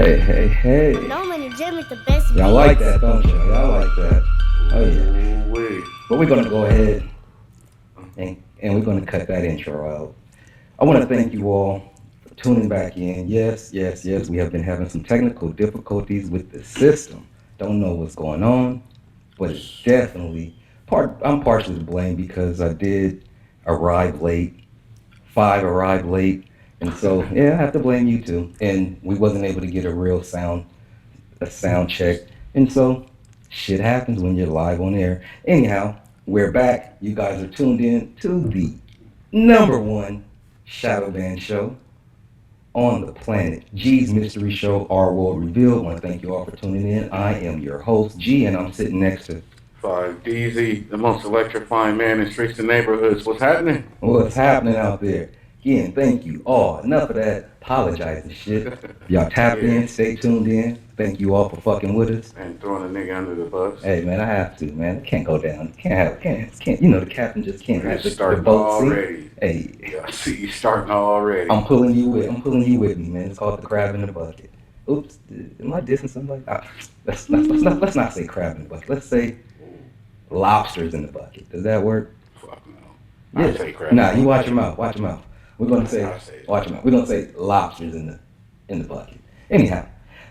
Hey, hey, hey. No, man, the gym is the best. Y'all like that, don't you? Y'all like that. Oh, yeah. Wait. But we're going to go ahead and we're going to cut that intro out. I want to thank you all for tuning back in. Yes, yes, yes. We have been having some technical difficulties with the system. Don't know what's going on, but it's definitely I'm partially to blame because I did arrive late. 5 arrived late. And so, yeah, I have to blame you too. And we wasn't able to get a sound check. And so, shit happens when you're live on air. Anyhow, we're back. You guys are tuned in to the #1 shadow band show on the planet. G's Mystery Show, Our World Revealed. I want to thank you all for tuning in. I am your host, G, and I'm sitting next to 5DZ, the most electrifying man in streets and neighborhoods. What's happening? What's happening out there. Again, thank you all. Enough of that apologizing shit. Y'all tapped in, stay tuned in. Thank you all for fucking with us. And throwing a nigga under the bus. Hey man, I have to, man. It can't go down. Can't. You know the captain just can't have starting the boat already. seat. Hey, Yeah, I see you starting already. I'm pulling you with me, man. It's called the crab in the bucket. Oops, am I dissing somebody? Let's not say crab in the bucket. Let's say lobsters in the bucket. Does that work? Fuck no. I say crap. Nah, you watch your mouth. Watch your mouth. We're gonna say watch your mouth. We're gonna say lobsters in the bucket. Anyhow,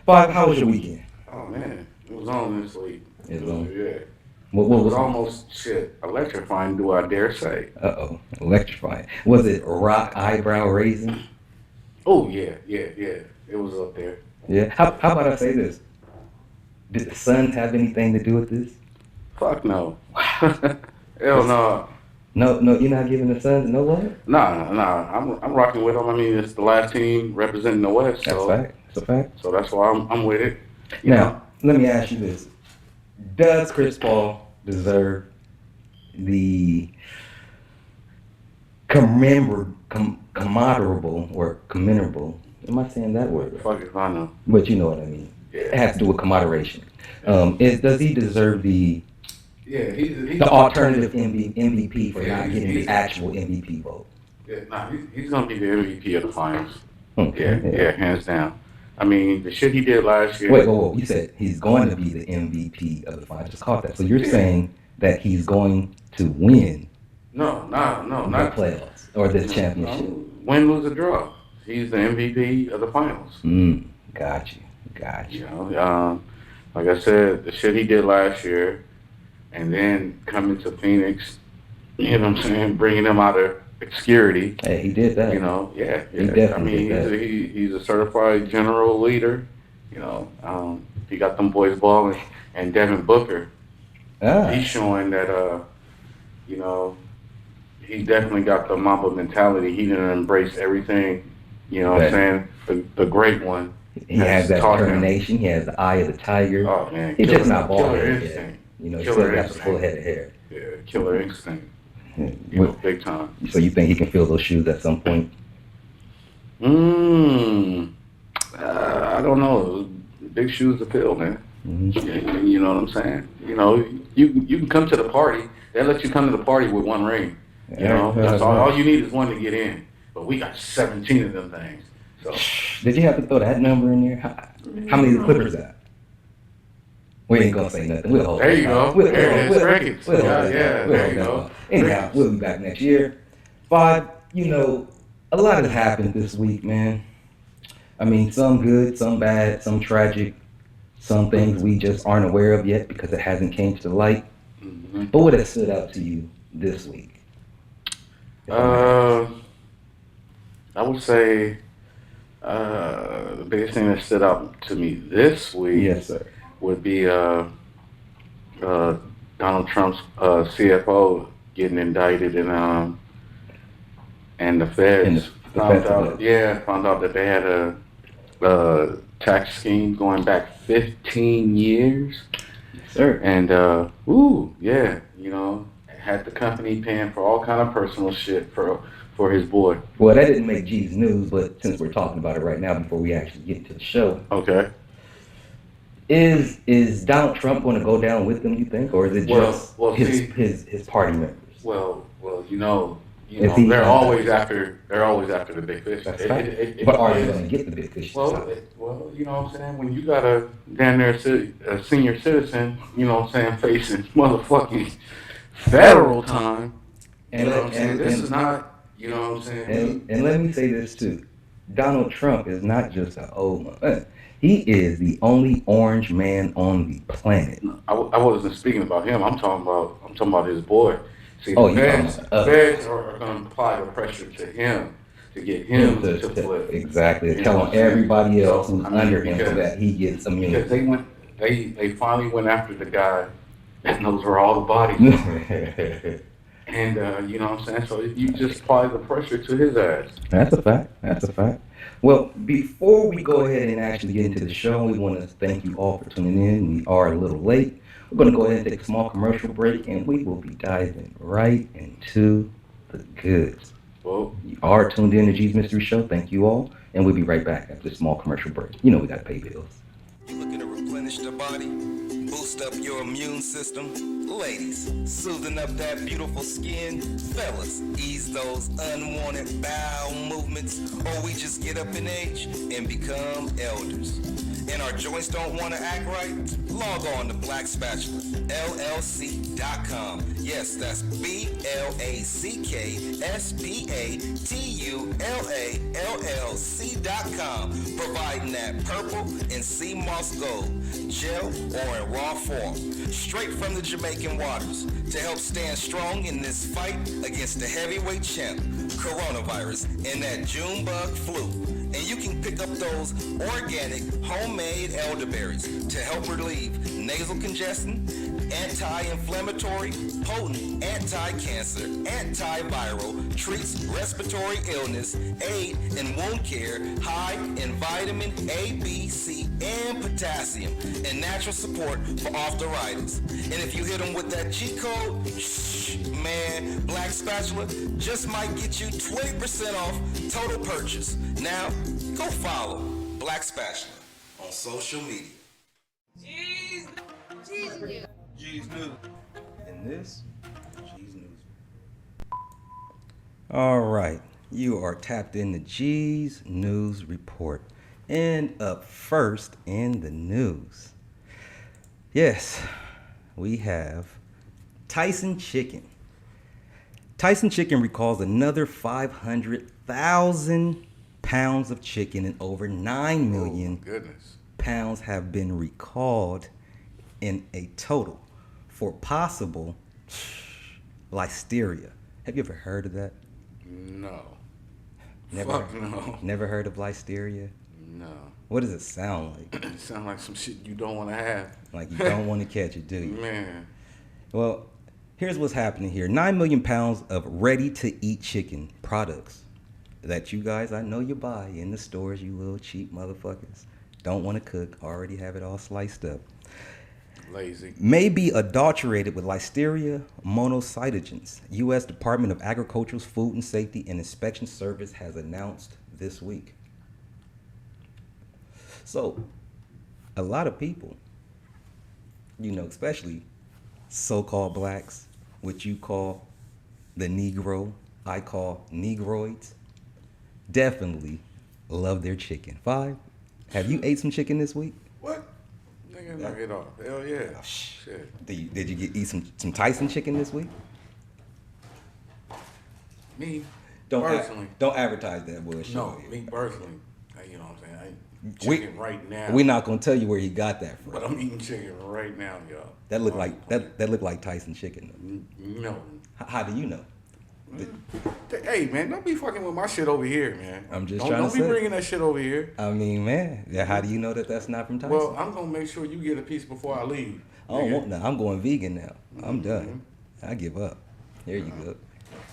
Bob, how was your weekend? Oh man, it was on this week. It was on? Yeah. What It was was almost electrifying, do I dare say? electrifying. Was it rock eyebrow raising? Oh yeah. It was up there. Yeah. How about I say this? Did the sun have anything to do with this? Fuck no. Hell no. No, you're not giving the Suns no love? Nah. I'm rocking with them. I mean, it's the last team representing the West. That's So, fact. That's a fact. So that's why I'm with it. Now, let me ask you this. Does Chris Paul deserve the commemorable, am I saying that word? Fuck if I know. But you know what I mean. Yeah. It has to do with commemoration. Does he deserve the He's alternative MVP for not getting the actual MVP vote? Yeah, nah, he's gonna be the MVP of the finals. Okay. Yeah, hands down. I mean, the shit he did last year. Wait, you said he's going to be the MVP of the finals. Just caught that. So you're saying that he's going to win? No, not the playoffs or this championship. Win, lose, or draw. He's the MVP of the finals. Got you. You know, like I said, the shit he did last year, and then coming to Phoenix, you know what I'm saying, bringing them out of obscurity. Hey, he did that. You know, yeah. He definitely I mean, he's a certified general leader. You know, he got them boys balling, and Devin Booker. He's showing that, you know, he definitely got the Mamba mentality. He didn't embrace everything. You know what I'm saying? The great one. He has that determination. He has the eye of the tiger. Oh man, he's just not bald-headed yet. You know, he still got a full head of hair. Yeah, killer instinct. You know, big time. So you think he can fill those shoes at some point? I don't know. Big shoes to fill, man. Mm-hmm. You know what I'm saying? You know, you can come to the party. They let you come to the party with one ring. You know, that's all you need is one to get in. But we got 17 of them things. So. Did you have to throw that number in there? How many Clippers got? We ain't gonna say nothing. We'll hold there you go. There you go. Anyhow, we'll be back next year. 5, you know, a lot has happened this week, man. I mean, some good, some bad, some tragic, some things we just aren't aware of yet because it hasn't came to light. Mm-hmm. But what has stood out to you this week? I would say the biggest thing that stood out to me this week, yes, sir, would be Donald Trump's CFO getting indicted and the feds found out that they had a tax scheme going back 15 years. Yes, sir. And you know, had the company paying for all kind of personal shit for his boy. Well, that didn't make G's news, but since we're talking about it right now before we actually get into the show. Okay. Is Donald Trump going to go down with them, you think, or is it just his party members? Well, you know, you know, they're always after the big fish. That's right. But are they going to get the big fish? Well, you know what I'm saying? When you got a damn near a senior citizen, you know what I'm saying, facing motherfucking federal time, you know what I'm saying? This is not, you know what I'm saying? And let me say this too. Donald Trump is not just an old man. He is the only orange man on the planet. I wasn't speaking about him. I'm talking about his boy. See, the feds are going to apply the pressure to him to get him to flip. Exactly. Telling everybody else who's under him so that he gets immunity. Because they finally went after the guy that knows where all the bodies are. And you know what I'm saying? So you just apply the pressure to his ass. That's a fact. That's a fact. Well, before we go ahead and actually get into the show, we want to thank you all for tuning in. We are a little late. We're going to go ahead and take a small commercial break, and we will be diving right into the goods. Well, you are tuned in to G's Mystery Show. Thank you all, and we'll be right back after this small commercial break. You know we got to pay bills. You looking to replenish the body, boost up your immune system? Ladies, soothing up that beautiful skin? Fellas, ease those unwanted bowel movements, or we just get up in age and become elders. And our joints don't want to act right? Log on to BlackSpatula, Yes, that's BlackSpatulallc.com, providing that purple and sea moss gold, gel or in raw form, straight from the Jamaican waters, to help stand strong in this fight against the heavyweight champ, coronavirus, and that June bug flu. And you can pick up those organic, homemade elderberries to help relieve nasal congestion, anti-inflammatory, potent anti-cancer, antiviral, treats respiratory illness, aid in wound care, high in vitamin A, B, C, and potassium, and natural support for arthritis. And if you hit them with that G code, man, Black Spatula just might get you 20% off total purchase. Now, go follow Black Spatula on social media. G's News. And this, G's News. All right, you are tapped in the G's News Report. And up first in the news, yes, we have Tyson Chicken. Tyson Chicken recalls another 500,000 pounds of chicken, and over 9 million pounds have been recalled in a total for possible listeria. Have you ever heard of that? No. Never, no. Never heard of listeria? No. What does it sound like? It sounds like some shit you don't want to have. Like you don't want to catch it, do you? Man. Well, here's what's happening here. 9 million pounds of ready-to-eat chicken products that you guys, I know you buy in the stores, you little cheap motherfuckers. Don't want to cook, already have it all sliced up. Lazy. May be adulterated with Listeria monocytogenes. U.S. Department of Agriculture's Food and Safety and Inspection Service has announced this week. So, a lot of people, you know, especially so-called blacks, which you call the Negro, I call Negroids, definitely love their chicken. Have you ate some chicken this week? What? Nigga, knock it off. Hell yeah. Oh, shit. Did you eat some Tyson chicken this week? Me, don't personally. Don't advertise that bullshit. No, me personally. You know what I'm saying? I eat chicken right now. We're not gonna tell you where you got that from. But I'm eating chicken right now, y'all. That look like Tyson chicken. No. How do you know? Hey man, don't be fucking with my shit over here, man. I'm just trying to say. Don't be bringing that shit over here. I mean, man, how do you know that that's not from Tyson? Well, I'm gonna make sure you get a piece before I leave. I don't want that. I'm going vegan now. I'm done. I give up. There you go.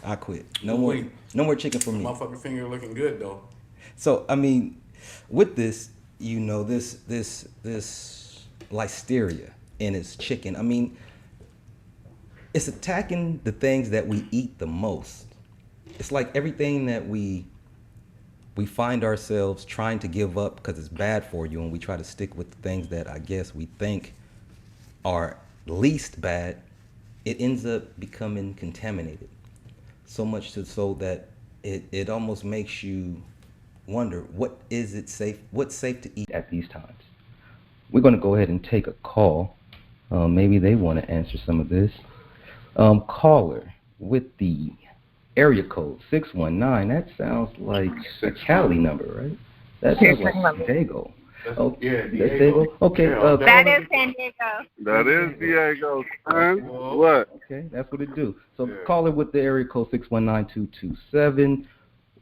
I quit. No more chicken for me. Motherfucking finger looking good though. So I mean, with this, you know, this listeria in its chicken. I mean, it's attacking the things that we eat the most. It's like everything that we find ourselves trying to give up because it's bad for you, and we try to stick with the things that I guess we think are least bad. It ends up becoming contaminated. So much so that it almost makes you wonder what's safe to eat at these times. We're going to go ahead and take a call. Maybe they want to answer some of this. Caller with the area code 619. That sounds like a Cali number, right? That sounds like Dago. Oh, yeah, Diego. Okay. That is San Diego. That is Diego, son. What? Okay, that's what it do. So caller with the area code 619-227.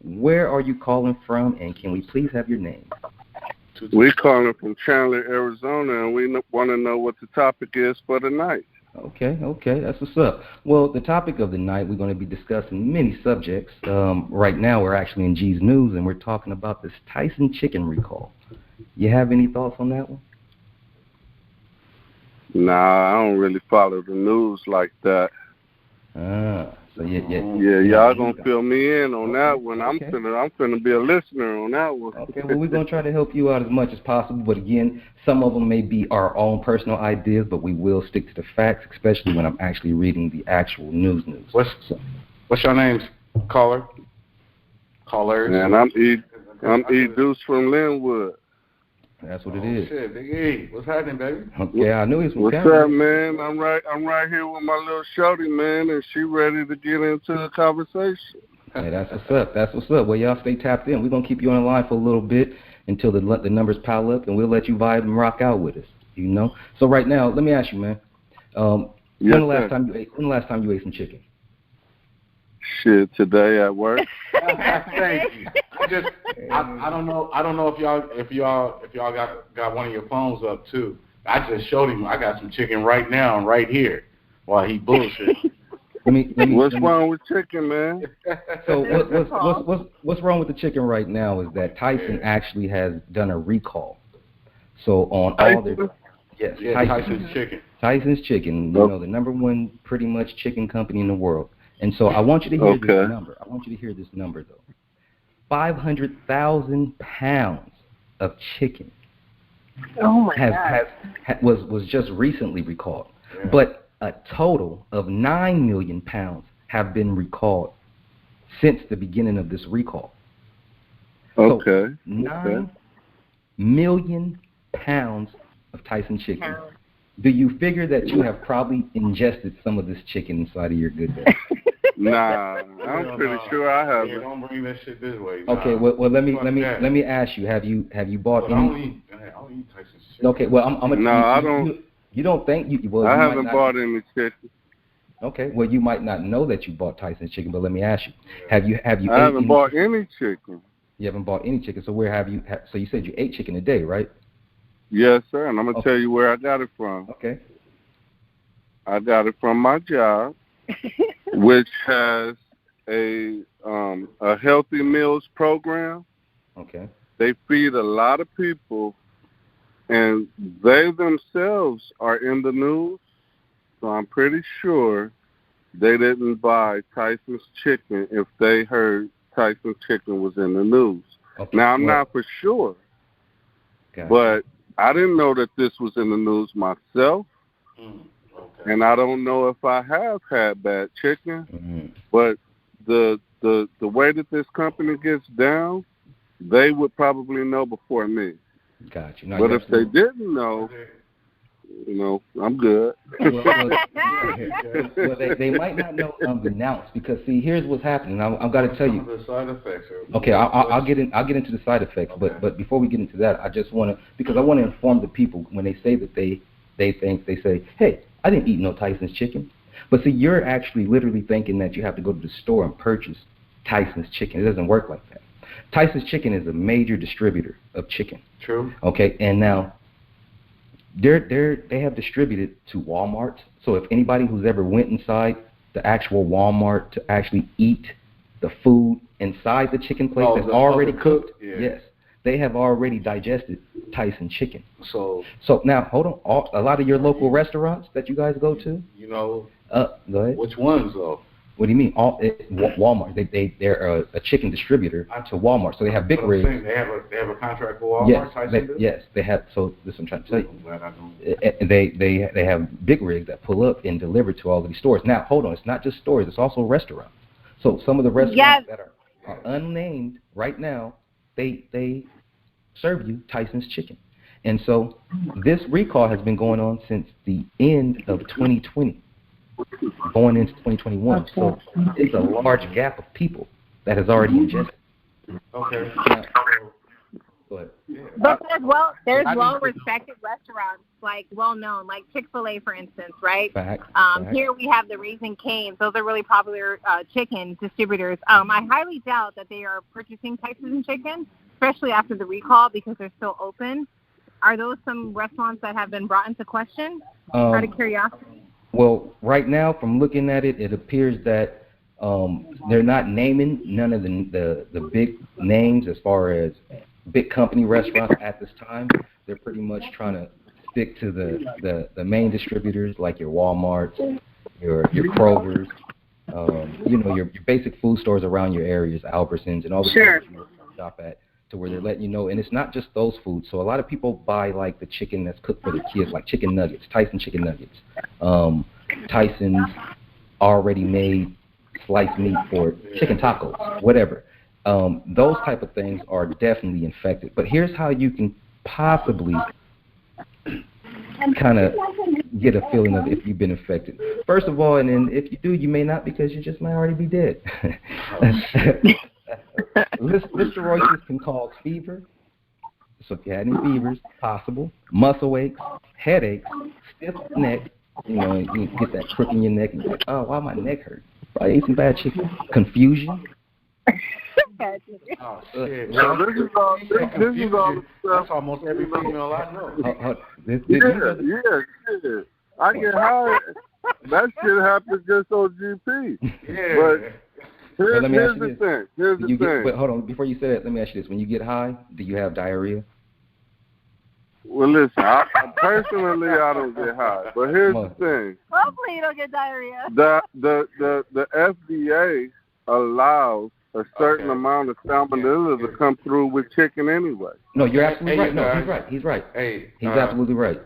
Where are you calling from, and can we please have your name? We calling from Chandler, Arizona, and we want to know what the topic is for the night. Okay, that's what's up. Well, the topic of the night, we're going to be discussing many subjects. Right now, we're actually in G's News, and we're talking about this Tyson Chicken recall. You have any thoughts on that one? Nah, I don't really follow the news like that. So y'all gonna fill me in on that one. I'm finna be a listener on that one. Okay, well, we're gonna try to help you out as much as possible, but again, some of them may be our own personal ideas, but we will stick to the facts, especially when I'm actually reading the actual news. What's your name, caller? Callers. And I'm E Deuce from Linwood. That's what it is. Shit, Big E. What's happening, baby? Okay, I knew he was from What's Canada. up, man? I'm right here with my little shorty, man, and she ready to get into a conversation. Hey, that's what's up. Well, y'all stay tapped in. We're gonna keep you on the line for a little bit until the numbers pile up, and we'll let you vibe and rock out with us. You know. So right now, let me ask you, man. When the last time you ate some chicken? Shit, today at work. Thank you. I don't know if y'all got one of your phones up too. I just showed him I got some chicken right now and right here while he bullshit. What's wrong with chicken, man? So what's wrong with the chicken right now is that Tyson actually has done a recall. So on all their Tyson's Chicken. Tyson's Chicken, you know, the number one pretty much chicken company in the world. And so I want you to hear this number. I want you to hear this number, though. 500,000 pounds of chicken was just recently recalled. Yeah. But a total of 9 million pounds have been recalled since the beginning of this recall. Okay. So 9 million pounds of Tyson chicken. Do you figure that you have probably ingested some of this chicken inside of your good day? Nah, I'm pretty sure I have. Yeah, don't bring that shit this way. Okay, well let me ask you, have you bought any? I don't eat Tyson's chicken. Okay, well I'm gonna. No, I don't. You don't think you? Well, I haven't bought any chicken. Okay, well you might not know that you bought Tyson's chicken, but let me ask you, have you? I haven't bought any chicken. You haven't bought any chicken, so where have you? So you said you ate chicken a day, right? Yes, sir, and I'm gonna tell you where I got it from. Okay. I got it from my job, which has a healthy meals program. Okay. They feed a lot of people, and they themselves are in the news. So I'm pretty sure they didn't buy Tyson's Chicken if they heard Tyson's Chicken was in the news. Okay. Now, I'm not for sure, but I didn't know that this was in the news myself. And I don't know if I have had bad chicken, but the way that this company gets down, they would probably know before me. Gotcha. But if they didn't know, you know, I'm good. Well, they might not know unbeknownst, because see, here's what's happening. I've got to tell you. The side effects. Okay, I'll get into the side effects, okay. But before we get into that, I just want to, because I want to inform the people when they say that they say, hey, I didn't eat no Tyson's chicken. But see, you're actually literally thinking that you have to go to the store and purchase Tyson's chicken. It doesn't work like that. Tyson's Chicken is a major distributor of chicken. True. Okay, and now they have distributed to Walmart. So if anybody who's ever went inside the actual Walmart to actually eat the food inside the chicken place that's already cooked, yes, they have already digested Tyson Chicken. So now, hold on. A lot of your local restaurants that you guys go to? You know, go ahead. Which ones, though? What do you mean? Walmart. They're a chicken distributor to Walmart. So they have big rigs. They have a contract with Walmart? Yes, they have. So this I'm trying to tell you. I'm glad I don't. They have big rigs that pull up and deliver to all of these stores. Now, hold on. It's not just stores. It's also restaurants. So some of the restaurants that are unnamed right now, they serve you Tyson's Chicken. And so this recall has been going on since the end of 2020, going into 2021. So it's a large gap of people that has already ingested. Okay. Go ahead. But there's well-respected restaurants, like well-known, like Chick-fil-A, for instance, right? Fact. Here we have the Raising Cane's. Those are really popular chicken distributors. I highly doubt that they are purchasing Tyson Chicken, especially after the recall, because they're still open. Are those some restaurants that have been brought into question out of curiosity? Well, right now, from looking at it, it appears that they're not naming none of the big names as far as big company restaurants at this time. They're pretty much trying to stick to the main distributors like your Walmarts, your Krogers, your basic food stores around your areas, Albertsons, and all the things you shop at, to where they're letting you know. And it's not just those foods. So a lot of people buy like the chicken that's cooked for the kids, like chicken nuggets, Tyson chicken nuggets, Tyson's already made sliced meat for chicken tacos, whatever. Those type of things are definitely infected. But here's how you can possibly kind of get a feeling of if you've been infected. First of all, and then if you do, you may not, because you just might already be dead. Listeriosis can cause fever. So if you had any fevers, possible. Muscle aches, headaches, stiff neck. You get that crook in your neck, and you're like, oh, why my neck hurt? Probably ate some bad chicken. Confusion. Oh, shit. Well, this is all the stuff. That's almost every female I know. Yeah. I get high. That shit happens just on GP. Yeah. But here's the thing. Here's the thing. But hold on. Before you say that, let me ask you this. When you get high, do you have diarrhea? Well, listen, personally, I don't get high. But here's the thing. Hopefully you don't get diarrhea. The FDA allows a certain amount of salmonella to come through with chicken anyway. No, you're absolutely right. No, he's right. He's absolutely right.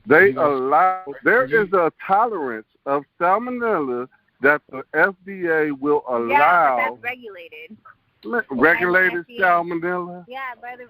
They allow, there is a tolerance of salmonella that the FDA will allow. Yeah, but that's regulated. Regulated salmonella? Yeah, by the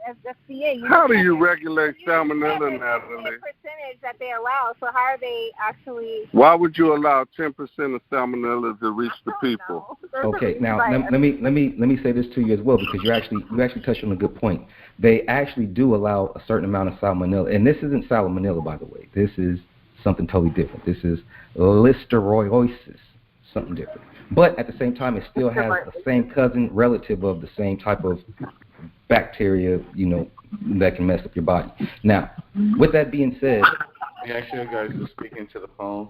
FDA. How do you regulate salmonella, Natalie? The percentage that they allow, so how are they actually... Why would you allow 10% of salmonella to reach the people? Okay, now let me say this to you as well, because you actually touched on a good point. They actually do allow a certain amount of salmonella, and this isn't salmonella, by the way. This is something totally different. This is listeriosis, something different. But at the same time, it still has the same cousin relative of the same type of bacteria, that can mess up your body. Now, with that being said... Yeah, actually, you guys are speaking to the phone.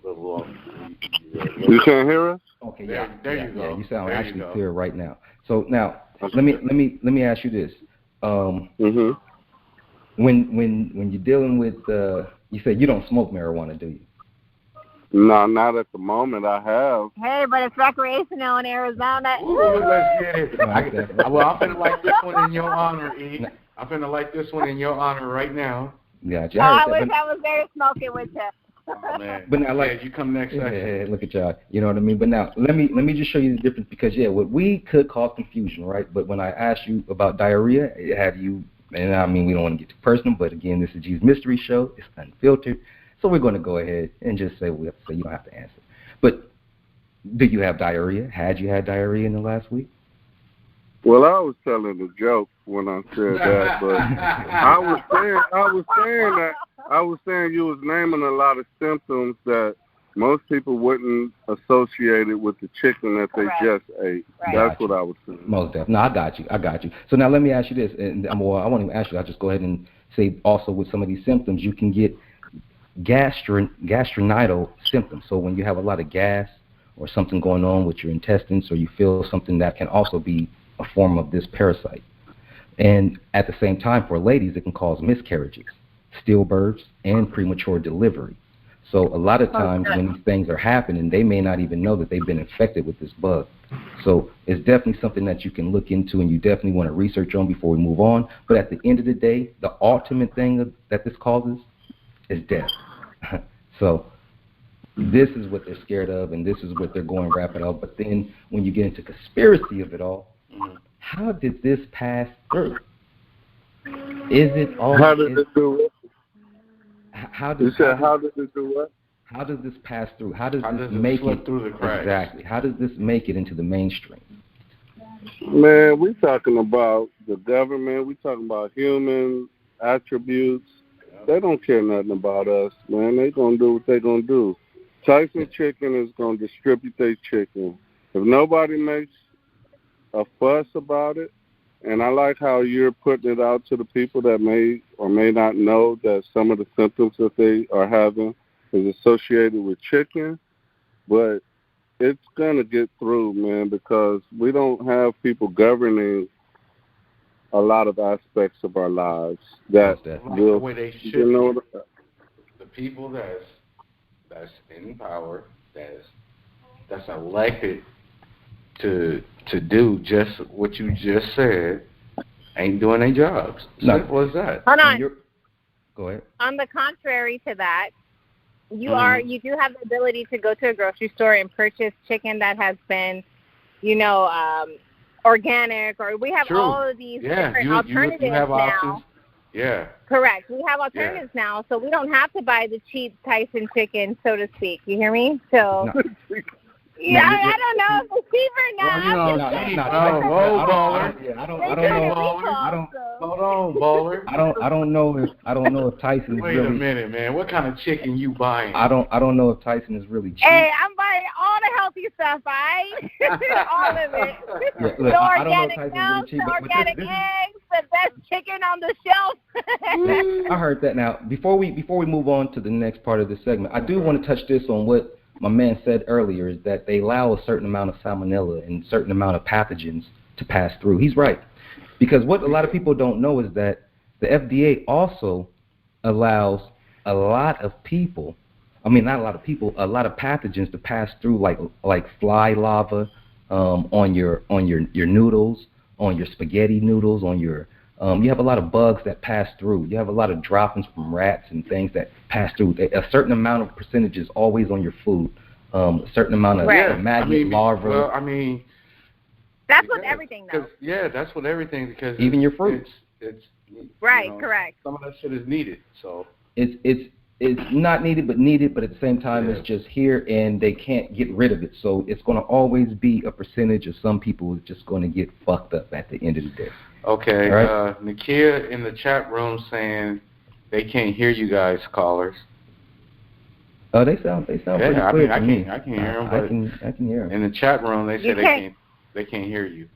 You can't hear us? Okay, there you go. Yeah, you sound actually clear right now. So now, let me ask you this. When you're dealing with, you said you don't smoke marijuana, do you? No, not at the moment. I have. Hey, but it's recreational in Arizona. Ooh, let's get it. Well, I'm finna light this one in your honor, E. I'm finna light this one in your honor right now. Gotcha. I wish I was there to smoke it with you. Oh, man. But now, you come next section. Yeah, look at y'all. You know what I mean? But now, let me just show you the difference, because, what we could cause confusion, right? But when I asked you about diarrhea, and I mean, we don't want to get too personal, but again, this is G's Mystery Show. It's unfiltered. So we're going to go ahead and just say what we have to say. You don't have to answer. But do you have diarrhea? Had you had diarrhea in the last week? Well, I was telling a joke when I said that, but I was saying you was naming a lot of symptoms that most people wouldn't associate it with the chicken that they just ate. Right. That's what I was saying. Most definitely. No, I got you. So now let me ask you this, and I won't even ask you. I'll just go ahead and say also with some of these symptoms, you can get gastrointestinal symptoms. So when you have a lot of gas or something going on with your intestines, or you feel something, that can also be a form of this parasite. And at the same time, for ladies, it can cause miscarriages, stillbirths, and premature delivery. So a lot of times when these things are happening, they may not even know that they've been infected with this bug. So it's definitely something that you can look into, and you definitely want to research on before we move on. But at the end of the day, the ultimate thing that this causes is death. So This is what they're scared of, and this is what they're going rapid out. But then when you get into conspiracy of it all, how did this pass through? Is it all? How did it do it? How did it do what? How does this pass through? How does this make it through the cracks? Exactly. How does this make it into the mainstream? Man, we talking about the government. We talking about human attributes. They don't care nothing about us, man. They gonna do what they gonna do. Tyson Chicken is gonna distribute their chicken. If nobody makes a fuss about it, and I like how you're putting it out to the people that may or may not know that some of the symptoms that they are having is associated with chicken, but it's going to get through, man, because we don't have people governing a lot of aspects of our lives that will, the way they should the people that's in power, that's elected to do just what you just said, ain't doing their jobs. Simple as that. Hold on. Go ahead. On the contrary to that, you do have the ability to go to a grocery store and purchase chicken that has been, organic, or we have all of these different alternatives you have now. Options. Yeah. Correct. We have alternatives now, so we don't have to buy the cheap Tyson chicken, so to speak. You hear me? So. Yeah, I don't know if it's cheap or not. Hold on, Bowler. I don't know if Tyson is Wait really. Wait a minute, man. What kind of chicken you buying? I don't know if Tyson is really cheap. Hey, I'm buying all the healthy stuff, all of it. Look, the I don't know if organic Tyson's milk, really cheap, the but organic eggs, the best chicken on the shelf. I heard that. Now, before we move on to the next part of this segment, I do want to touch this on what my man said earlier, is that they allow a certain amount of salmonella and a certain amount of pathogens to pass through. He's right. Because what a lot of people don't know is that the FDA also allows a lot of pathogens to pass through, like fly larvae on your noodles, on your spaghetti noodles, on your you have a lot of bugs that pass through. You have a lot of droppings from rats and things that pass through. A certain amount of percentages always on your food. A certain amount of maggot larvae. Well, that's with everything, though. Yeah, that's with everything, because even your fruits. It's right, correct. Some of that shit is needed. So it's not needed, but needed. But at the same time, it's just here, and they can't get rid of it. So it's going to always be a percentage of some people who's just going to get fucked up at the end of the day. Okay, right? Nakia in the chat room saying they can't hear you guys, callers. Oh, they sound pretty clear to me. I can hear them. I can hear them. In the chat room, they say they can't hear you.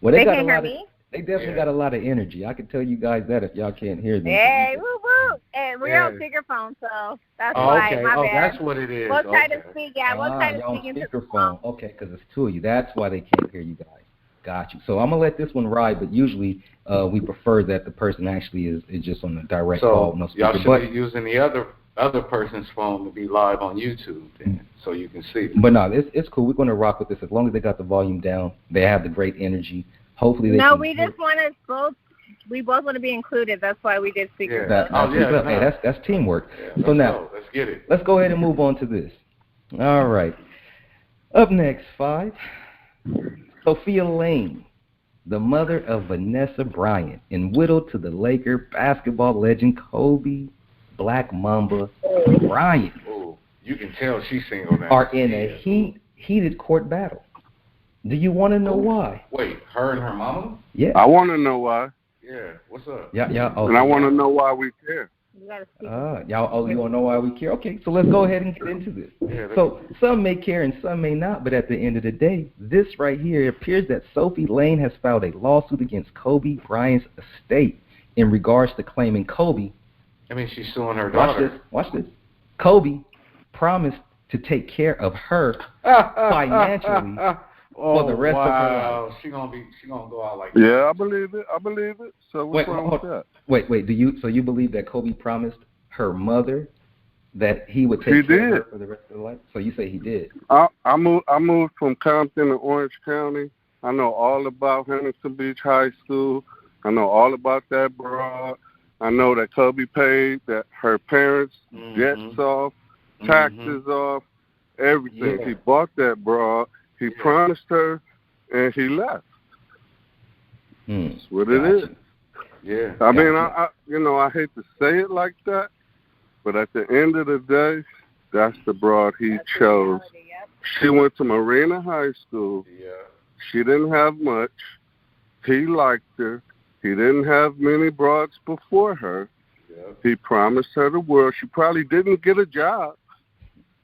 Well, they can't hear me? They definitely got a lot of energy. I can tell you guys that if y'all can't hear them. Hey, woo woo! And we're on speakerphone, so that's why. Okay. My bad. That's what it is. We'll try to speak. Yeah, we'll try to speak into the phone. Okay, because it's two of you. That's why they can't hear you guys. Got you. So I'm gonna let this one ride, but usually we prefer that the person actually is just on the direct call, no speaker. Y'all should be using the other person's phone to be live on YouTube, then, so you can see. But no, it's cool. We're gonna rock with this as long as they got the volume down. They have the great energy. Hopefully they. No, we just want to both. We both want to be included. That's why we did speaker. Hey, that's teamwork. Yeah, so now let's get it. Let's go ahead and move on to this. All right. Up next, 5. Sophia Lane, the mother of Vanessa Bryant, and widow to the Laker basketball legend Kobe Black Mamba Bryant. Oh, you can tell she's single now. Are in a heated court battle. Do you want to know why? Wait, her and her mama? Yeah. I want to know why. Yeah, what's up? Yeah. And I want to know why we care. You want to know why we care? Okay, so let's go ahead and get into this. Yeah, so some may care and some may not, but at the end of the day, this right here, it appears that Sophie Lane has filed a lawsuit against Kobe Bryant's estate in regards to claiming Kobe. I mean, she's suing her daughter. Watch this. Kobe promised to take care of her financially for the rest of her life. She gonna go out like that. Yeah, I believe it. So what's wrong with that? Wait. So you believe that Kobe promised her mother that he would take care of her for the rest of her life? So you say he did? I moved from Compton to Orange County. I know all about Henderson Beach High School. I know all about that broad. I know that Kobe paid that her parents' jets off. taxes off, everything. Yeah. He bought that broad. He promised her, and he left. That's what it is. Yeah. I mean, I hate to say it like that, but at the end of the day, that's the broad he chose. She went to Marina High School. Yeah. She didn't have much. He liked her. He didn't have many broads before her. Yep. He promised her the world. She probably didn't get a job.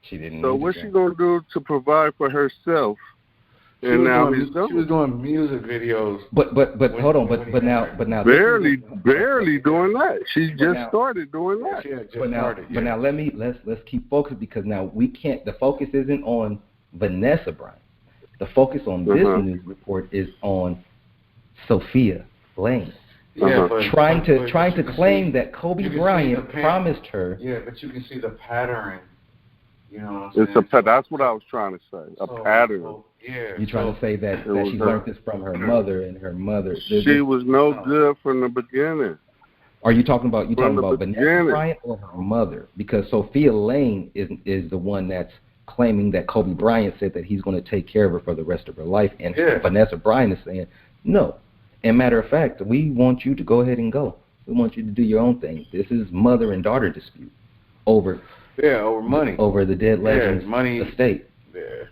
She didn't. So what's she gonna do to provide for herself? And now he's done. She was doing music videos. But hold on. But now. Barely doing that. She just started doing that. But now let's keep focused, because now we can't. The focus isn't on Vanessa Bryant. The focus on this news report is on Sophia Lane. Yeah, trying to claim that Kobe Bryant promised her. Yeah, but you can see the pattern. You know what I'm saying? That's what I was trying to say. A pattern. You're trying to say that she learned this from her mother, and her mother. She was no good from the beginning. Are you talking about Vanessa Bryant or her mother? Because Sophia Lane is the one that's claiming that Kobe Bryant said that he's going to take care of her for the rest of her life, and Vanessa Bryant is saying no. And matter of fact, we want you to go ahead and go. We want you to do your own thing. This is mother and daughter dispute over money, over the dead legend's estate. Yeah,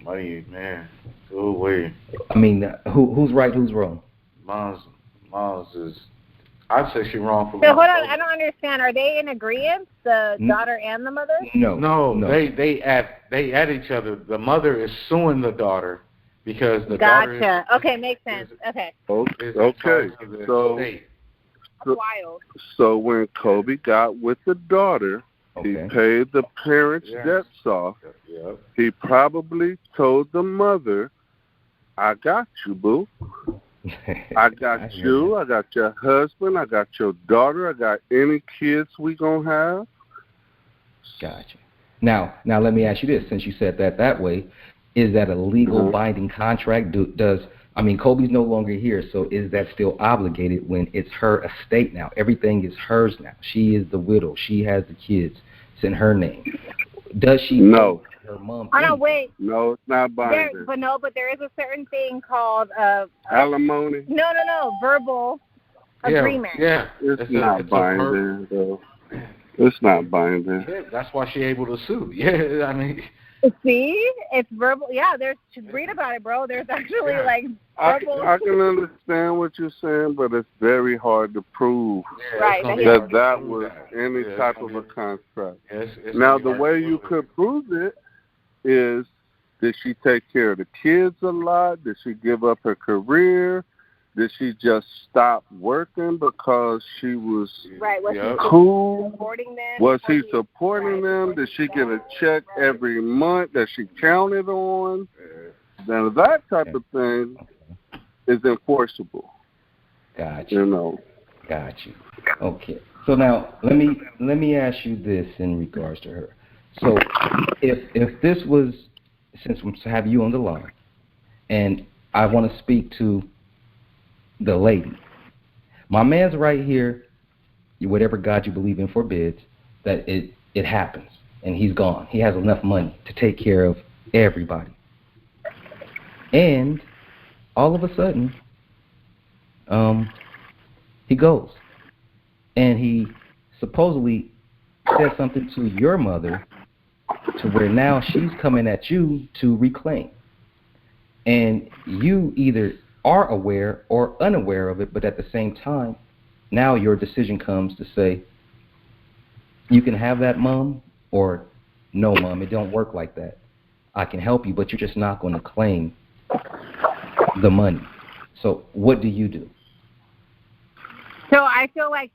money, man. Go away. I mean, who's right? Who's wrong? Mom's is. I'd say she's wrong for. So hold on, I don't understand. Are they in agreement, the daughter and the mother? No. They at each other. The mother is suing the daughter because the daughter. Gotcha. Okay, makes sense. Okay. Okay. So wild. So when Kobe got with the daughter, he paid the parents' debts off. Yep. He probably told the mother, "I got you, boo. I got you. I got your husband. I got your daughter. I got any kids we gonna have." Gotcha. Now let me ask you this: since you said that way, is that a legal binding contract? Kobe's no longer here, so is that still obligated when it's her estate now? Everything is hers now. She is the widow. She has the kids. It's in her name. Does she? No. Her mom. Oh no, wait. No, it's not binding. But there is a certain thing called alimony. No, verbal agreement. Yeah, it's not binding though. It's not binding. Yeah, that's why she's able to sue. Yeah, I mean. See, it's verbal. Yeah, read about it, bro. There's actually verbal. I can understand what you're saying, but it's very hard to prove that was any type of a contract. Now, the way you could prove it is, did she take care of the kids a lot? Did she give up her career? Did she just stop working because she was cool? Supporting them? Was he supporting them? Did she get a check every month that she counted on? Now that type of thing is enforceable. Gotcha. Got you. Okay. So now let me ask you this in regards to her. So if this was, since we have you on the line, and I want to speak to the lady. My man's right here. Whatever God you believe in forbids that it happens, and he's gone. He has enough money to take care of everybody. And all of a sudden, he goes, and he supposedly said something to your mother, to where now she's coming at you to reclaim, and you either are aware or unaware of it, but at the same time, now your decision comes to say, you can have that, Mom, or no, Mom, it don't work like that. I can help you, but you're just not going to claim the money. So what do you do? So I feel like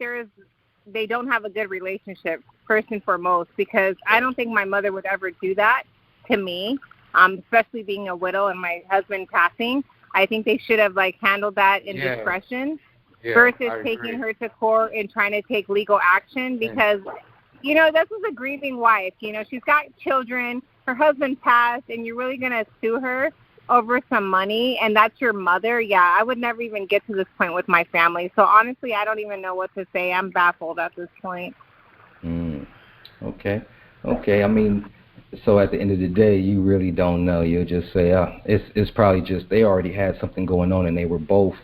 they don't have a good relationship, first and foremost, because I don't think my mother would ever do that to me, especially being a widow and my husband passing. I think they should have handled that in discretion versus taking her to court and trying to take legal action, because this is a grieving wife. She's got children, her husband passed, and you're really going to sue her over some money, and that's your mother. Yeah, I would never even get to this point with my family. So honestly, I don't even know what to say. I'm baffled at this point. Okay. Okay, I mean, so at the end of the day, you really don't know. You'll just say, it's probably just they already had something going on and they were both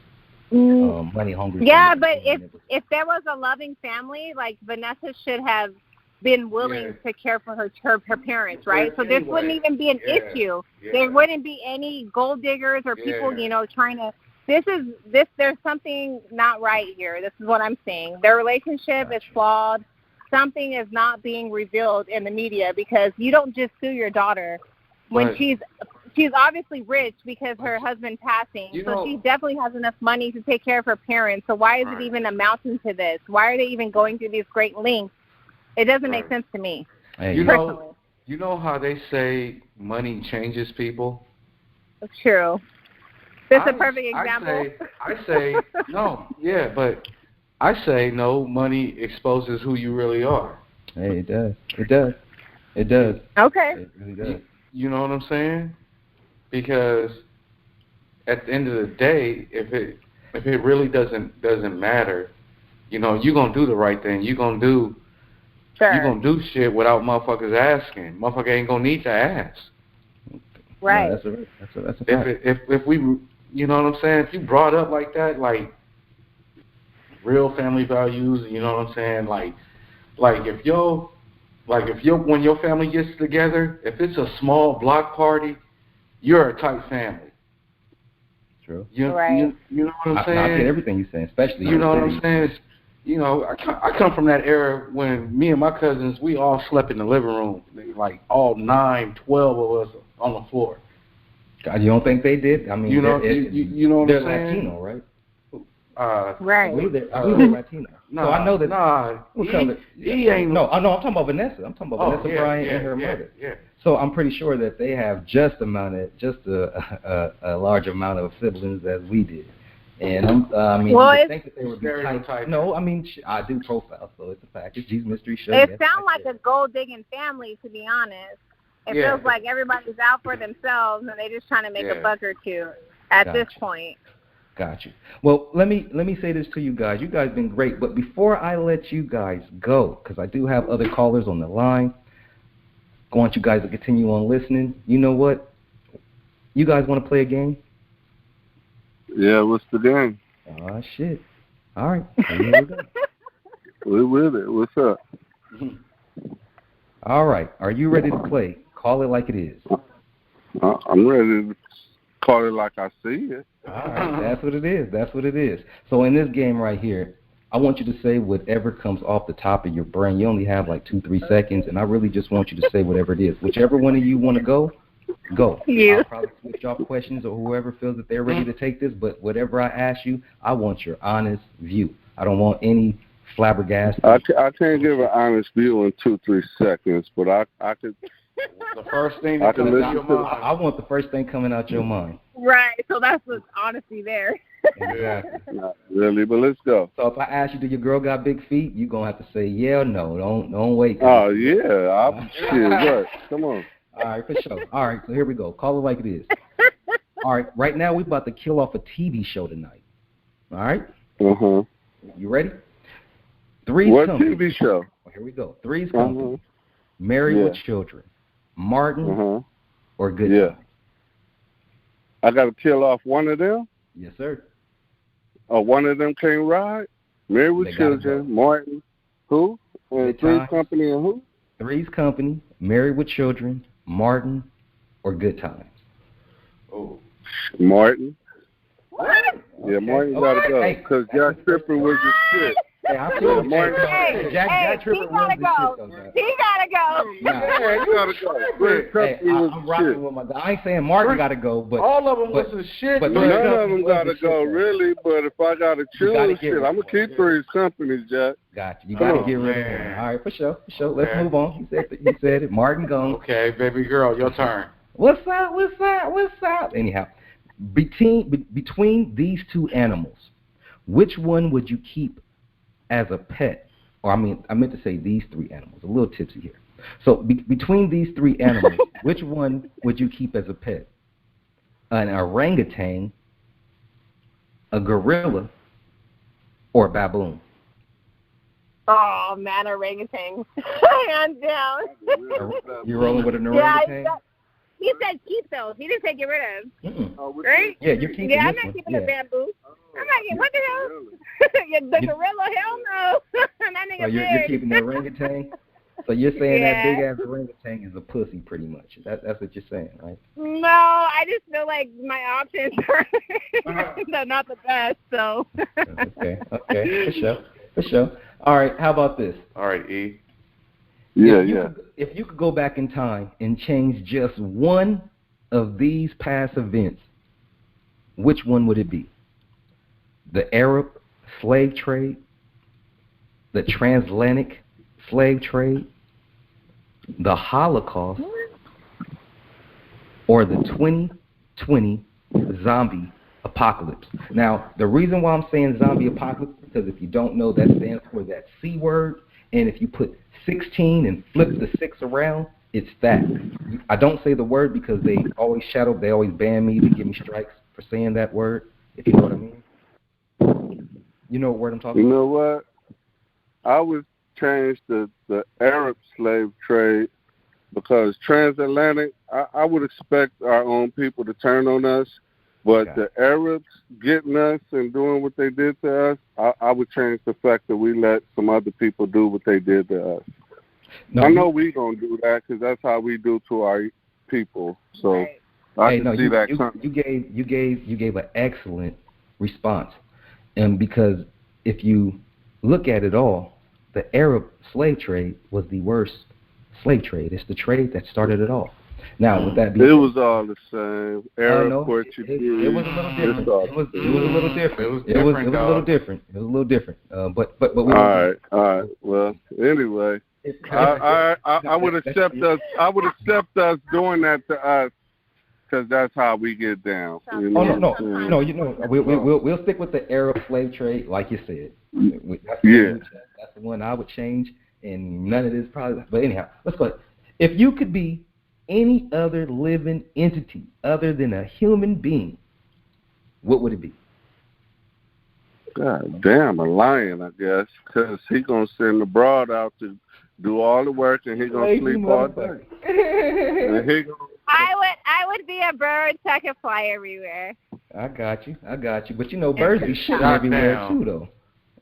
money hungry. Yeah, but if there was a loving family, like Vanessa should have been willing to care for her parents, right? So this wouldn't even be an issue. Yeah. There wouldn't be any gold diggers or people, trying to. There's something not right here. This is what I'm saying. Their relationship is flawed. Something is not being revealed in the media because you don't just sue your daughter when she's obviously rich because her husband passing. So she definitely has enough money to take care of her parents. So why is it even amounting to this? Why are they even going through these great lengths? It doesn't make sense to me. Hey, you know how they say money changes people? It's true. This is a perfect example. I say no, yeah, but I say no, money exposes who you really are. Hey, it does. It does. It does. Okay. It really does. You know what I'm saying? Because at the end of the day, if it really doesn't matter, you're gonna do the right thing. You're gonna do shit without motherfuckers asking. Motherfucker ain't gonna need to ask. Right. No, that's a fact. If we, you know what I'm saying? If you brought up like that, like real family values, you know what I'm saying? Like if when your family gets together, if it's a small block party, you're a tight family. True. You know what I'm saying? I get everything you're saying, especially. You know what I'm saying? I come from that era when me and my cousins, we all slept in the living room, like all 9, 12 of us on the floor. God, you don't think they did? I mean, you know what I'm saying? They're Latino, right? Right. They're Latino. No, so I know that. He ain't. No, I'm talking about Vanessa. I'm talking about Vanessa Bryant and her mother. Yeah. So I'm pretty sure that they have just a large amount of siblings as we did. And you think that they would be tight. No, I mean, I do profiles, so it's a package. G's Mystery Show. It sounds like a gold-digging family, to be honest. It feels like everybody's out for themselves, and they're just trying to make a buck or two at this point. Got you. Well, let me say this to you guys. You guys have been great, but before I let you guys go, because I do have other callers on the line, I want you guys to continue on listening. You know what? You guys want to play a game? Yeah, what's the game? Oh, shit. All right. Here we go. We're with it. What's up? All right. Are you ready to play? Call it like it is. I'm ready to call it like I see it. All right. That's what it is. That's what it is. So in this game right here, I want you to say whatever comes off the top of your brain. You only have like 2-3 seconds, and I really just want you to say whatever it is. Whichever one of you want to go. I'll probably switch off questions or whoever feels that they're ready to take this, but whatever I ask you, I want your honest view. I don't want any flabbergasted. I can't give an honest view in 2-3 seconds, but I could. The first thing that comes out your mind. I want the first thing coming out your mind. Right, so that's the honesty there. Exactly. Not really, but let's go. So if I ask you, do your girl got big feet? You're going to have to say yeah or no. Don't wait. Oh, yeah. What? Come on. All right, for sure. All right, so here we go. Call it like it is. All right, right now we're about to kill off a TV show tonight. All right? Uh-huh. You ready? Three's What Company. TV show? Here we go. Three's Company. Married with Children. Martin or Good Times? I got to kill off one of them? Yes, sir. Oh, one of them can't ride? Married with Children, Martin, who? And Three's Company and who? Three's Company, Married with Children, Martin, or Good Times? Oh. Martin. What? Yeah, Martin got to go because Jack Tripper was the shit. Hey, I feel Jack Tripper he gotta go. He gotta go. Yeah, you gotta go. Hey, I'm rocking with my guy. I ain't saying Martin gotta go, but all of them was some shit. But none of them gotta go, really. But if I gotta choose, shit, I'm gonna keep Three's Company, Jack. Gotcha. You gotta get rid of him. All right, for sure. Let's move on. He said it. Martin gone. Okay, baby girl, your turn. What's up? Anyhow, between these two animals, which one would you keep as a pet? Or I meant to say these three animals. A little tipsy here. So between these three animals, which one would you keep as a pet? An orangutan, a gorilla, or a baboon? Oh, man, orangutan. Hands down. You're rolling with an orangutan? Yeah, he said keep those. He didn't say get rid of. Right? Yeah, you're keeping Yeah, this I'm not one. keeping the bamboo. I'm not getting, what the hell? The gorilla, hell no. That nigga you're keeping the orangutan? So you're saying that big-ass orangutan is a pussy pretty much. That's what you're saying, right? No, I just feel like my options are not the best, so. Okay, for sure. All right, how about this? All right, E. If you could go back in time and change just one of these past events, which one would it be? The Arab slave trade, the transatlantic slave trade, the Holocaust, or the 2020 zombie apocalypse. Now, the reason why I'm saying zombie apocalypse is because if you don't know, that stands for that C word, and if you put 16 and flip the 6 around, it's that. I don't say the word because they always ban me, they give me strikes for saying that word, if you know what I mean. You know what word I'm talking about? You know what? I would change the Arab slave trade because transatlantic, I would expect our own people to turn on us, but the Arabs getting us and doing what they did to us, I would change the fact that we let some other people do what they did to us. No, I know we gonna do that because that's how we do to our people. So I can see that coming. You gave an excellent response, and because if you look at it all, the Arab slave trade was the worst slave trade. It's the trade that started it all. Now, with that being said, it was all the same. Arab, Portuguese. It was a little different. It was a little different. It was a little different. It was a little different. But we all right. Well, anyway, I would accept us. I would accept us doing that to us because that's how we get down. You know? No. You know, we'll stick with the Arab slave trade, like you said. That's the one I would change, and none of this probably. But anyhow, let's go ahead. If you could be any other living entity other than a human being, what would it be? God damn, a lion, I guess, because he gonna send the broad out to do all the work, and he gonna sleep all day. I would be a bird so I can fly everywhere. I got you. But you know, birds be shitting everywhere too, though.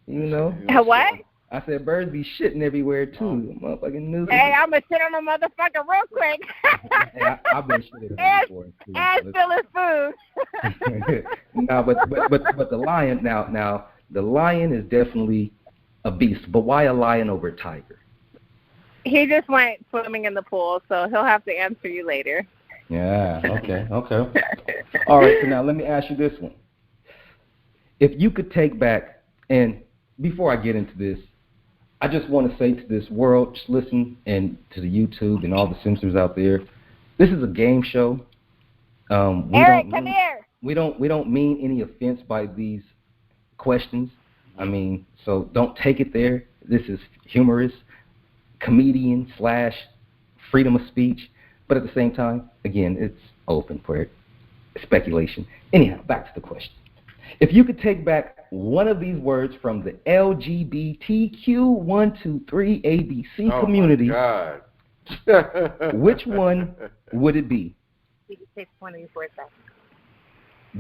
You know. What? I said birds be shitting everywhere too. Motherfucking news. Hey, I'm gonna shit on a motherfucker real quick. Hey, I've been shitting on before too. And still his food. No, but the lion now the lion is definitely a beast. But why a lion over a tiger? He just went swimming in the pool, so he'll have to answer you later. Yeah. Okay. All right. So now let me ask you this one. If you could take back, and before I get into this, I just want to say to this world, just listen, and to the YouTube and all the censors out there, this is a game show. Eric, come here. We don't mean any offense by these questions. I mean, so don't take it there. This is humorous, comedian / freedom of speech, but at the same time, again, it's open for speculation. Anyhow, back to the question. If you could take back one of these words from the LGBTQ123 ABC community, my God. which one would it be? You can take one of these words back.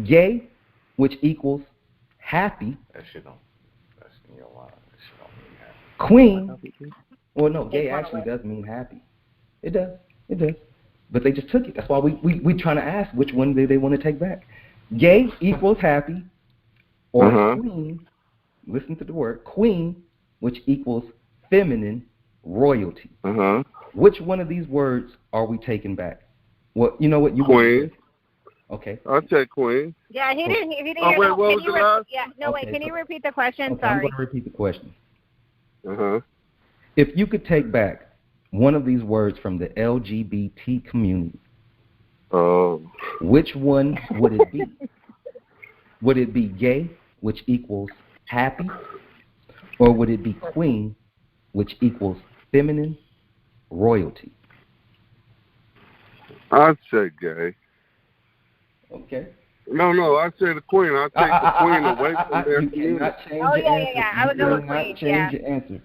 Gay, which equals happy. That shit don't. That's in your line. That shit don't mean happy. Queen. Well, no, gay actually does mean happy. It does. But they just took it. That's why we trying to ask which one they want to take back. Gay equals happy. Or queen, listen to the word, queen, which equals feminine royalty. Which one of these words are we taking back? Well, you know what? Queen. Okay. I'll take queen. Yeah, he didn't hear what was the last? Yeah, no, wait, can you repeat the question? Okay, Sorry. I'm going to repeat the question. Uh-huh. If you could take back one of these words from the LGBT community, which one would it be? Would it be gay, which equals happy, or would it be queen, which equals feminine royalty? I'd say gay. Okay. No, I'd say the queen. I'd take the queen away from their community. Yeah. I would go with queen. Change your answer.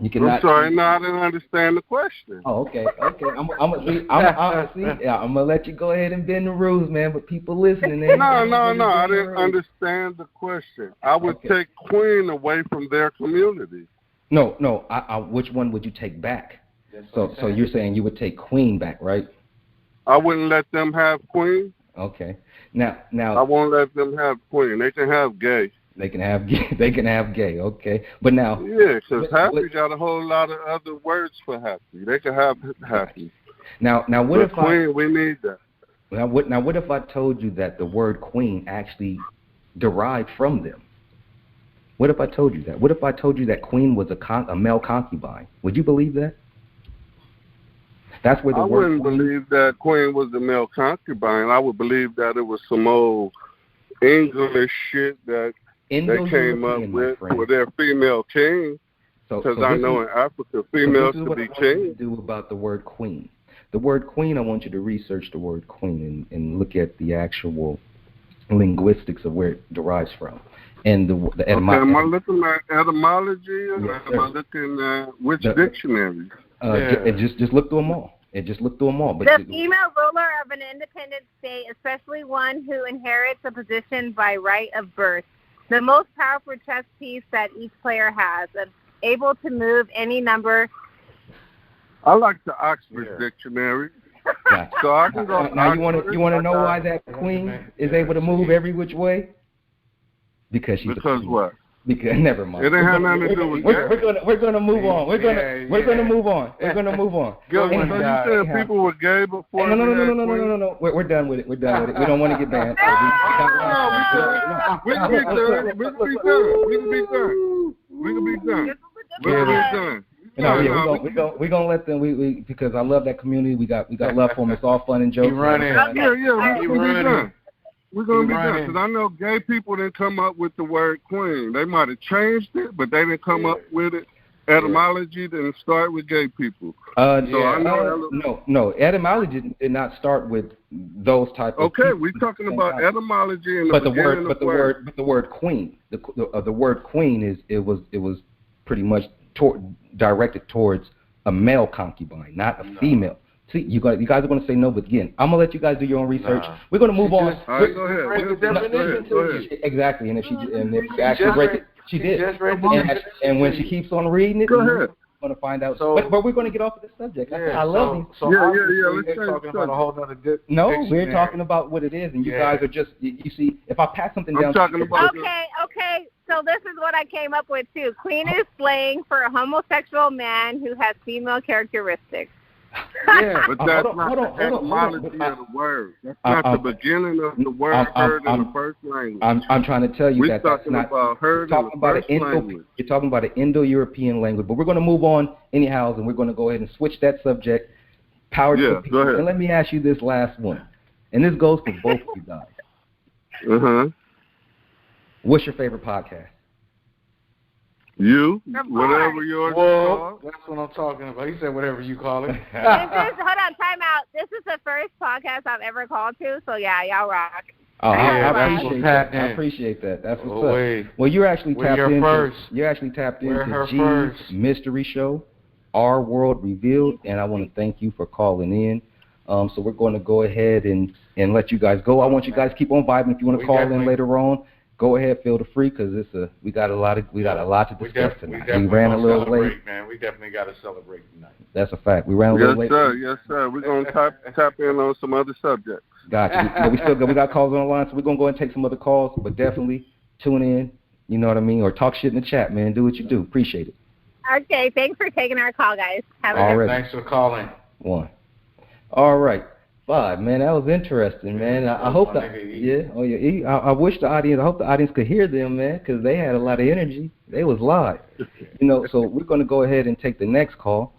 You cannot. I'm sorry, no, I didn't understand the question. Oh, okay. I'm gonna let you go ahead and bend the rules, man. But people listening, No, I didn't understand the question. I would take Queen away from their community. No. Which one would you take back? So you're saying you would take Queen back, right? I wouldn't let them have Queen. Okay. Now I won't let them have Queen. They can have gay. They can have gay. Okay. But now. Yeah, because happy got a whole lot of other words for happy. They can have happy. Now what if Queen? We need that. Now what if I told you that the word Queen actually derived from them? What if I told you that? What if I told you that Queen was a male concubine? Would you believe that? That's where the word. I wouldn't believe that Queen was a male concubine. I would believe that it was some old English shit that they came up with for their female king. Because I know in Africa, females could be king. Do about the word Queen. The word Queen, I want you to research the word Queen and look at the actual linguistics of where it derives from. And the etymology. Am I looking at etymology or am I looking at which dictionary? Just look through them all. But the female ruler of an independent state, especially one who inherits a position by right of birth. The most powerful chess piece that each player has, able to move any number. I like the Oxford Dictionary. Yeah. So I can go. Now you want to know why that Queen is able to move every which way? Because she's what? Because never mind. It didn't have nothing to do with that. We're gonna move on. We're gonna move on. Good one, you said people were gay before. No. We're done with it. We don't want to get banned. We can be done. We're gonna let them. Because I love that community. We got love for them. It's all fun and jokes. We're going to be done, because I know gay people didn't come up with the word Queen. They might have changed it, but they didn't come up with it. Etymology didn't start with gay people. No. Etymology did not start with those type of people. Okay, we're talking about etymology and the word Queen. The word Queen was pretty much directed towards a male concubine, not a female. See, you guys are going to say no, but again, I'm going to let you guys do your own research. We're going to move on. All right, go ahead. Exactly, and if she actually break it, she did. And when she keeps on reading it, we're going to find out. But we're going to get off of this subject. I love you. Let's talking about a whole other No, we're talking about what it is, and you guys are just, you see, if I pass something down. Okay. So this is what I came up with, too. Queen is slang for a homosexual man who has female characteristics. Yeah, but that's not the etymology of the word. That's not the beginning of the word heard in the first language. I'm trying to tell you that's not. You're talking about an Indo-European language, but we're going to move on anyhow, and we're going to go ahead and switch that subject. Power to the people. Go ahead. And let me ask you this last one, and this goes for both of you guys. What's your favorite podcast? Whatever yours is called. That's what I'm talking about. He said whatever you call it. Hold on, time out. This is the first podcast I've ever called to, so yeah, y'all rock. Oh, I appreciate that. That's what's up. Well, you're actually tapped into G's Mystery Show, Our World Revealed, and I want to thank you for calling in. So we're going to go ahead and let you guys go. I want you guys to keep on vibing. If you want to call in later on, go ahead, feel free, because we got a lot to discuss tonight. We ran a little late, man. We definitely got to celebrate tonight. That's a fact. We ran a little late. Yes, sir. We're gonna tap in on some other subjects. Gotcha. But we got calls on the line, so we're gonna go ahead and take some other calls. But definitely tune in. You know what I mean, or talk shit in the chat, man. Do what you do. Appreciate it. Okay, thanks for taking our call, guys. Have a good day. Thanks for calling. 1. All right. 5, man, that was interesting, man. I hope that, I wish the audience, I hope the audience could hear them, man, because they had a lot of energy. They was live, So we're going to go ahead and take the next call.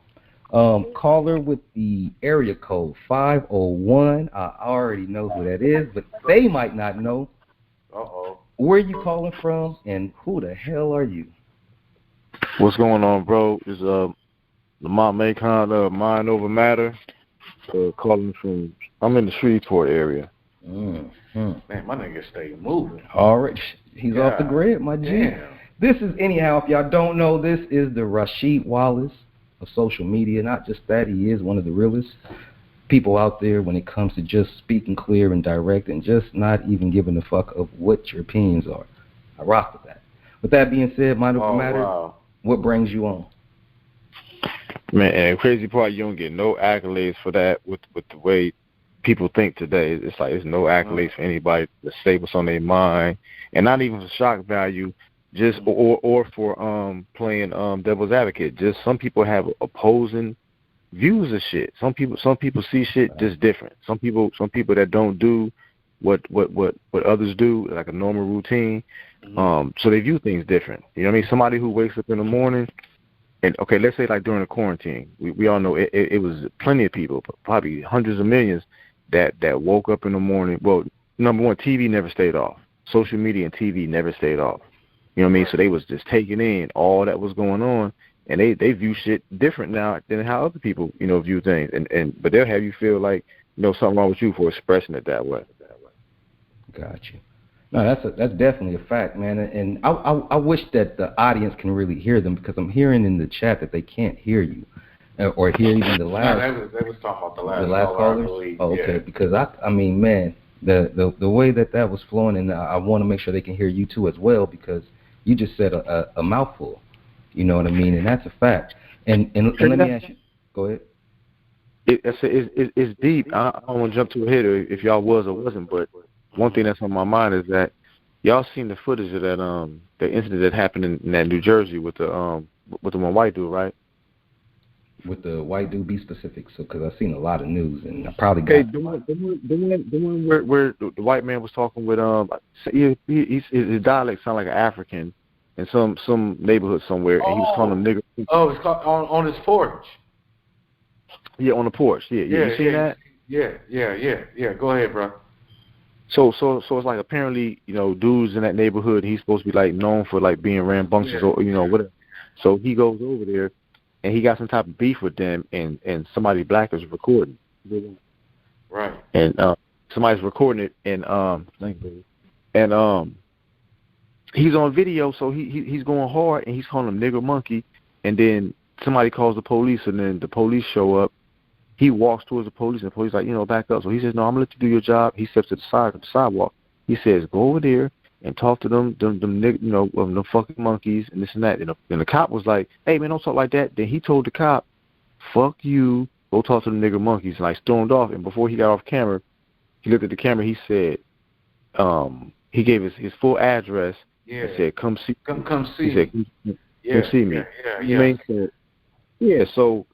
Caller with the area code 501. I already know who that is, but they might not know. Where are you calling from, and who the hell are you? What's going on, bro? It's Lamont Macon, Mind Over Matter. Calling from, I'm in the Shreveport area. Man, my nigga stay moving. All right, he's off the grid, my G. This is, anyhow, if y'all don't know, this is the Rasheed Wallace of social media. Not just that, he is one of the realest people out there when it comes to just speaking clear and direct and just not even giving a fuck of what your opinions are. I rock with that. With that being said, Mind Over Matter, what brings you on? Man, and the crazy part, you don't get no accolades for that with the way people think today. It's like there's no accolades for anybody to say what's on their mind, and not even for shock value, just or for playing devil's advocate. Just some people have opposing views of shit. Some people see shit just different. Some people that don't do what others do, like a normal routine. So they view things different. You know what I mean? Somebody who wakes up in the morning and, okay, let's say like during the quarantine, we all know it was plenty of people, probably hundreds of millions that woke up in the morning. Well, number one, TV never stayed off. Social media and TV never stayed off. You know what I mean? So they was just taking in all that was going on, and they view shit different now than how other people, you know, view things. But they'll have you feel like, you know, something wrong with you for expressing it that way. Got you. No, that's definitely a fact, man. And I wish that the audience can really hear them, because I'm hearing in the chat that they can't hear you, or hear even the last. No, they was talking about the last callers. Oh, okay. Yeah. Because I mean, man, the way that was flowing, and I want to make sure they can hear you too as well, because you just said a mouthful. You know what I mean? And that's a fact. And let me ask you. Go ahead. It's deep. I don't want to jump too ahead if y'all was or wasn't, but one thing that's on my mind is that y'all seen the footage of that the incident that happened in that New Jersey with the one white dude, right? With the white dude, be specific, so because I've seen a lot of news and I probably got the one where the white man was talking with his dialect sounded like an African in some neighborhood somewhere, and he was calling him nigger. Oh, it's on his porch. Yeah, on the porch. Yeah. You seen that? Yeah. Go ahead, bro. So it's like apparently, you know, dudes in that neighborhood, he's supposed to be like known for like being rambunctious or, you know, whatever. So he goes over there and he got some type of beef with them, and somebody black is recording. Right. And somebody's recording it, and he's on video, so he's going hard, and he's calling him nigger monkey, and then somebody calls the police, and then the police show up. He walks towards the police, and the police like, you know, back up. So he says, no, I'm going to let you do your job. He steps to the side of the sidewalk. He says, go over there and talk to them fucking monkeys and this and that. And the cop was like, hey, man, don't talk like that. Then he told the cop, fuck you, go talk to the nigger monkeys. And I stormed off. And before he got off camera, he looked at the camera. He said, he gave his full address. Yeah. And said, come see. Come see. He said, come see me. Yeah. So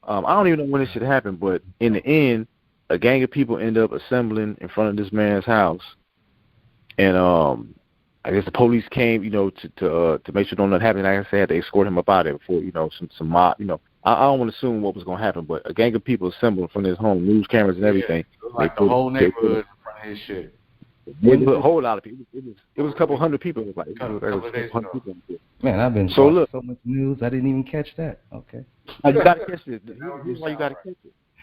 I don't even know when this shit happened, but in the end, a gang of people end up assembling in front of this man's house, and I guess the police came, you know, to make sure nothing happened. Like I said, they escort him up out of there before, you know, some mob, you know. I don't want to assume what was going to happen, but a gang of people assembled in front of his home, news cameras and everything. Yeah, like the whole neighborhood in front of his shit. A whole lot of people. It was a couple hundred people. It was like a couple hundred people. Man, I've been so much news. I didn't even catch that. Okay. You got to catch it. Here's why you got to catch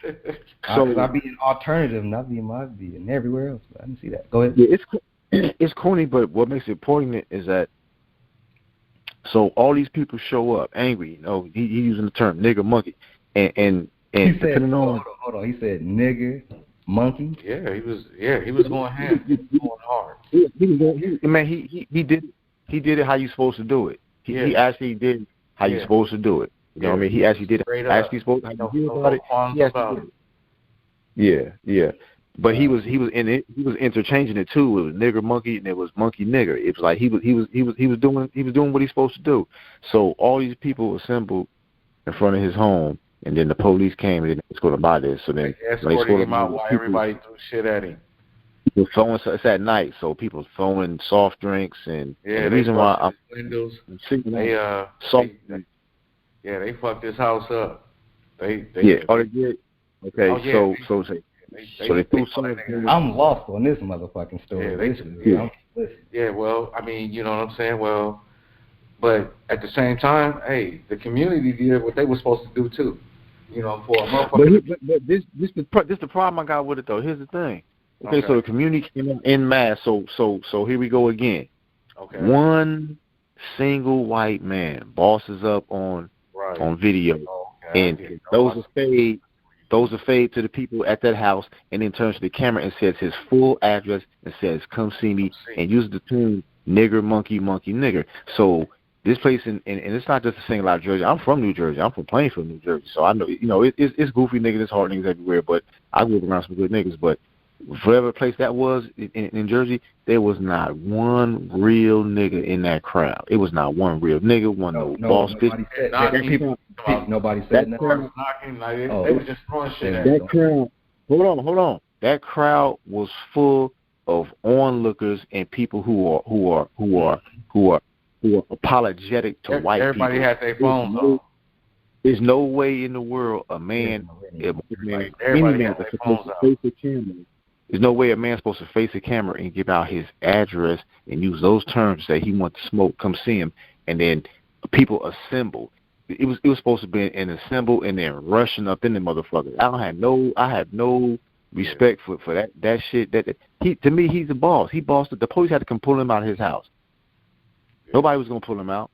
it. So I'll be an alternative, not be in my be and everywhere else. But I didn't see that. Go ahead. Yeah, it's corny, but what makes it poignant is that so all these people show up angry. You know, he using the term nigger monkey, and he said, hold on. He said nigger monkey. Yeah, he was going ham. He was going hard. He did it how you supposed to do it. He actually did how you supposed to do it. You know what I mean? He actually did it. Actually supposed to do about it. He actually did it. Yeah. But he was in it. He was interchanging it too. It was nigger monkey and it was monkey nigger. It was like he was doing what he's supposed to do. So all these people assembled in front of his home, and then the police came and they escorted him by there. So then they escorted him out while everybody threw shit at him. It's at night, so people throwing soft drinks and the reason why I'm windows. They fucked his house up. They did. Okay, so they threw something. I'm lost on this motherfucking story. Well, I mean, you know what I'm saying? Well, but at the same time, hey, the community did what they were supposed to do too. You know, for a motherfucker. But this the problem I got with it though. Here's the thing. Okay, so the community came in mass. So here we go again. Okay. One single white man bosses up on video, and those are fade to the people at that house, and then turns to the camera and says his full address and says, "Come see me," and uses the term "nigger, monkey, monkey, nigger." So this place, and it's not just a single out of Jersey. I'm from New Jersey. I'm from Plainfield, New Jersey. So I know, it's goofy niggas, it's hard niggas everywhere. But I grew up around some good niggas. But whatever place that was in Jersey, there was not one real nigga in that crowd. It was not one real nigga, boss bitch. Nobody said nothing. They were just throwing shit at that crowd. Hold on. That crowd was full of onlookers and people who are apologetic to white people. Everybody had their phones on. There's no way in the world a man, everybody had their phones out. There's no way a man's supposed to face a camera and give out his address and use those terms that he wants to smoke, come see him, and then people assemble. It was supposed to be an assemble and then rushing up in the motherfucker. I had no respect for that shit. To me, he's the boss. He bossed it. The police had to come pull him out of his house. Nobody was gonna pull him out.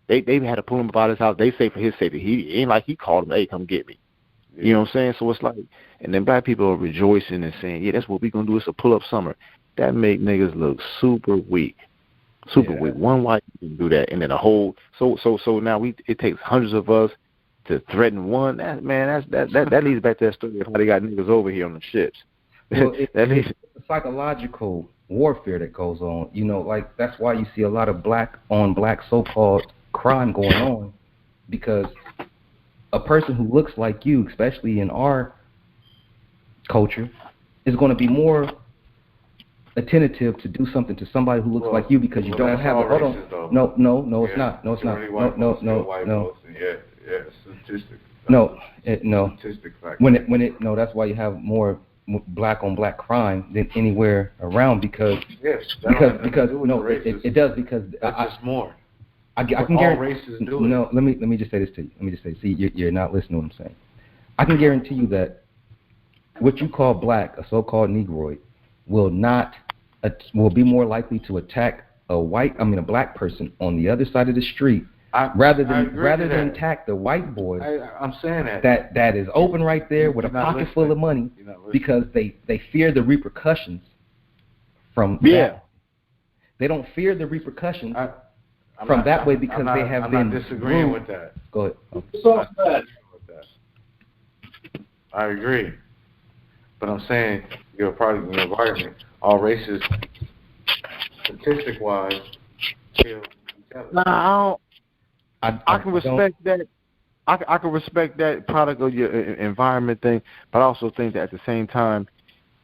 They had to pull him out of his house. They say for his safety. He ain't like he called him, "Hey, come get me." You know what I'm saying? So it's like, and then black people are rejoicing and saying, "Yeah, that's what we gonna do. It's a pull up summer." That make niggas look super weak. Weak. One white can do that, and then a whole. So now it takes hundreds of us to threaten one. That leads back to that story of how they got niggas over here on the ships. Well, it's psychological warfare that goes on. Like that's why you see a lot of black on black so-called crime going on, because a person who looks like you, especially in our culture, is going to be more attentive to do something to somebody who looks like you because you don't have a hold on. No, it's not. No, it's not. No. Yeah, statistics. No. Statistic fact. That's why you have more black on black crime than anywhere around because it does because that's just more. I can guarantee. No, let me just say this to you. See, you're not listening to what I'm saying. I can guarantee you that what you call black, a so-called Negroid, will be more likely to attack a black person on the other side of the street rather than attack the white boy. I'm saying that is open right there with a pocket full of money because they fear the repercussions from that. They don't fear the repercussions from that way because they have been. I'm not disagreeing with that. Go ahead. I agree, but I'm saying you're a product of the environment. All races, statistic-wise, kill each other. No, I can respect that. I can respect that product of your environment thing, but I also think that at the same time,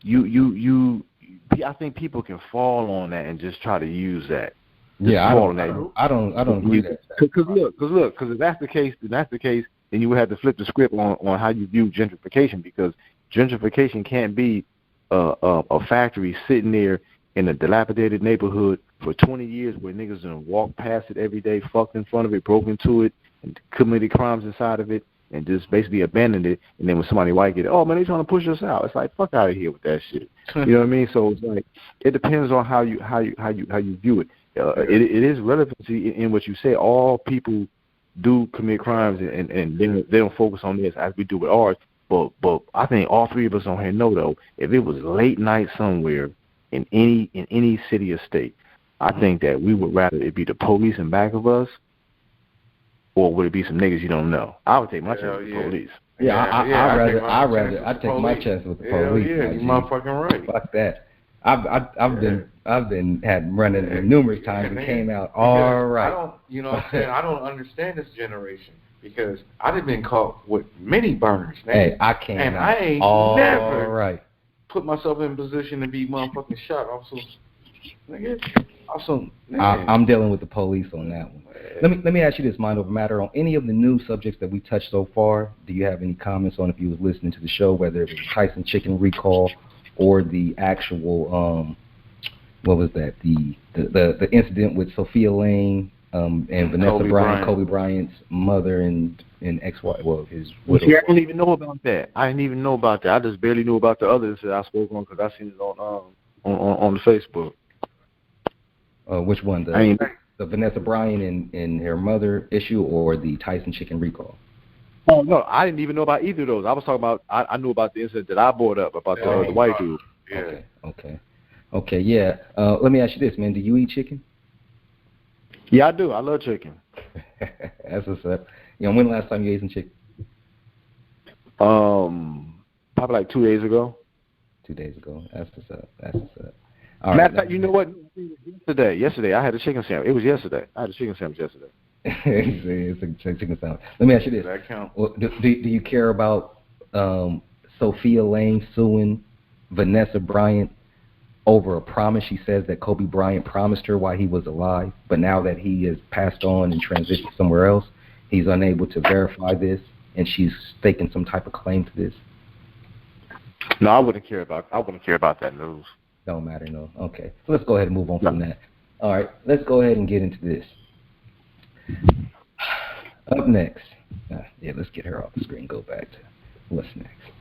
I think people can fall on that and just try to use that. I don't agree with that. Because if that's the case, then you would have to flip the script on how you view gentrification, because gentrification can't be a factory sitting there in a dilapidated neighborhood for 20 years where niggas done walk past it every day, fucked in front of it, broke into it, and committed crimes inside of it, and just basically abandoned it. And then when somebody white get it, oh man, they trying to push us out. It's like, fuck out of here with that shit. You know what I mean? So it's like it depends on how you view it. It is relevancy in what you say. All people do commit crimes, and they don't focus on this as we do with ours. But I think all three of us on here know, though, if it was late night somewhere in any city or state, I think that we would rather it be the police in back of us, or would it be some niggas you don't know? I would take my chance with the police. I'd take my chance with the police. Yeah, you motherfucking right. Fuck that. I've been running numerous times and came out all right. I don't understand this generation because I've been caught with many burners. Man. Hey, I came and out I ain't all never right. Put myself in position to be motherfucking shot. I'm dealing with the police on that one. Let me ask you this, Mind Over Matter, on any of the news subjects that we touched so far. Do you have any comments on if you was listening to the show, whether it was Tyson Chicken recall or the actual what was that? The incident with Sophia Lane and Vanessa Bryant, Kobe Bryant's mother and ex-wife, his widow. See, I didn't even know about that. I just barely knew about the others that I spoke on because I seen it on the Facebook. Which one? The Vanessa Bryant and her mother issue, or the Tyson Chicken recall? Oh no, I didn't even know about either of those. I was talking about. I knew about the incident that I brought up about the white dude. Yeah. Okay. Yeah. Let me ask you this, man. Do you eat chicken? Yeah, I do. I love chicken. That's what's up. When the last time you ate some chicken? Probably like 2 days ago. 2 days ago. That's what's up. All Matter right. of fact, you know what? Yesterday I had a chicken sandwich. It was yesterday. I had a chicken sandwich yesterday. It's a chicken sandwich. Let me ask you this. Does that count? Well, do you care about Sophia Lane suing Vanessa Bryant over a promise she says that Kobe Bryant promised her while he was alive, but now that he has passed on and transitioned somewhere else, he's unable to verify this, and she's staking some type of claim to this? No, I wouldn't care about that news. Don't matter, no. Okay, so let's go ahead and move on from that. All right, let's go ahead and get into this. Up next, let's get her off the screen. Go back to what's next.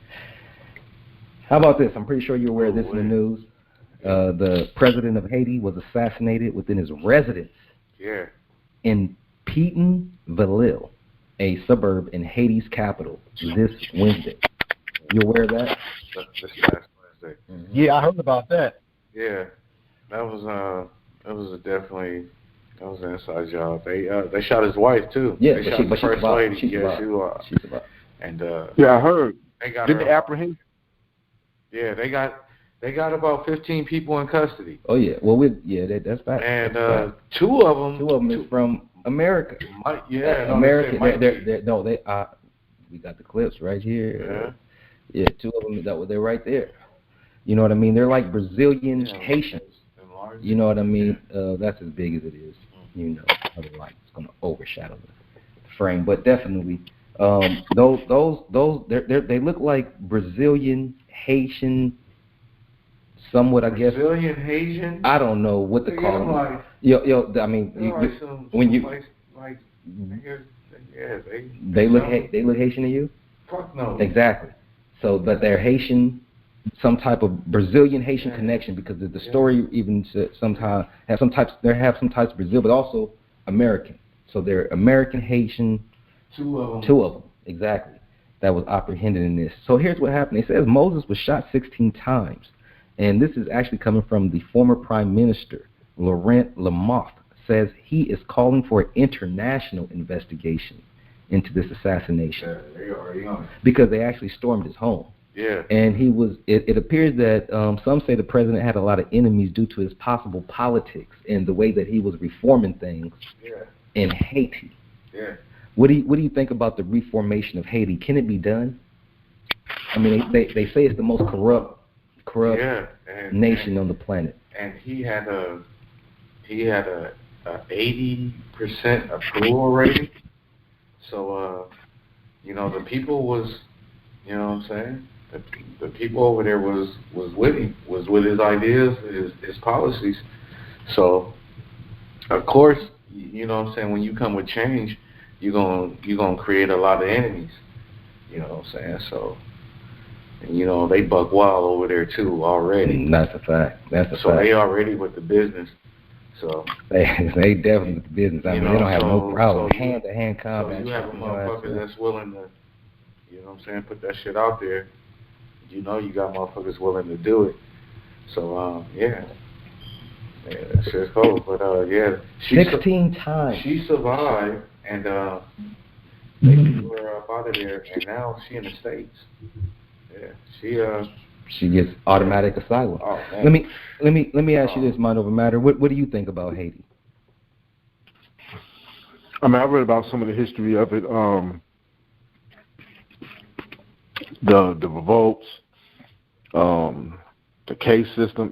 How about this? I'm pretty sure you're aware of this in the news. The president of Haiti was assassinated within his residence in Pétionville, a suburb in Haiti's capital, this Wednesday. You aware of that? This last Wednesday. Mm-hmm. Yeah, I heard about that. Yeah, that was definitely an inside job. They shot his wife too. Yeah, they shot the first lady. She survived. And yeah, I heard. Did they apprehend? Yeah, they got about 15 people in custody. Oh yeah, well that's bad. And two of them is from America. American. We got the clips right here. Yeah, two of them they're right there. You know what I mean? They're like Brazilian Haitians. You know what I mean? That's as big as it is. You know, otherwise it's going to overshadow the frame. But definitely, those they look like Brazilian Haitian, somewhat, I guess. Brazilian Haitian. I don't know what to call them. Like, I mean, they look Haitian to you? Fuck no. Exactly. So, but they're Haitian, some type of Brazilian Haitian connection, because the story even sometimes have some types of Brazil, but also American. So they're American Haitian. Two of them, exactly. That was apprehended in this. So here's what happened. It says Moses was shot 16 times, and this is actually coming from the former Prime Minister Laurent Lamothe. Says he is calling for an international investigation into this assassination. Because they actually stormed his home. Yeah. And it appears that some say the president had a lot of enemies due to his possible politics and the way that he was reforming things in Haiti. Yeah. What do you think about the reformation of Haiti? Can it be done? I mean, they say it's the most corrupt nation on the planet. And he had a 80% approval rating. So the people was, you know what I'm saying? The people over there was with him, was with his ideas, his policies. So of course, you know what I'm saying, when you come with change, you're gonna create a lot of enemies. You know what I'm saying? So, and, they buck wild over there too already. That's a fact. So they already with the business. So they definitely with the business. I mean, they don't have no problem. Hand-to-hand combat. So you have a motherfucker that's willing to, you know what I'm saying, put that shit out there. You got motherfuckers willing to do it. So that shit's cold. But 16 times. She survived, and they threw her up out of there, and now she in the States. Yeah, she gets automatic asylum. Oh, let me ask you this, Mind Over Matter. What do you think about Haiti? I mean, I read about some of the history of it. The revolts, the case system.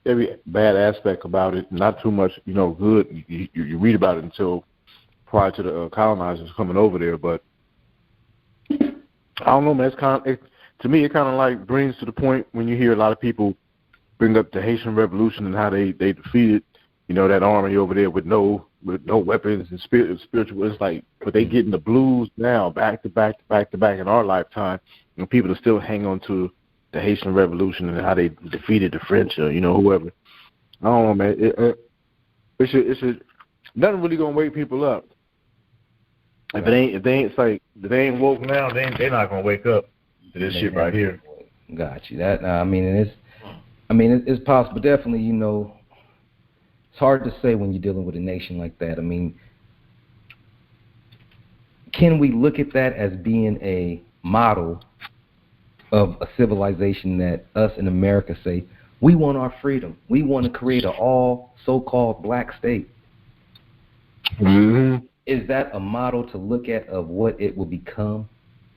Every bad aspect about it. Not too much, good. You read about it until prior to the colonizers coming over there. But I don't know, man. To me, it kind of like brings to the point when you hear a lot of people bring up the Haitian Revolution and how they defeated, that army over there with no weapons and spiritual. It's like, but they getting the blues now, back to back in our lifetime, and people are still hang on to the Haitian Revolution and how they defeated the French or whoever. I don't know, man. It's nothing really gonna wake people up. If they ain't woke now, they're not gonna wake up to this shit right here. Got you. That it's possible. Definitely, it's hard to say when you're dealing with a nation like that. I mean, can we look at that as being a model of a civilization that us in America say, we want our freedom. We want to create an all so-called black state. Mm-hmm. Is that a model to look at of what it will become?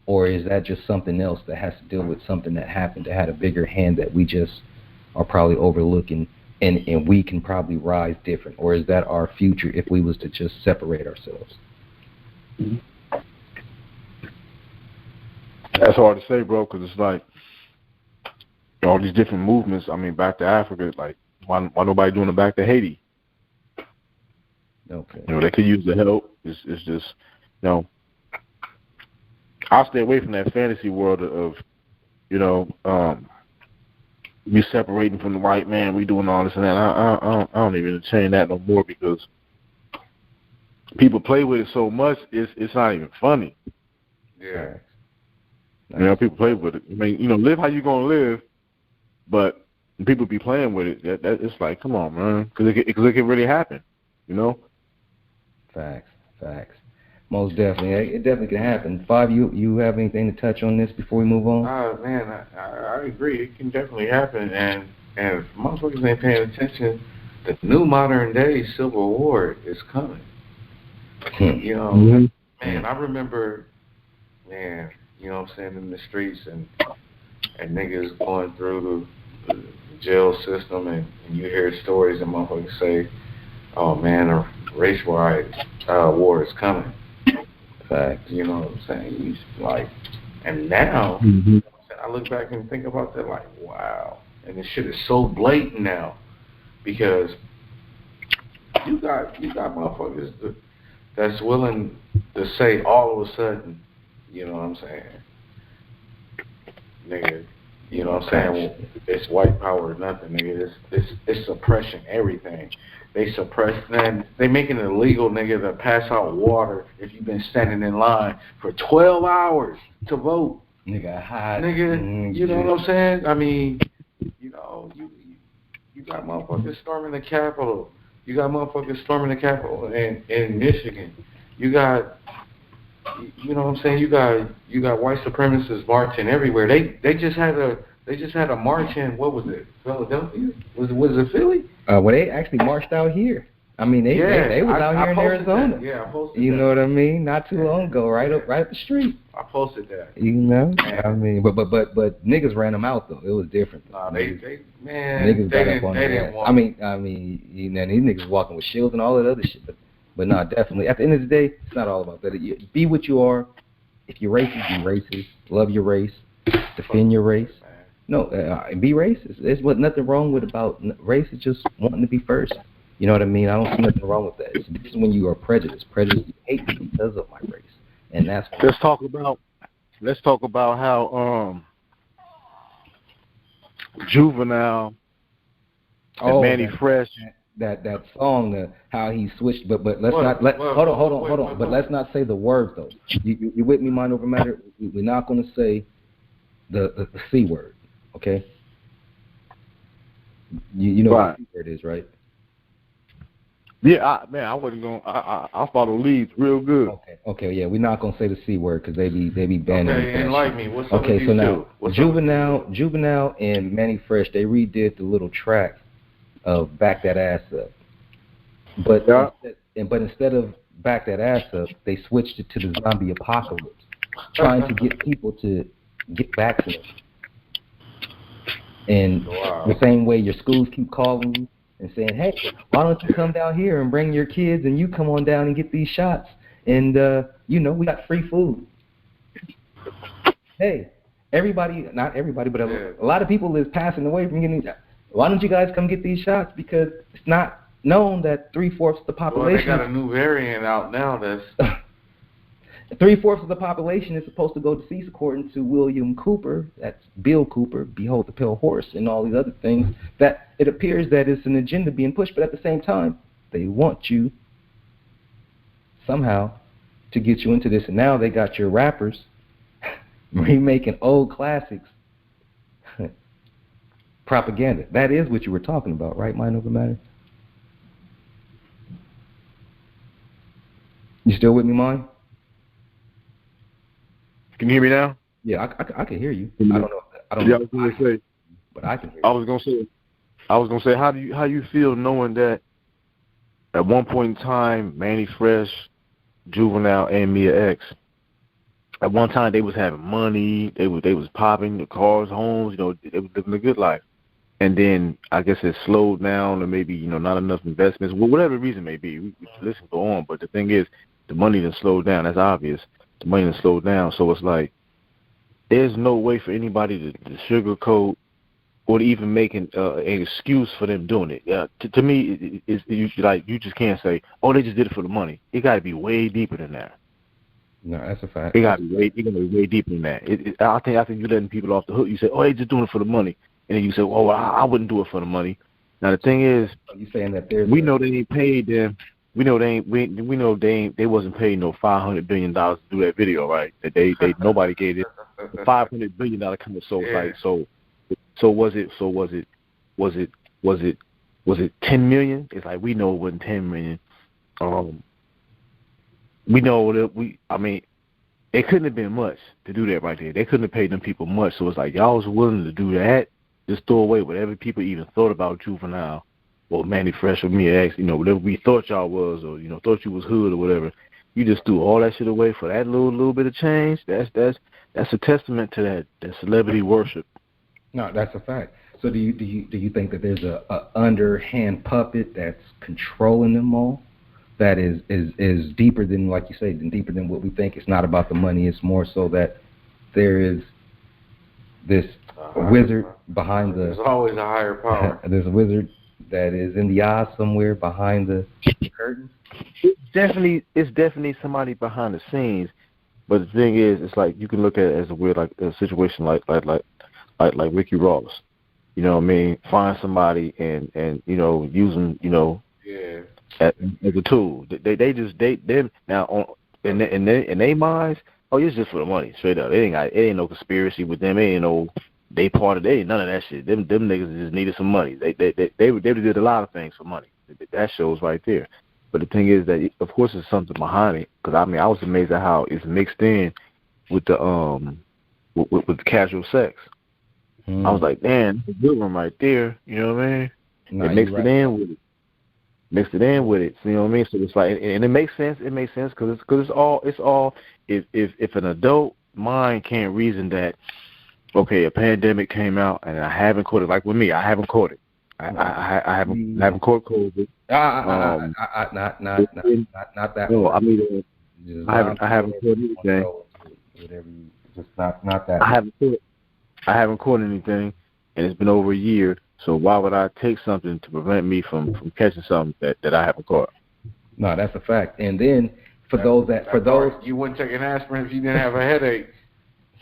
Or is that just something else that has to deal with something that happened that had a bigger hand that we just are probably overlooking and we can probably rise different? Or is that our future if we was to just separate ourselves? Mm-hmm. That's hard to say, bro, because it's like all these different movements. I mean, back to Africa, like why nobody doing it back to Haiti? Okay. They could use the help. It's just, I'll stay away from that fantasy world of we separating from the white man, we doing all this and that. I don't even entertain that no more because people play with it so much, it's not even funny. Yeah. People play with it. I mean, live how you gonna live, but people be playing with it. That it's like, come on, man, because it can really happen. Facts. Most definitely, it definitely can happen. Five, you have anything to touch on this before we move on? Man, I agree. It can definitely happen, and if motherfuckers ain't paying attention, the new modern day civil war is coming. Mm-hmm. Man, I remember, man. You know what I'm saying, in the streets and niggas going through the jail system and you hear stories and motherfuckers say, oh man, a race war is coming. Facts. You know what I'm saying? And now, mm-hmm. I look back and think about that like, wow. And this shit is so blatant now because you got motherfuckers that's willing to say all of a sudden, you know what I'm saying? Nigga, you know what I'm saying? It's white power or nothing, nigga. It's suppression, everything. They suppress, man. They making it illegal, nigga, to pass out water if you've been standing in line for 12 hours to vote. Nigga, hot. Nigga, you know what I'm saying? I mean, you got motherfuckers storming the Capitol. You got motherfuckers storming the Capitol in Michigan. You got... You know what I'm saying? You got white supremacists marching everywhere. They just had a march in, what was it? Philadelphia? Was it Philly? Well, they actually marched out here. I mean, they was out here in Arizona. That. Yeah, I posted you that. know what I mean? Not too long ago, right up the street. I posted that. I mean, but niggas ran them out though. It was different. Nah, niggas they didn't want. I mean, these niggas walking with shields and all that other shit. But no, definitely. At the end of the day, it's not all about that. Be what you are. If you're racist, be racist. Love your race. Defend your race. No, be racist. There's nothing wrong with about race. Is just wanting to be first. You know what I mean? I don't see nothing wrong with that. It's when you are prejudiced. You hate me because of my race, and that's. Let's talk about how Juvenile and Manny Fresh. That song, how he switched, but let's hold on. But let's not say the words though. You with me, mind over matter? We're not going to say the C word, okay? You know right. What the C word is, right? Yeah, I wasn't going. I follow leads real good. Okay, yeah, we're not going to say the C word because they be banning. Okay, enlighten me. What's up with Okay, so now two? Juvenile and Manny Fresh, they redid the little track of Back That Ass Up. But instead of Back That Ass Up, they switched it to the zombie apocalypse, trying to get people to get vaccinated. And the same way your schools keep calling you and saying, hey, why don't you come down here and bring your kids and you come on down and get these shots. And, we got free food. Hey, not everybody, but a lot of people is passing away from getting these shots. Why don't you guys come get these shots? Because it's not known that 3/4 of the population... Well, they got a new variant out now that's... 3/4 of the population is supposed to go deceased according to William Cooper. That's Bill Cooper, Behold the Pale Horse, and all these other things. That it appears that it's an agenda being pushed, but at the same time, They want you somehow to get you into this. And now they got your rappers remaking old classics. Propaganda. That is what you were talking about, right, Mind Over Matter? You still with me, Mind? Can you hear me now? Yeah, I can hear you. I don't know. I was gonna say, but I can hear you. I was gonna say, how do you feel knowing that at one point in time, Manny Fresh, Juvenile, and Mia X, at one time they was having money, they was popping the cars, homes, they was living a good life. And then I guess it slowed down, or maybe not enough investments, whatever the reason may be. We listen, go on, but the thing is, the money done slowed down. That's obvious. The money done slowed down, so it's like there's no way for anybody to sugarcoat or to even make an excuse for them doing it. To me, you just can't say, oh, they just did it for the money. It got to be way deeper than that. No, that's a fact. It got to be way deeper than that. I think you're letting people off the hook. You say, oh, they just doing it for the money, and then you say, oh, well, I wouldn't do it for the money. Now the thing is, you saying that we know they ain't paid them. We know they wasn't paid no $500 billion to do that video, right? That they nobody gave it $500 billion coming. So like was it 10 million? It's like we know it wasn't 10 million. We know that it couldn't have been much to do that right there. They couldn't have paid them people much. So it's like y'all was willing to do that, just throw away whatever people even thought about Juvenile or Manny Fresh or Mia X, whatever we thought y'all was, or thought you was hood or whatever. You just threw all that shit away for that little bit of change. That's a testament to that celebrity worship. No, that's a fact. So do you think that there's a underhand puppet that's controlling them all? That is deeper than, like you say, deeper than what we think. It's not about the money. It's more so that there is this wizard behind the. There's always a higher power. There's a wizard that is in the eye somewhere behind the curtain. It's definitely somebody behind the scenes. But the thing is, it's like you can look at it as a weird, like a situation like Ricky Ross. You know what I mean? Find somebody and use them, as a tool. Them now in their minds. Oh, it's just for the money, straight up. It ain't no conspiracy with them. It ain't no they part of it. Ain't none of that shit. Them niggas just needed some money. They did a lot of things for money. That shows right there. But the thing is that of course there's something behind it. Because I was amazed at how it's mixed in with the with the casual sex. I was like, damn, that's a good one right there. You know what I mean? They mixed it in with it. Mixed it in with it. You know what I mean? So it's like, and it makes sense. It makes sense because it's all. If an adult mind can't reason that, okay, a pandemic came out and I haven't caught it. Like with me, I haven't caught it. I haven't caught COVID. Not that. No, I mean, I haven't caught anything. Whatever you, just not that. I haven't caught anything, and it's been over a year. So why would I take something to prevent me from catching something that I haven't caught? No, that's a fact. And then for those you wouldn't take an aspirin if you didn't have a headache.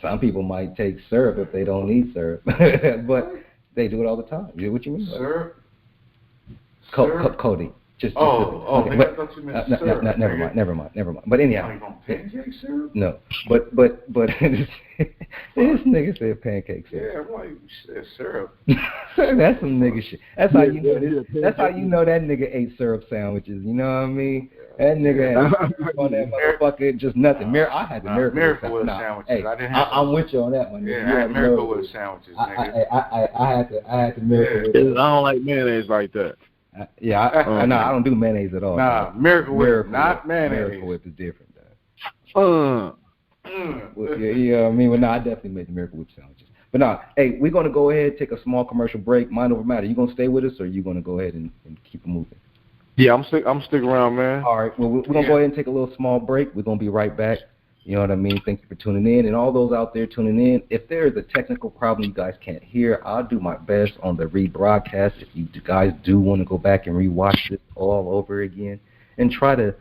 Some people might take syrup if they don't need syrup, but they do it all the time. You know what you mean? Syrup? Cody. Okay. But, I thought you meant syrup. Never mind. But anyhow. Are you going pancake syrup? No. But this nigga said pancake syrup. Yeah, why you said syrup? That's some nigga shit. That's how you know this. That's how you know that nigga ate syrup sandwiches. You know what I mean? That nigga had on that motherfucker, just nothing. I had the Miracle Whip sandwiches. Hey, I'm with you on that one. Yeah, I had Miracle Whip sandwiches, nigga. I had the Miracle Whip. I don't like mayonnaise like that. I don't do mayonnaise at all. Nah, Miracle Whip, not mayonnaise. Miracle Whip is different, though. I mean? Well, no, I definitely made the Miracle Whip sandwiches. But no, hey, we're going to go ahead and take a small commercial break. Mind over matter. You going to stay with us, or you going to go ahead and keep it moving? Yeah, I'm sticking around, man. All right, well, we're going to go ahead and take a little small break. We're going to be right back. You know what I mean? Thank you for tuning in. And all those out there tuning in, if there is a technical problem you guys can't hear, I'll do my best on the rebroadcast. If you guys do want to go back and rewatch it all over again and try to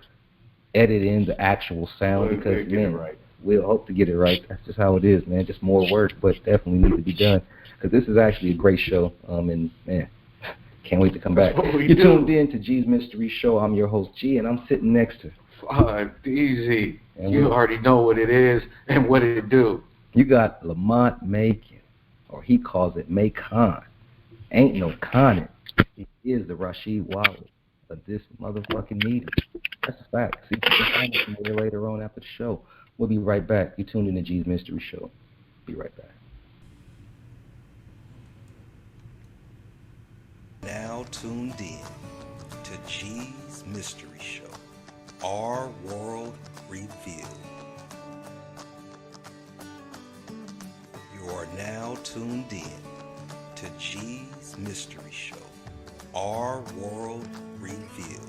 edit in the actual sound, because, man, we'll hope to get it right. That's just how it is, man. Just more work, but definitely need to be done, because this is actually a great show. And, man, Can't wait to come back. You're tuned in to G's Mystery Show. I'm your host, G, and I'm sitting next to Easy. You already know what it is and what it do. You got Lamont Macon, or he calls it Macon. Ain't no conning. He is the Rashid Wallace of this motherfucking meeting. That's a fact. See, you can find us later on after the show. We'll be right back. You tuned in to G's Mystery Show. Be right back. Now tuned in to G's Mystery Show, Our World Revealed. You are now tuned in to G's Mystery Show, Our World Revealed.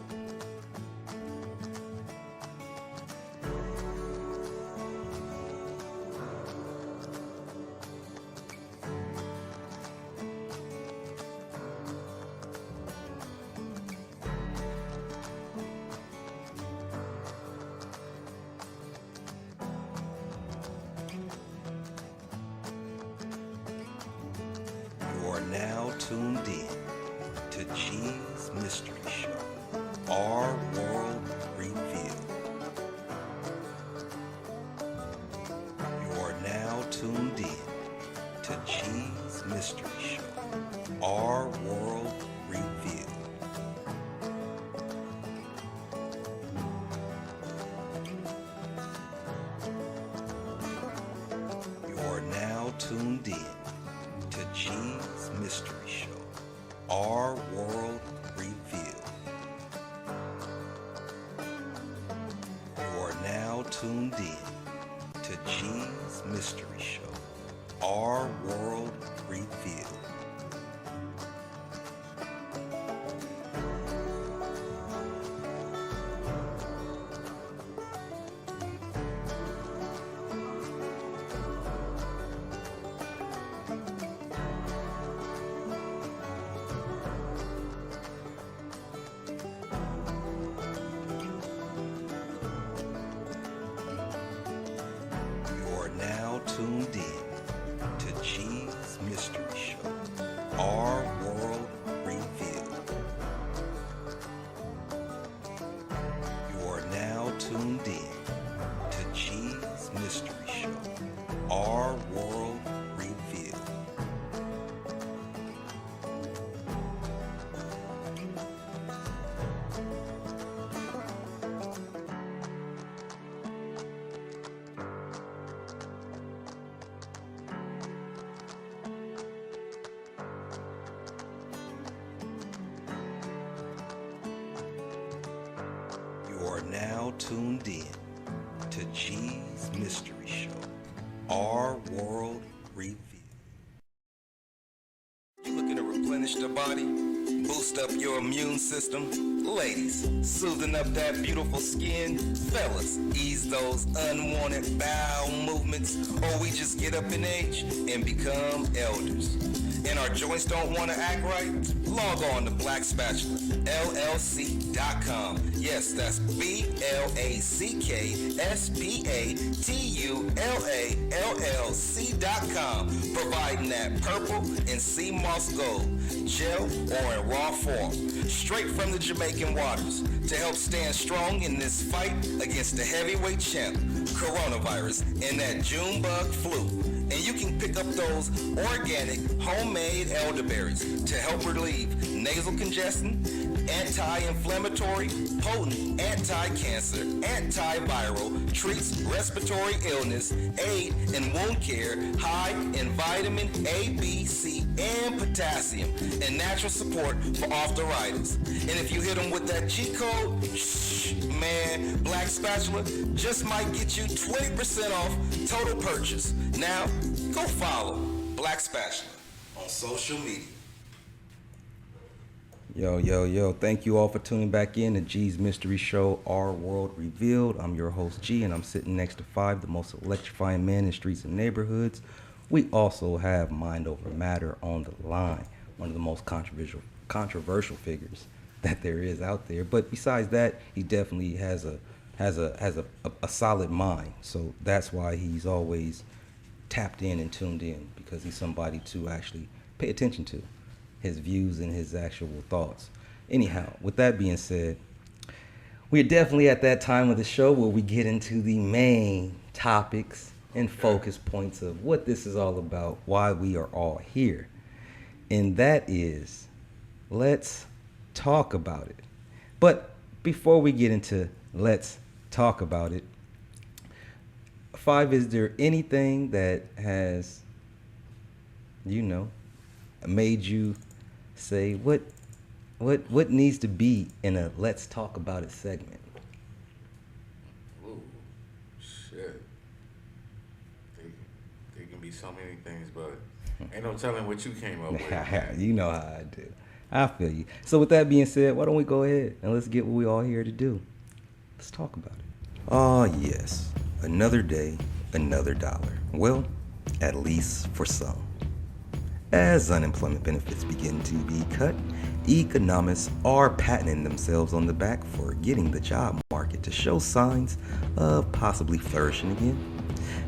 Now tuned in to G's Mystery Show, Our World Revealed. You are now tuned in to G's Mystery Show, Our World Revealed. You are now tuned in to G's Mystery Show, Our World Revealed. You are now tuned in to G's Mystery Show, Our World Revealed. Tuned in to G's Mystery Show, Our World Revealed. You are now tuned in to G's Mystery Show, Our World Revealed. Now tuned in to G's Mystery Show, Our World Revealed. You looking to replenish the body, boost up your immune system? Ladies, soothing up that beautiful skin? Fellas, ease those unwanted bowel movements, or we just get up in age and become elders. And our joints don't want to act right? Log on to BlackSpatula, Yes, that's BlackSpatulallc.com, providing that purple and sea moss gold, gel or in raw form, straight from the Jamaican waters, to help stand strong in this fight against the heavyweight champ, coronavirus, and that June bug flu. And you can pick up those organic, homemade elderberries to help relieve nasal congestion, anti-inflammatory, potent anti-cancer, antiviral, treats respiratory illness, aid in wound care, high in vitamin A, B, C, and potassium, and natural support for arthritis. And if you hit them with that G code, man, Black Spatula just might get you 20% off total purchase. Now, go follow Black Spatula on social media. Yo. Thank you all for tuning back in to G's Mystery Show, Our World Revealed. I'm your host, G, and I'm sitting next to Five, the most electrifying man in streets and neighborhoods. We also have Mind Over Matter on the line, one of the most controversial figures that there is out there. But besides that, he definitely has a solid mind. So that's why he's always tapped in and tuned in, because he's somebody to actually pay attention to. his views and his actual thoughts. Anyhow, with that being said, we're definitely at that time of the show where we get into the main topics and focus points of what this is all about, why we are all here. And that is, let's talk about it. But before we get into let's talk about it, Five, is there anything that has, made you say what needs to be in a let's talk about it segment? Ooh, shit. They can be so many things, but ain't no telling what you came up with. You know how I do. I feel you. So with that being said, why don't we go ahead and let's get what we all here to do. Let's talk about it. Ah, yes. Another day, another dollar. Well, at least for some. As unemployment benefits begin to be cut, economists are patting themselves on the back for getting the job market to show signs of possibly flourishing again.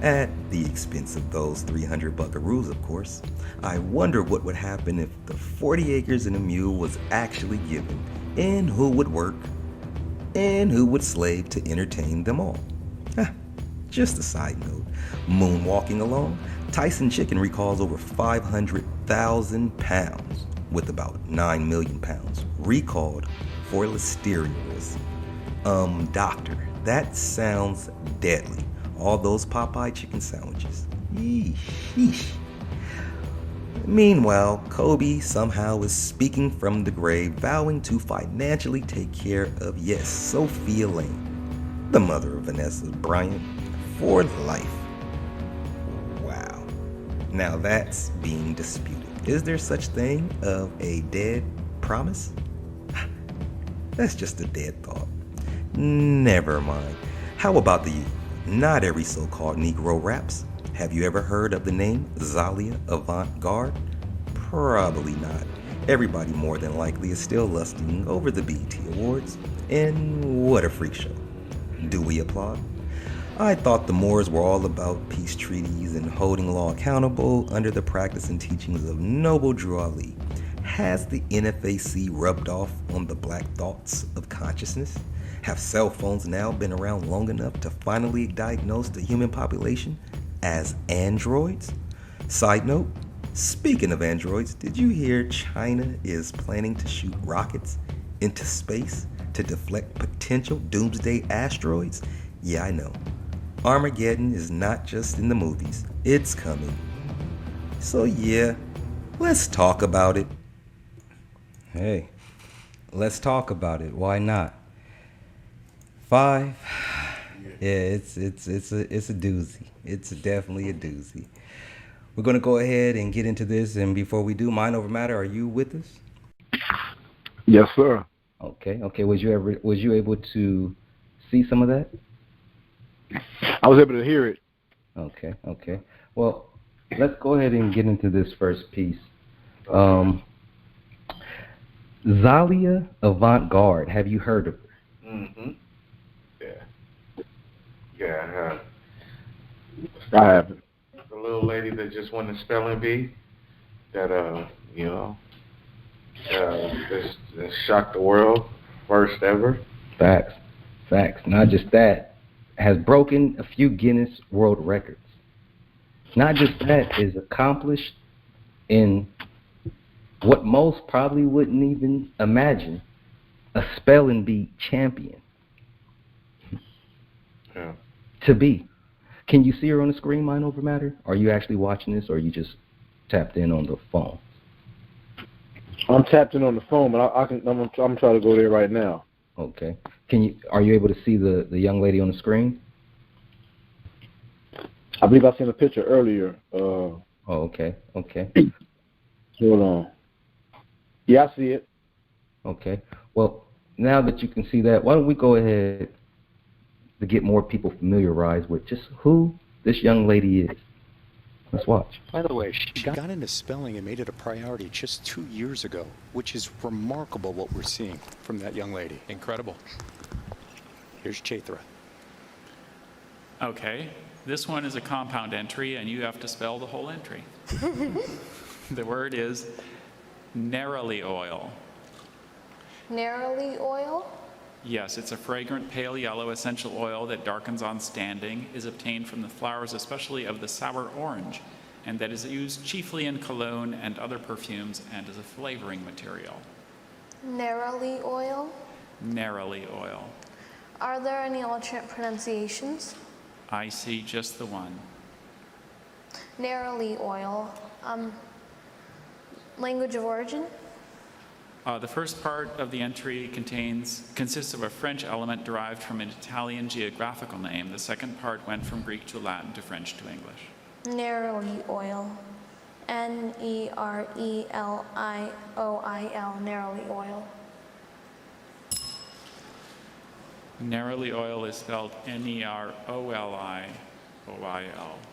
At the expense of those 300 buckaroos, of course. I wonder what would happen if the 40 acres and a mule was actually given, and who would work, and who would slave to entertain them all. Just a side note, moonwalking along, Tyson Chicken recalls over 500,000 pounds, with about 9 million pounds recalled for listeriosis. Doctor, that sounds deadly. All those Popeye chicken sandwiches. Yeesh. Meanwhile, Kobe somehow is speaking from the grave, vowing to financially take care of, yes, Sophia Lane, the mother of Vanessa Bryant, for life. Wow. Now that's being disputed. Is there such thing of a dead promise? That's just a dead thought. Never mind. How about the youth? Not every so-called Negro raps. Have you ever heard of the name Zaila Avant Gard? Probably not. Everybody more than likely is still lusting over the BET Awards. And what a freak show. Do we applaud? I thought the Moors were all about peace treaties and holding law accountable under the practice and teachings of Noble Drew Ali. Has the NFAC rubbed off on the black thoughts of consciousness? Have cell phones now been around long enough to finally diagnose the human population as androids? Side note, speaking of androids, did you hear China is planning to shoot rockets into space to deflect potential doomsday asteroids? Yeah, I know. Armageddon is not just in the movies, it's coming. So yeah, let's talk about it. Hey, let's talk about it. Why not? Five. Yeah, it's a doozy. It's definitely a doozy. We're gonna go ahead and get into this, and before we do, Mind Over Matter, are you with us? Yes, sir. Okay. Was you able to see some of that? I was able to hear it. Okay. Well, let's go ahead and get into this first piece. Zaila Avant Gard, have you heard of her? Mm-hmm. Yeah, I have. I haven't. The little lady that just won the spelling bee, that just shocked the world, first ever. Facts. Not just that, has broken a few Guinness World Records. Not just that, is accomplished in what most probably wouldn't even imagine, a spelling bee champion. Yeah. To be. Can you see her on the screen, Mind Over Matter? Are you actually watching this, or are you just tapped in on the phone? I'm tapped in on the phone, but I'm trying to go there right now. Okay. Are you able to see the young lady on the screen? I believe I seen a picture earlier. Okay. Hold on. Yeah, I see it. Okay. Well, now that you can see that, why don't we go ahead to get more people familiarized with just who this young lady is. Let's watch. By the way, she got into spelling and made it a priority just 2 years ago, which is remarkable what we're seeing from that young lady. Incredible. Here's Chaitra. Okay, this one is a compound entry, and you have to spell the whole entry. The word is Neroli oil. Neroli oil? Yes, it's a fragrant pale yellow essential oil that darkens on standing, is obtained from the flowers especially of the sour orange, and that is used chiefly in cologne and other perfumes and as a flavoring material. Neroli oil? Neroli oil. Are there any alternate pronunciations? I see just the one. Neroli oil. Language of origin? The first part of the entry consists of a French element derived from an Italian geographical name. The second part went from Greek to Latin to French to English. Neroli oil. Nerelioil. Neroli oil. Neroli oil is spelled Nerolioil.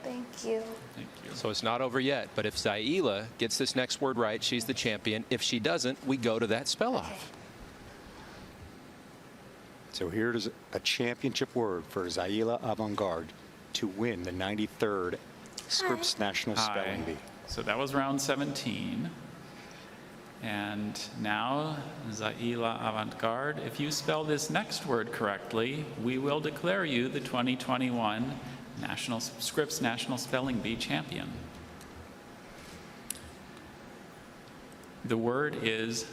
Thank you. Thank you. So it's not over yet, but if Zaila gets this next word right, she's the champion. If she doesn't, we go to that spell-off. So here's a championship word for Zaila Avant Gard to win the 93rd Scripps National Spelling Bee. So that was round 17. And now, Zaila Avant Gard, if you spell this next word correctly, we will declare you the 2021 Scripps National Spelling Bee champion. The word is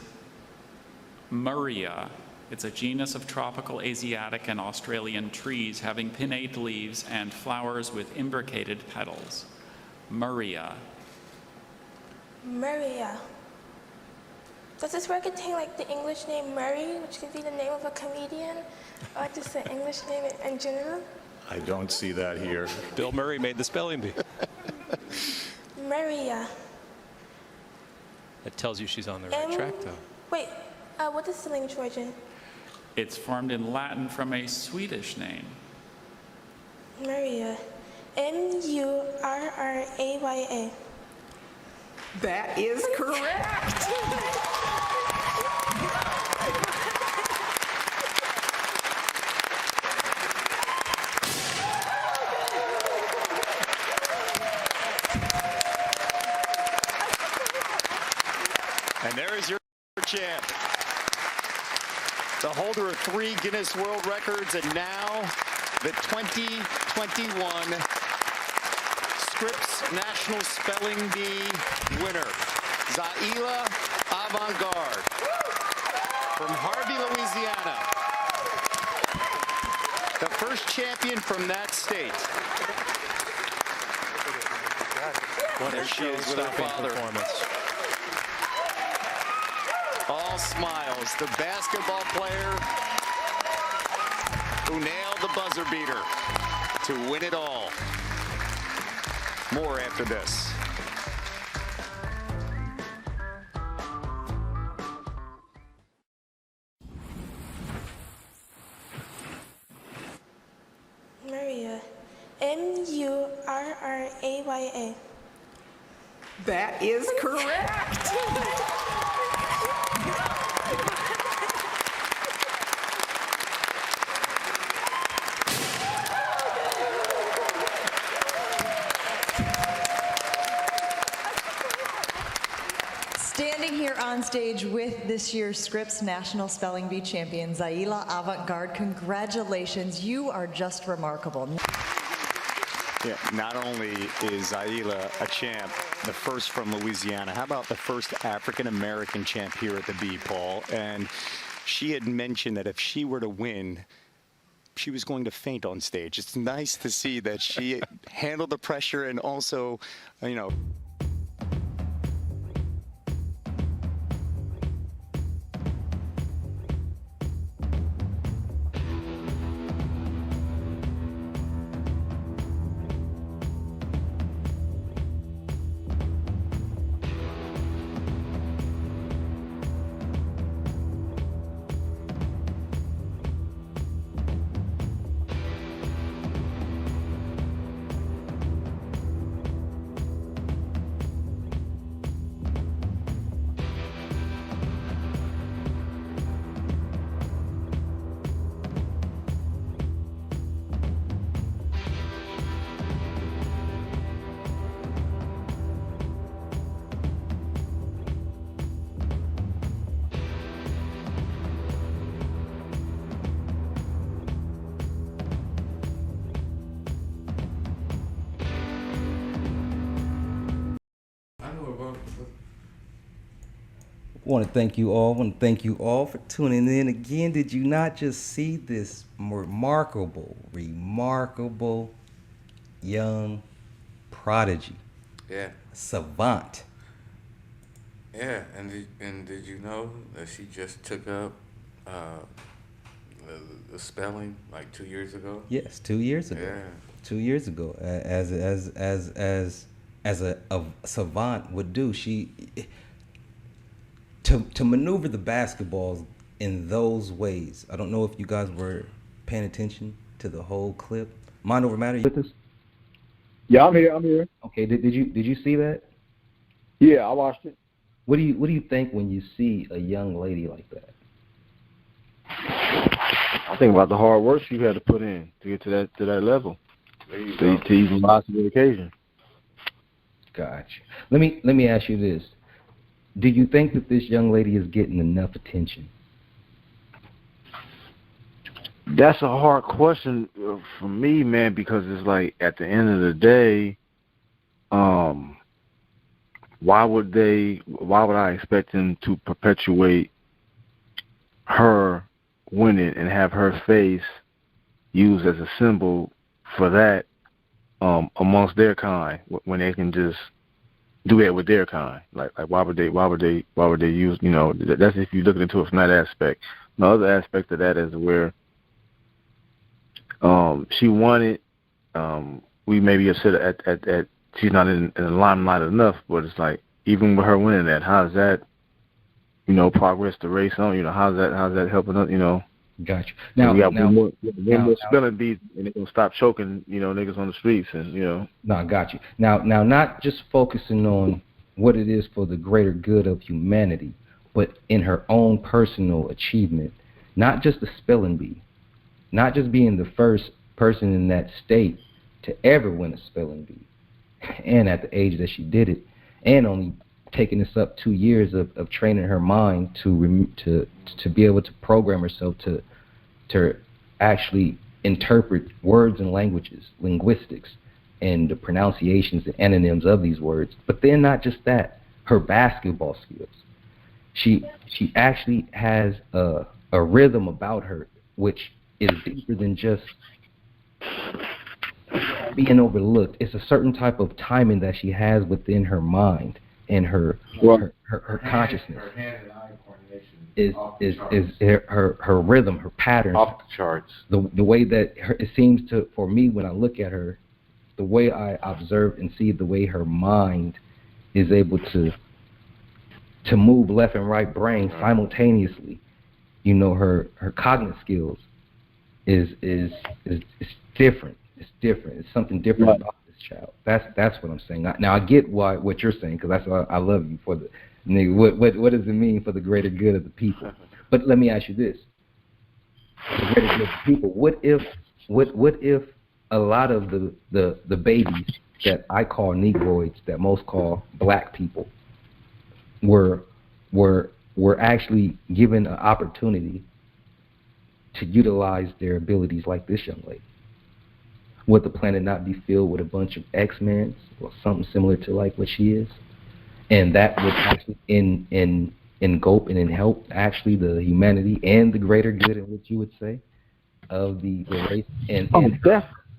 Maria. It's a genus of tropical Asiatic and Australian trees having pinnate leaves and flowers with imbricated petals. Maria. Maria. Does this word contain like the English name Murray, which could be the name of a comedian, or just the English name in general? I don't see that here. Bill Murray made the spelling bee. Maria. That tells you she's on the right track, though. Wait, what is the language origin? It's formed in Latin from a Swedish name. Maria. Murraya. That is correct. And there is your champ. The holder of 3 Guinness World Records and now the 2021 Scripps National Spelling Bee winner, Zaila Avant Gard from Harvey, Louisiana. The first champion from that state. What a show-stopping performance. All smiles. The basketball player who nailed the buzzer beater to win it all. More after this. Maria. Murraya. That is correct. Standing here on stage with this year's Scripps National Spelling Bee champion, Zaila Avant Gard, congratulations. You are just remarkable. Yeah, not only is Zaila a champ, the first from Louisiana, how about the first African-American champ here at the Bee, Paul? And she had mentioned that if she were to win, she was going to faint on stage. It's nice to see that she handled the pressure and also, you know, Want to thank you all. Want to thank you all for tuning in again. Did you not just see this remarkable young prodigy? Yeah. Savant. Yeah, and did you know that she just took up the spelling like 2 years ago? Yes, 2 years ago. Yeah. 2 years ago, as a savant would do. She to maneuver the basketballs in those ways. I don't know if you guys were paying attention to the whole clip. Mind over matter. You with us? Yeah, I'm here. Okay. Did you see that? Yeah, I watched it. What do you think when you see a young lady like that? I think about the hard work she had to put in to get to that level. To even rise to the occasion. Gotcha. Let me ask you this: do you think that this young lady is getting enough attention? That's a hard question for me, man, because it's like at the end of the day, why would I expect them to perpetuate her winning and have her face used as a symbol for that amongst their kind when they can just do that with their kind? Like why would they use, that's if you look into it from that aspect. The other aspect of that is where she won it. We maybe have said at she's not in the limelight enough, but it's like even with her winning that, how does that progress the race on? How's that helping us? Gotcha. Now we got one more spelling bees, and they're gonna stop choking, niggas on the streets, and No, I got you. Now, not just focusing on what it is for the greater good of humanity, but in her own personal achievement. Not just the spelling bee, not just being the first person in that state to ever win a spelling bee, and at the age that she did it, and only taking this up 2 years of training her mind to be able to program herself to actually interpret words and languages, linguistics, and the pronunciations and antonyms of these words. But then not just that, her basketball skills. She actually has a rhythm about her which is deeper than just being overlooked. It's a certain type of timing that she has within her mind and her consciousness. Her hand and eye coordination Is her rhythm, her patterns, off the charts. The way that it seems to, for me, when I look at her, the way I observe and see the way her mind is able to move left and right brain simultaneously. Her cognitive skills is different. It's different. It's something different about this child. That's what I'm saying. Now I get what you're saying, because that's why I love you for the. What does it mean for the greater good of the people? But let me ask you this: the greater good of the people. What if a lot of the babies that I call Negroids, that most call black people, were actually given an opportunity to utilize their abilities like this young lady? Would the planet not be filled with a bunch of X-Men or something similar to like what she is? And that would actually engulf and help actually the humanity and the greater good, in which you would say, of the race. And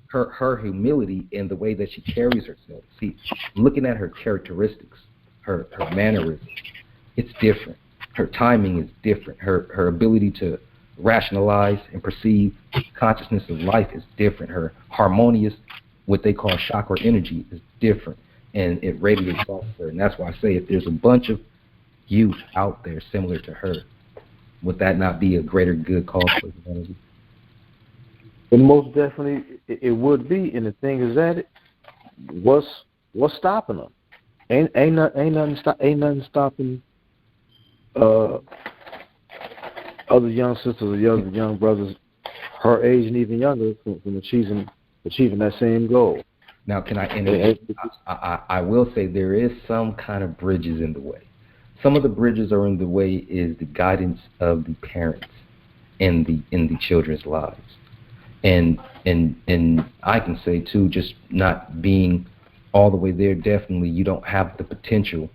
her humility and the way that she carries herself. See, looking at her characteristics, her mannerisms, it's different. Her timing is different. Her ability to rationalize and perceive consciousness of life is different. Her harmonious, what they call chakra energy, is different. And it radiates off her. And that's why I say, if there's a bunch of youth out there similar to her, would that not be a greater good cause for humanity? And most definitely it would be. And the thing is that what's stopping them? Ain't nothing stopping other young sisters or young brothers her age and even younger from achieving that same goal. Now, can I will say there is some kind of bridges in the way. Some of the bridges are in the way is the guidance of the parents in the children's lives. And I can say too, just not being all the way there, definitely you don't have the potential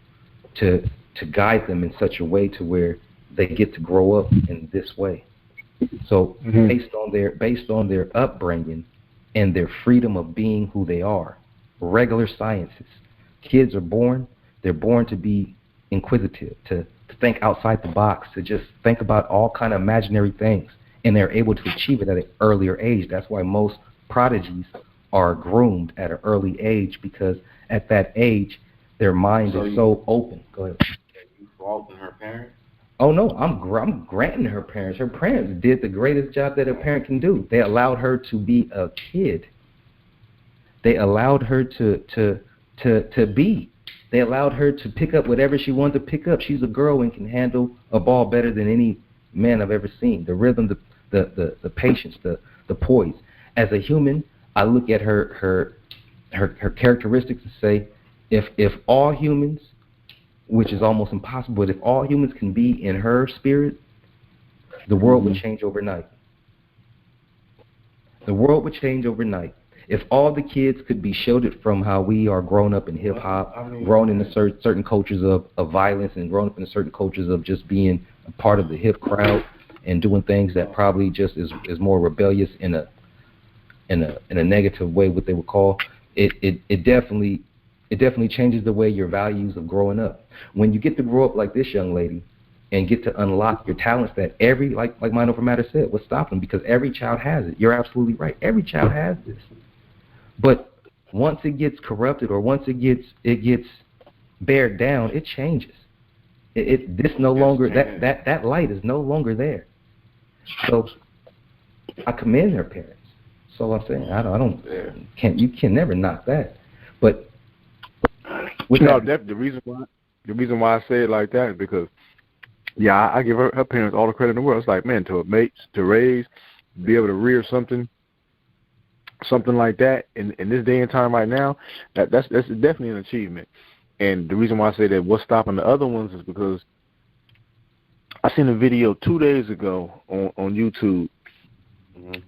to guide them in such a way to where they get to grow up in this way. So based on their upbringing and their freedom of being who they are, regular sciences, kids are born, they're born to be inquisitive, to think outside the box, to just think about all kind of imaginary things, and they're able to achieve it at an earlier age. That's why most prodigies are groomed at an early age, because at that age their mind is so open. Go ahead. You faulting her parents? Oh no, I'm granting her parents. Her parents did the greatest job that a parent can do. They allowed her to be a kid. They allowed her to be. They allowed her to pick up whatever she wanted to pick up. She's a girl and can handle a ball better than any man I've ever seen. The rhythm, the patience, the poise. As a human, I look at her characteristics and say, if all humans, which is almost impossible, but if all humans can be in her spirit, the world would change overnight. The world would change overnight. If all the kids could be shielded from how we are grown up in hip-hop, grown in certain cultures of violence, and grown up in certain cultures of just being a part of the hip crowd and doing things that probably just is more rebellious in a negative way, what they would call, it definitely changes the way your values of growing up. When you get to grow up like this young lady and get to unlock your talents that like Mind Over Matter said, what's stopping? Because every child has it. You're absolutely right. Every child has this. But once it gets corrupted, or once it gets bared down, it changes. This no longer, that light is no longer there. So I commend her parents. That's all I'm saying. You can never knock that. But the reason why I say it like that is because, yeah, I give her parents all the credit in the world. It's like, man, to raise, be able to rear something like that in this day and time right now, that's definitely an achievement. And the reason why I say that what's stopping the other ones is because I seen a video 2 days ago on YouTube.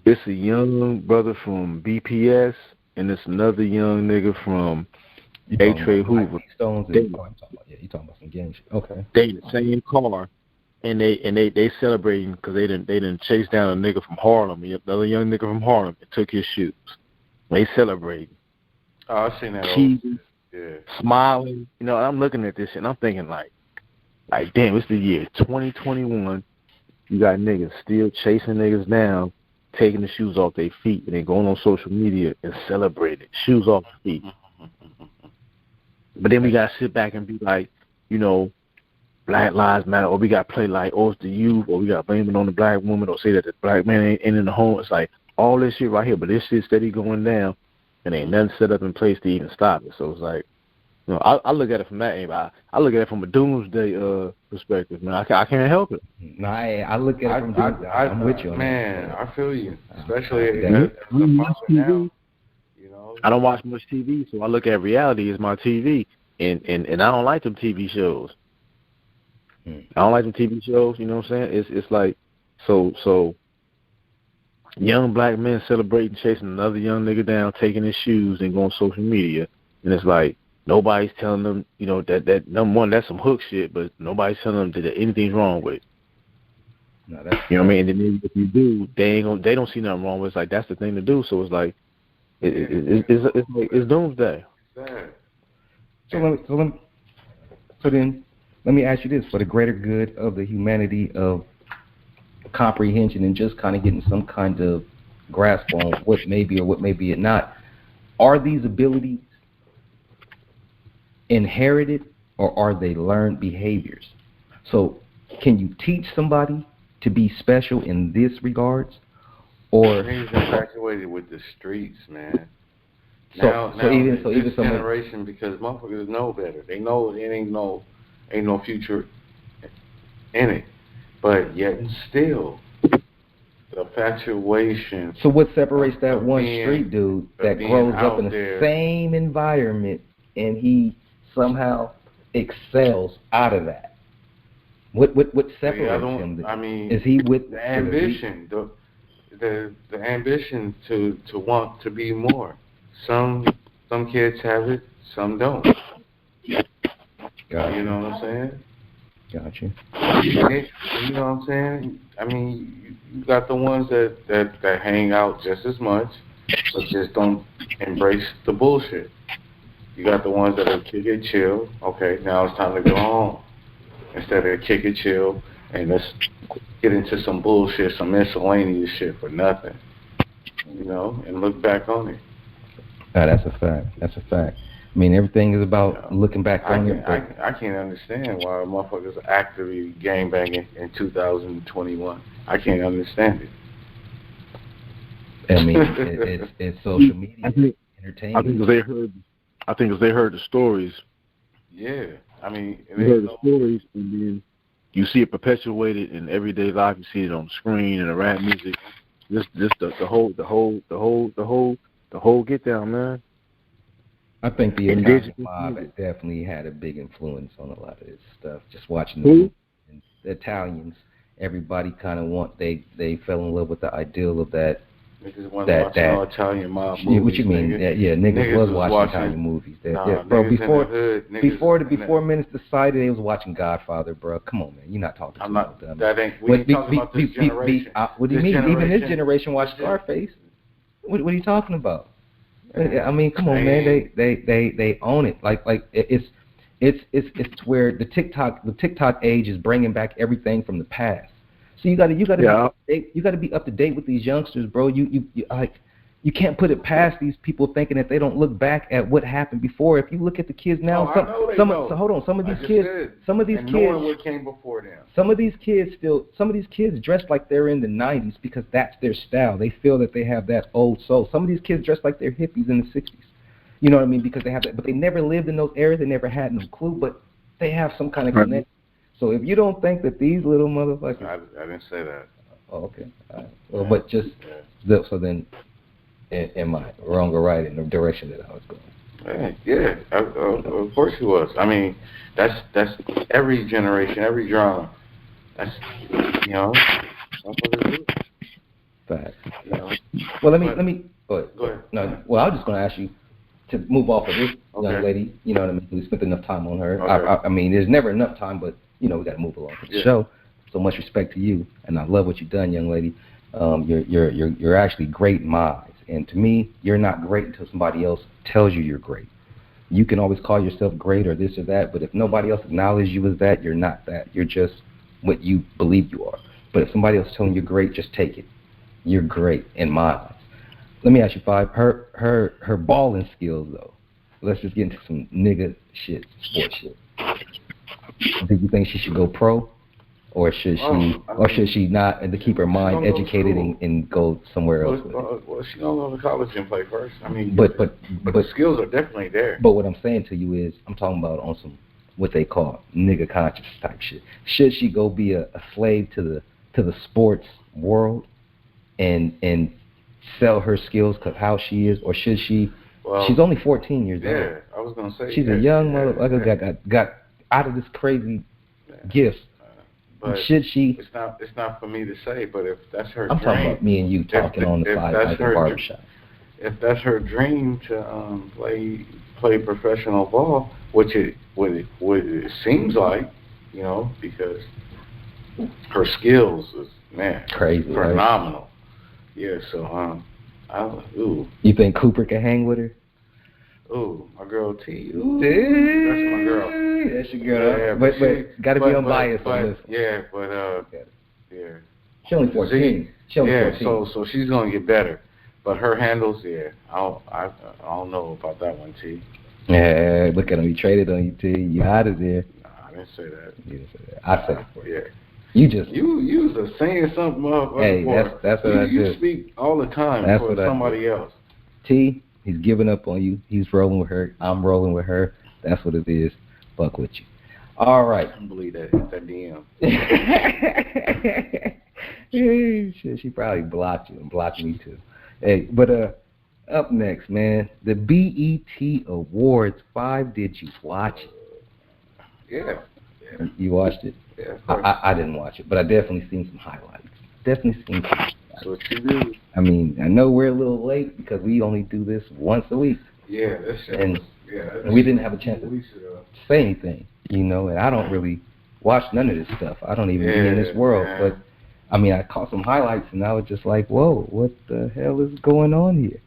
It's a young brother from BPS, and it's another young nigga from A-Trade Hoover. You talking about some gang shit. Okay. They in the same car, and they celebrating because they didn't chase down a nigga from Harlem, another young nigga from Harlem, and took his shoes. They celebrating. Oh, I've seen that. Cheesy, yeah. Smiling. I'm looking at this shit and I'm thinking like damn, it's the year 2021. You got niggas still chasing niggas down, taking the shoes off their feet, and then going on social media and celebrating shoes off their feet. But then we gotta sit back and be like, Black Lives Matter, or we got to play like, oh, it's the youth, or we got to blame it on the black woman, or say that the black man ain't in the home. It's like all this shit right here, but this shit steady going down, and ain't nothing set up in place to even stop it. So it's like, I look at it from that angle. I look at it from a doomsday perspective, man. I can't help it. No, I look at it from doomsday. I'm with you on man, that. I feel you, especially now. I don't watch much TV, so I look at reality as my TV, and I don't like them TV shows. I don't like them TV shows, you know what I'm saying? It's like, so young black men celebrating, chasing another young nigga down, taking his shoes and going on social media, and it's like nobody's telling them, that number one, that's some hook shit, but nobody's telling them that anything's wrong with it. No, that's you know what I mean? And then if you do, they don't see nothing wrong with it. It's like that's the thing to do. So it's like it's doomsday. So then let me ask you this: for the greater good of the humanity, of comprehension, and just kind of getting some kind of grasp on what may be or what may be it not, are these abilities inherited or are they learned behaviors? So can you teach somebody to be special in this regards? Or he's infatuated with the streets, man. So even this generation, because motherfuckers know better. They know it ain't no future in it, but yet still the infatuation. So what separates that one street dude that grows up in the same environment and he somehow excels out of that? What separates him? I mean, is he with the ambition? The ambition to want to be more. Some kids have it, some don't. Gotcha. You know what I'm saying? Gotcha. You know what I'm saying? I mean, you got the ones that hang out just as much, but just don't embrace the bullshit. You got the ones that are kick it, chill. Okay, now it's time to go home. Instead of kick it, chill, and let's get into some bullshit, some miscellaneous shit for nothing. You know, and look back on it. That's a fact. That's a fact. I mean, everything is about looking back on it. I can't understand why motherfuckers are actively gangbanging in 2021. I can't understand it. I mean, it's social media, entertainment. I think if they heard the stories. Yeah, I mean, you heard the stories, and then you see it perpetuated in everyday life. You see it on the screen and the rap music. Just the whole get down, man. I think the Italian mob has definitely had a big influence on a lot of this stuff. Just watching the Italians, everybody kind of they fell in love with the ideal of that. Niggas wasn't watching all Italian mob movies. Yeah, what you mean? Niggas was watching Italian movies. Bro, before Menace decided, they was watching Godfather, bro. Come on, man, you're not talking about them. That ain't. We ain't talking about this generation. What do you mean? Even this generation watched Scarface. What are you talking about? I mean, come on, man. They own it. Like it's where the TikTok age is bringing back everything from the past. So you gotta be up to date with these youngsters, bro. You can't put it past these people thinking that they don't look back at what happened before. If you look at the kids now, some of these kids, knowing what came before them. Some of these kids dress like they're in the 90s because that's their style. They feel that they have that old soul. Some of these kids dress like they're hippies in the 60s. You know what I mean? Because they have that, but they never lived in those eras. They never had no clue, but they have some kind of connection. So if you don't think that these little motherfuckers... I didn't say that. Oh, okay. All right. Well, but just... So then, am I wrong or right in the direction that I was going? Yeah, of course he was. I mean, that's every generation, every genre. That's, you know... Fact. You know, well, let me... Go ahead. No, well, I was just going to ask you to move off of this young lady. You know what I mean? We spent enough time on her. Okay. I mean, there's never enough time, but... You know, we got to move along with the show. So much respect to you, and I love what you've done, young lady. You're actually great in my eyes, and to me, you're not great until somebody else tells you you're great. You can always call yourself great or this or that, but if nobody else acknowledges you as that, you're not that. You're just what you believe you are. But if somebody else is telling you you're great, just take it. You're great in my eyes. Let me ask you, Five. Her balling skills, though. Let's just get into some nigga shit, sports shit. Do you think she should go pro, or should she not, and to keep her mind educated and go somewhere else? Well, she don't go to college and play first. I mean, but the skills are definitely there. But what I'm saying to you is, I'm talking about on some what they call nigga conscious type shit. Should she go be a slave to the sports world and sell her skills because how she is, or should she? Well, she's only 14 years old. Yeah, I was gonna say she's a young motherfucker. Got out of this crazy gifts. But should she? It's not for me to say, but if that's her I'm dream, talking about me and you talking on the side like a barbershop. If that's her dream to play professional ball, which it seems like, you know, because her skills is crazy, phenomenal. Right? Yeah, so You think Cooper can hang with her? Ooh, my girl T. Ooh, that's my girl. That's your girl. Yeah, but gotta be unbiased on this. Yeah, but yeah. She only 14. She only 14. So she's gonna get better. But her handles, I don't know about that one, T. Yeah, look at him. He traded on you, T. You out of there. Nah, I didn't say that. You didn't say that. I said it for you. Yeah. You was saying something, motherfucker. Hey, that's what I do. You speak all the time for somebody else. T. He's giving up on you. He's rolling with her. I'm rolling with her. That's what it is. Fuck with you. All right. I can't believe that. It's that DM. She probably blocked you and blocked me too. Hey, but up next, man, the BET Awards 5. Did you watch it? Yeah. You watched it? Yeah. I didn't watch it, but I definitely seen some highlights. Definitely seen some highlights. So what you do? I mean, I know we're a little late because we only do this once a week. Yeah, and we didn't have a chance to say anything. you know, and I don't really watch none of this stuff. I don't even be in this world. But, I mean, I caught some highlights, and I was just like, whoa, what the hell is going on here?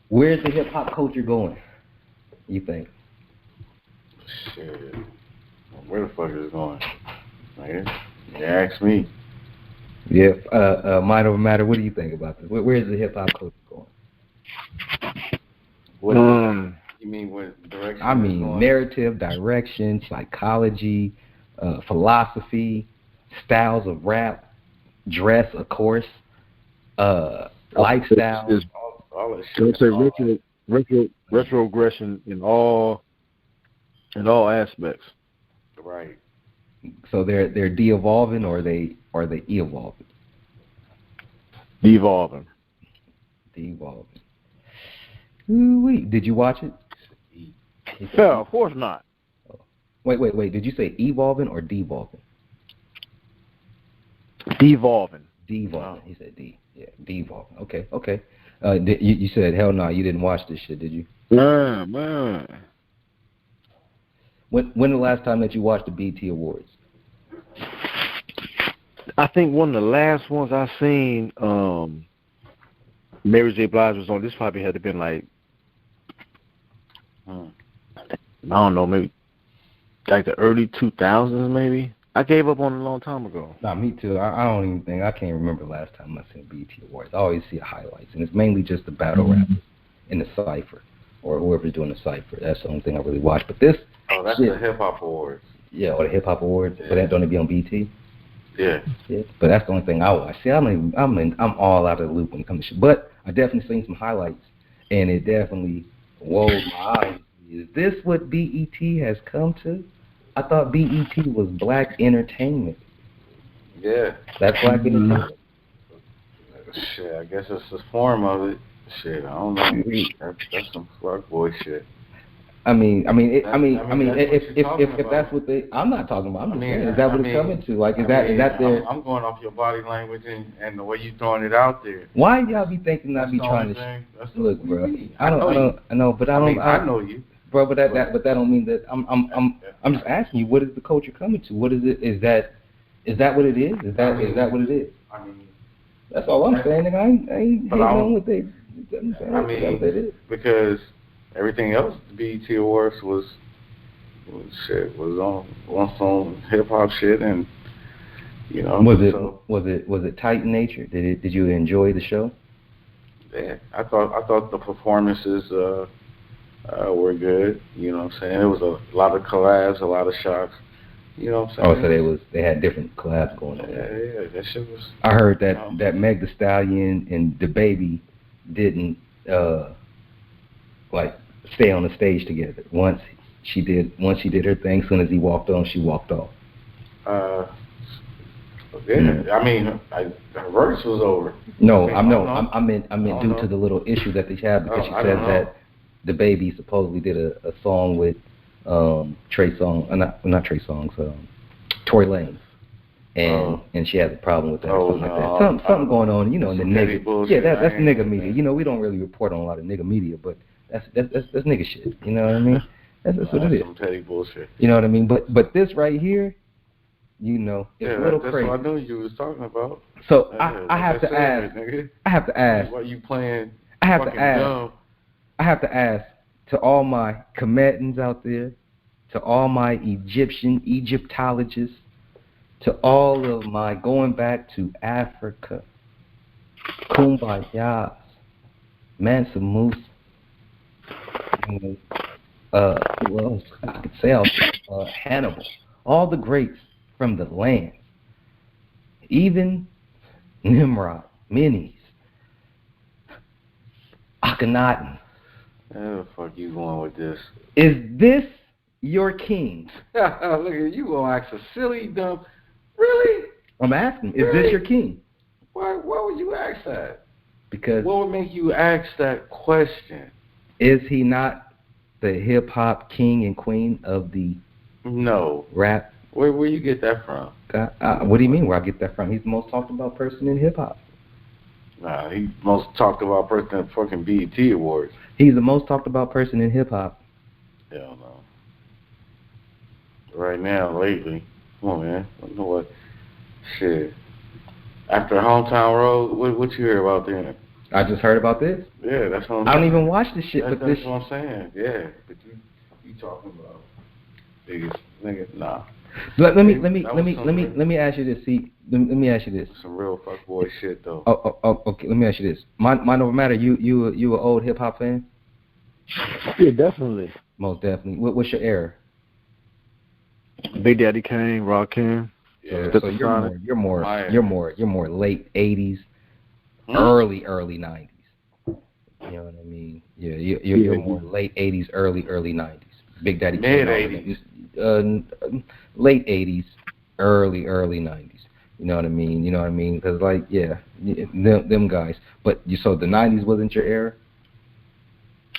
Where's the hip-hop culture going, you think? Shit. Where the fuck is it going? Like, you ask me. Yeah, Mind Over Matter, what do you think about this? Where's the hip-hop culture going? What you mean what direction? I mean narrative, direction, psychology, philosophy, styles of rap, dress, of course, lifestyle. All that shit. Say retrogression in all aspects. Right. So they're de-evolving, or are they evolving? Devolving. Devolving. Ooh-wee. Did you watch it? No, of course not. Wait. Did you say evolving or devolving? Devolving. Devolving. He said D. Yeah, devolving. Okay. You said, hell no, you didn't watch this shit, did you? Man. When the last time that you watched the BET Awards? I think one of the last ones I seen, Mary J. Blige was on. This probably had to been like, I don't know, maybe like the early 2000s, maybe. I gave up on it a long time ago. Nah, me too. I don't even think, I can't remember the last time I seen BET Awards. I always see highlights, and it's mainly just the battle rappers in the cypher, or whoever's doing the cypher. That's the only thing I really watch. But this... Oh, that's the Hip Hop Awards. Yeah, or the Hip Hop Awards. Yeah. But that don't it be on BET? Yeah. But that's the only thing I watch. See, I'm all out of the loop when it comes to shit. But I definitely seen some highlights, and it definitely wowed my eyes. Is this what BET has come to? I thought BET was black entertainment. Yeah. That's black entertainment. Shit, I guess it's the form of it. Shit, I don't know. That's some fuck boy shit. If that's what they, I'm not talking about. I'm just saying, is that what it's coming to? Like, is that their? I'm going off your body language and the way you throwing it out there. Why y'all be thinking I be trying to look, bro? I know, but I know you, bro. But that don't mean that I'm just asking you, what is the culture coming to? What is it? Is that what it is? Is that what it is? I mean, that's all I'm saying. Nigga, I ain't hating on what they. Because everything else, the BET Awards was on hip hop shit, and you know. Was it tight in nature? Did you enjoy the show? Yeah, I thought the performances were good. You know what I'm saying? There was a lot of collabs, a lot of shots. You know what I'm saying? Oh, so they had different collabs going on. Yeah, that shit was. I heard that Meg Thee Stallion and DaBaby didn't stay on the stage together. Once she did her thing, as soon as he walked on, she walked off. I mean, her verse was over. I meant due to the little issue that they had, because she said that DaBaby supposedly did a song with Tory Lanez. And she has a problem with that or something like that. Something going on, you know, in the nigga. Yeah, that's nigga media. You know, we don't really report on a lot of nigga media, but that's nigga shit. You know what I mean? That's what it is. Some petty bullshit. You know what I mean? But this right here, you know, it's a little crazy. That's what I knew you was talking about. So I have to ask. Why you playing? I have to ask to all my combatants out there, to all my Egyptologists, to all of my going back to Africa, Kumbayas, Mansa Musa, who else I could say, Hannibal, all the greats from the land, even Nimrod, Minis, Akhenaten. Where the fuck you going with this? Is this your king? Look at you gonna ask a silly dumb. Really? I'm asking, is this your king? Why would you ask that? Because what would make you ask that question? Is he not the hip hop king and queen of the rap? Where you get that from? What do you mean where I get that from? He's the most talked about person in hip hop. Nah, he's the most talked about person in fucking BET Awards. He's the most talked about person in hip hop. Hell no. Right now, lately, come on, man. You know what? Shit. After Hometown Road, what you hear about then? I just heard about this. Yeah, that's what I'm saying. I don't even watch this shit, but that's what I'm saying. Yeah, but you talking about biggest nigga? Nah. Let me ask you this. See, let me ask you this. Some real fuckboy shit though. Oh, okay. Let me ask you this. Mind over matter. You an old hip hop fan? Yeah, definitely. Most definitely. What's your era? Big Daddy Kane, Rakim. Yeah, so you're more late '80s, early '90s. You know what I mean? Yeah, you're more late '80s, early '90s. Big Daddy Kane. Mid '80s. Late '80s, early '90s. You know what I mean? Because like, yeah, them guys. But so the '90s wasn't your era?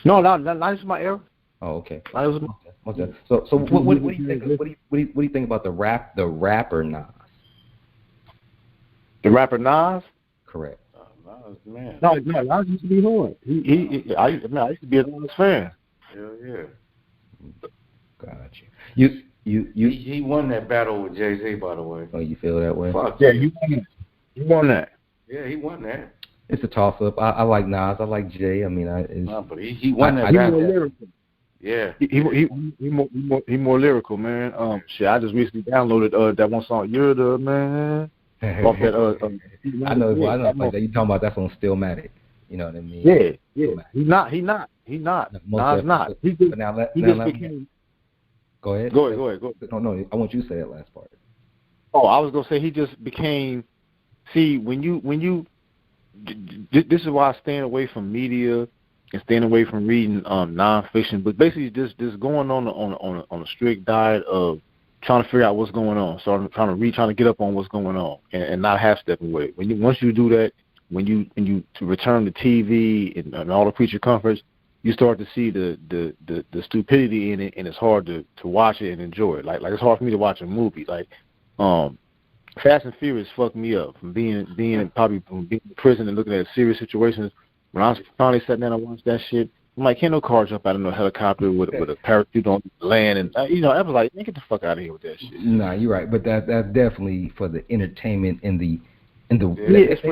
No, '90s is my era. Oh, okay. Okay. So what do you think? What do you think about the rapper Nas? The rapper Nas? Correct. Nas, man. No, Nas used to be hard. I used to be a Nas fan. Hell yeah. Got you. He won that battle with Jay-Z, by the way. Oh, you feel that way? Fuck yeah, he won that. Yeah, he won that. It's a toss-up. I like Nas. I like Jay. I mean, but he won that. He more lyrical. Yeah. He more lyrical, man. Shit, I just recently downloaded that one song, You're the Man. Off that, I know like that. You talking about that's on Stillmatic. You know what I mean? Yeah. He's not. Nas not. He just became. Go ahead. Go ahead. No, I want you to say that last part. Oh, I was gonna say he just became. See, when you, this is why I stand away from media and staying away from reading nonfiction. But basically, just going on a strict diet of trying to figure out what's going on. So I'm trying to get up on what's going on and not half stepping with it. Once you do that, when you to return to TV and all the creature comforts, you start to see the stupidity in it, and it's hard to watch it and enjoy it. Like it's hard for me to watch a movie. Like Fast and Furious fucked me up from being in prison and looking at serious situations. When I finally sat down and watched that shit, I'm like, can't no car jump out of no helicopter with a parachute on land, and I was like, man, get the fuck out of here with that shit. Nah, you're right, but that's definitely for the entertainment and the. They've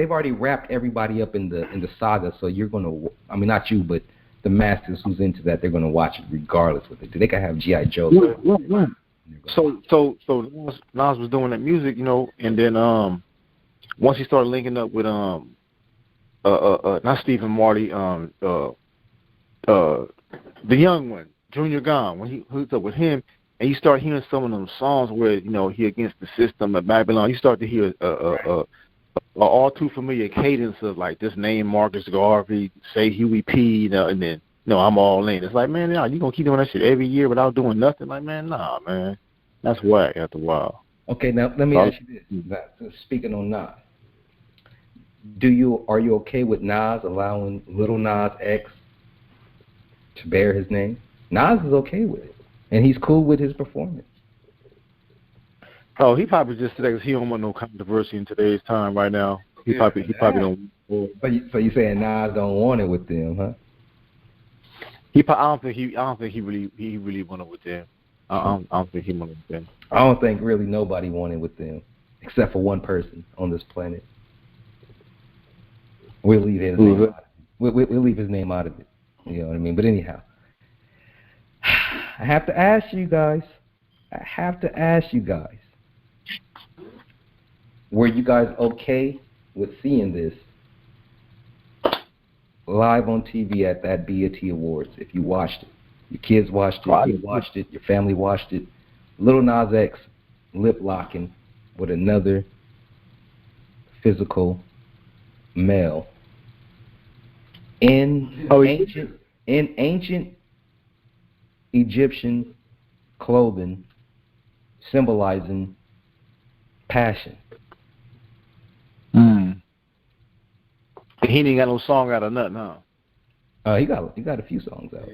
already wrapped everybody up in the saga, so you're gonna. I mean, not you, but the masses who's into that, they're gonna watch it regardless of it. They can have G.I. Joe. Right. So Nas was doing that music, and then once he started linking up with not Stephen Marley, the young one, Junior Gong, when he hooked up with him, and you start hearing some of them songs where he against the system of Babylon, you start to hear all too familiar cadence of like this name Marcus Garvey, say Huey P, and then I'm all in. It's like, man, you gonna keep doing that shit every year without doing nothing? Like, man, nah, man, that's whack after a while. Okay, now let me ask you this. Speaking on Nas, are you okay with Nas allowing Little Nas X to bear his name? Nas is okay with it, and he's cool with his performance. Oh, he probably just today because he don't want no controversy in today's time right now. He probably don't. So you saying Nas don't want it with them, huh? I don't think he really wanted with them. I don't think he wanted with them. I don't think really nobody wanted with them, except for one person on this planet. We'll leave his name out of it. We'll leave his name out of it. You know what I mean? But anyhow, I have to ask you guys. Were you guys okay with seeing this live on TV at that BET Awards? If you watched it, your kids watched it, you watched it, your family watched it. Little Nas X lip locking with another physical male in ancient Egyptian clothing, symbolizing passion. He ain't got no song out of nothing, huh? He got a few songs out.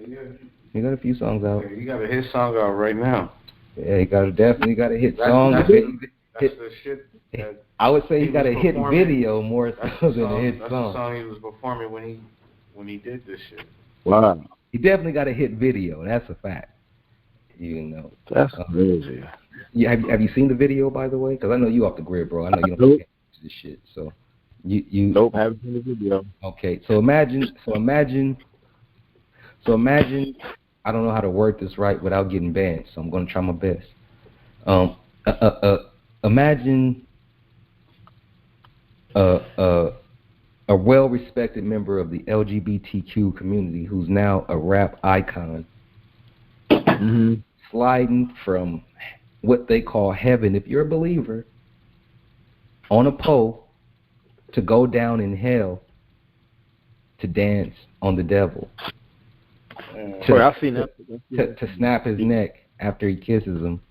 He got a few songs out. He got a hit song out right now. Yeah, he definitely got a hit song. That's the shit. I would say he got a hit video more so than a hit That's song. the song he was performing when he did this shit. Wow. He definitely got a hit video. That's a fact. You know. That's crazy. Yeah, have you seen the video, by the way? Because I know you off the grid, bro. I know you don't pay attention to this shit. So you Nope, haven't seen the video. Okay, so imagine. I don't know how to word this right without getting banned, so I'm going to try my best. Imagine a well-respected member of the LGBTQ community who's now a rap icon, sliding from what they call heaven, if you're a believer, on a pole to go down in hell to dance on the devil. I've seen that. To snap his neck after he kisses him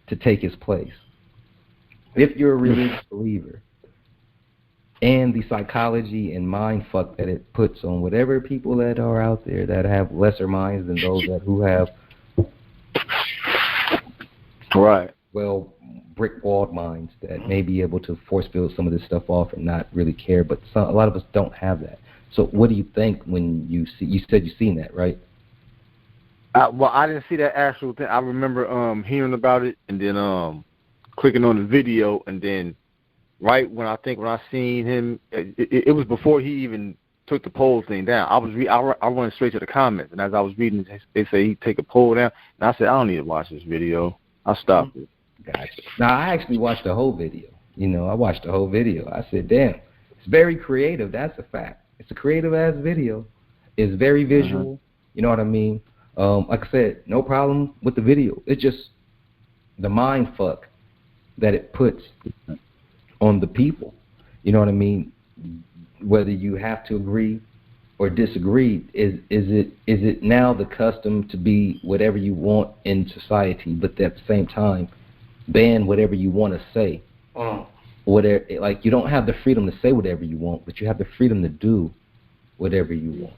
to take his place. If you're a religious believer, and the psychology and mind fuck that it puts on whatever people that are out there that have lesser minds than those who have well brick-walled minds that may be able to force build some of this stuff off and not really care, but a lot of us don't have that. So what do you think when you said you've seen that, right? Well, I didn't see that actual thing. I remember hearing about it and then clicking on the video, and then right when I seen him, it was before he even took the poll thing down. I went straight to the comments, and as I was reading, they say he'd take a poll down, and I said, I don't need to watch this video. I stopped it. Gotcha. Now, I actually watched the whole video. I watched the whole video. I said, damn, it's very creative. That's a fact. It's a creative-ass video. It's very visual. You know what I mean? Like I said, no problem with the video. It's just the mind fuck that it puts on the people. You know what I mean? Whether you have to agree or disagree, is it now the custom to be whatever you want in society, but at the same time ban whatever you want to say? Whatever, like, you don't have the freedom to say whatever you want, but you have the freedom to do whatever you want.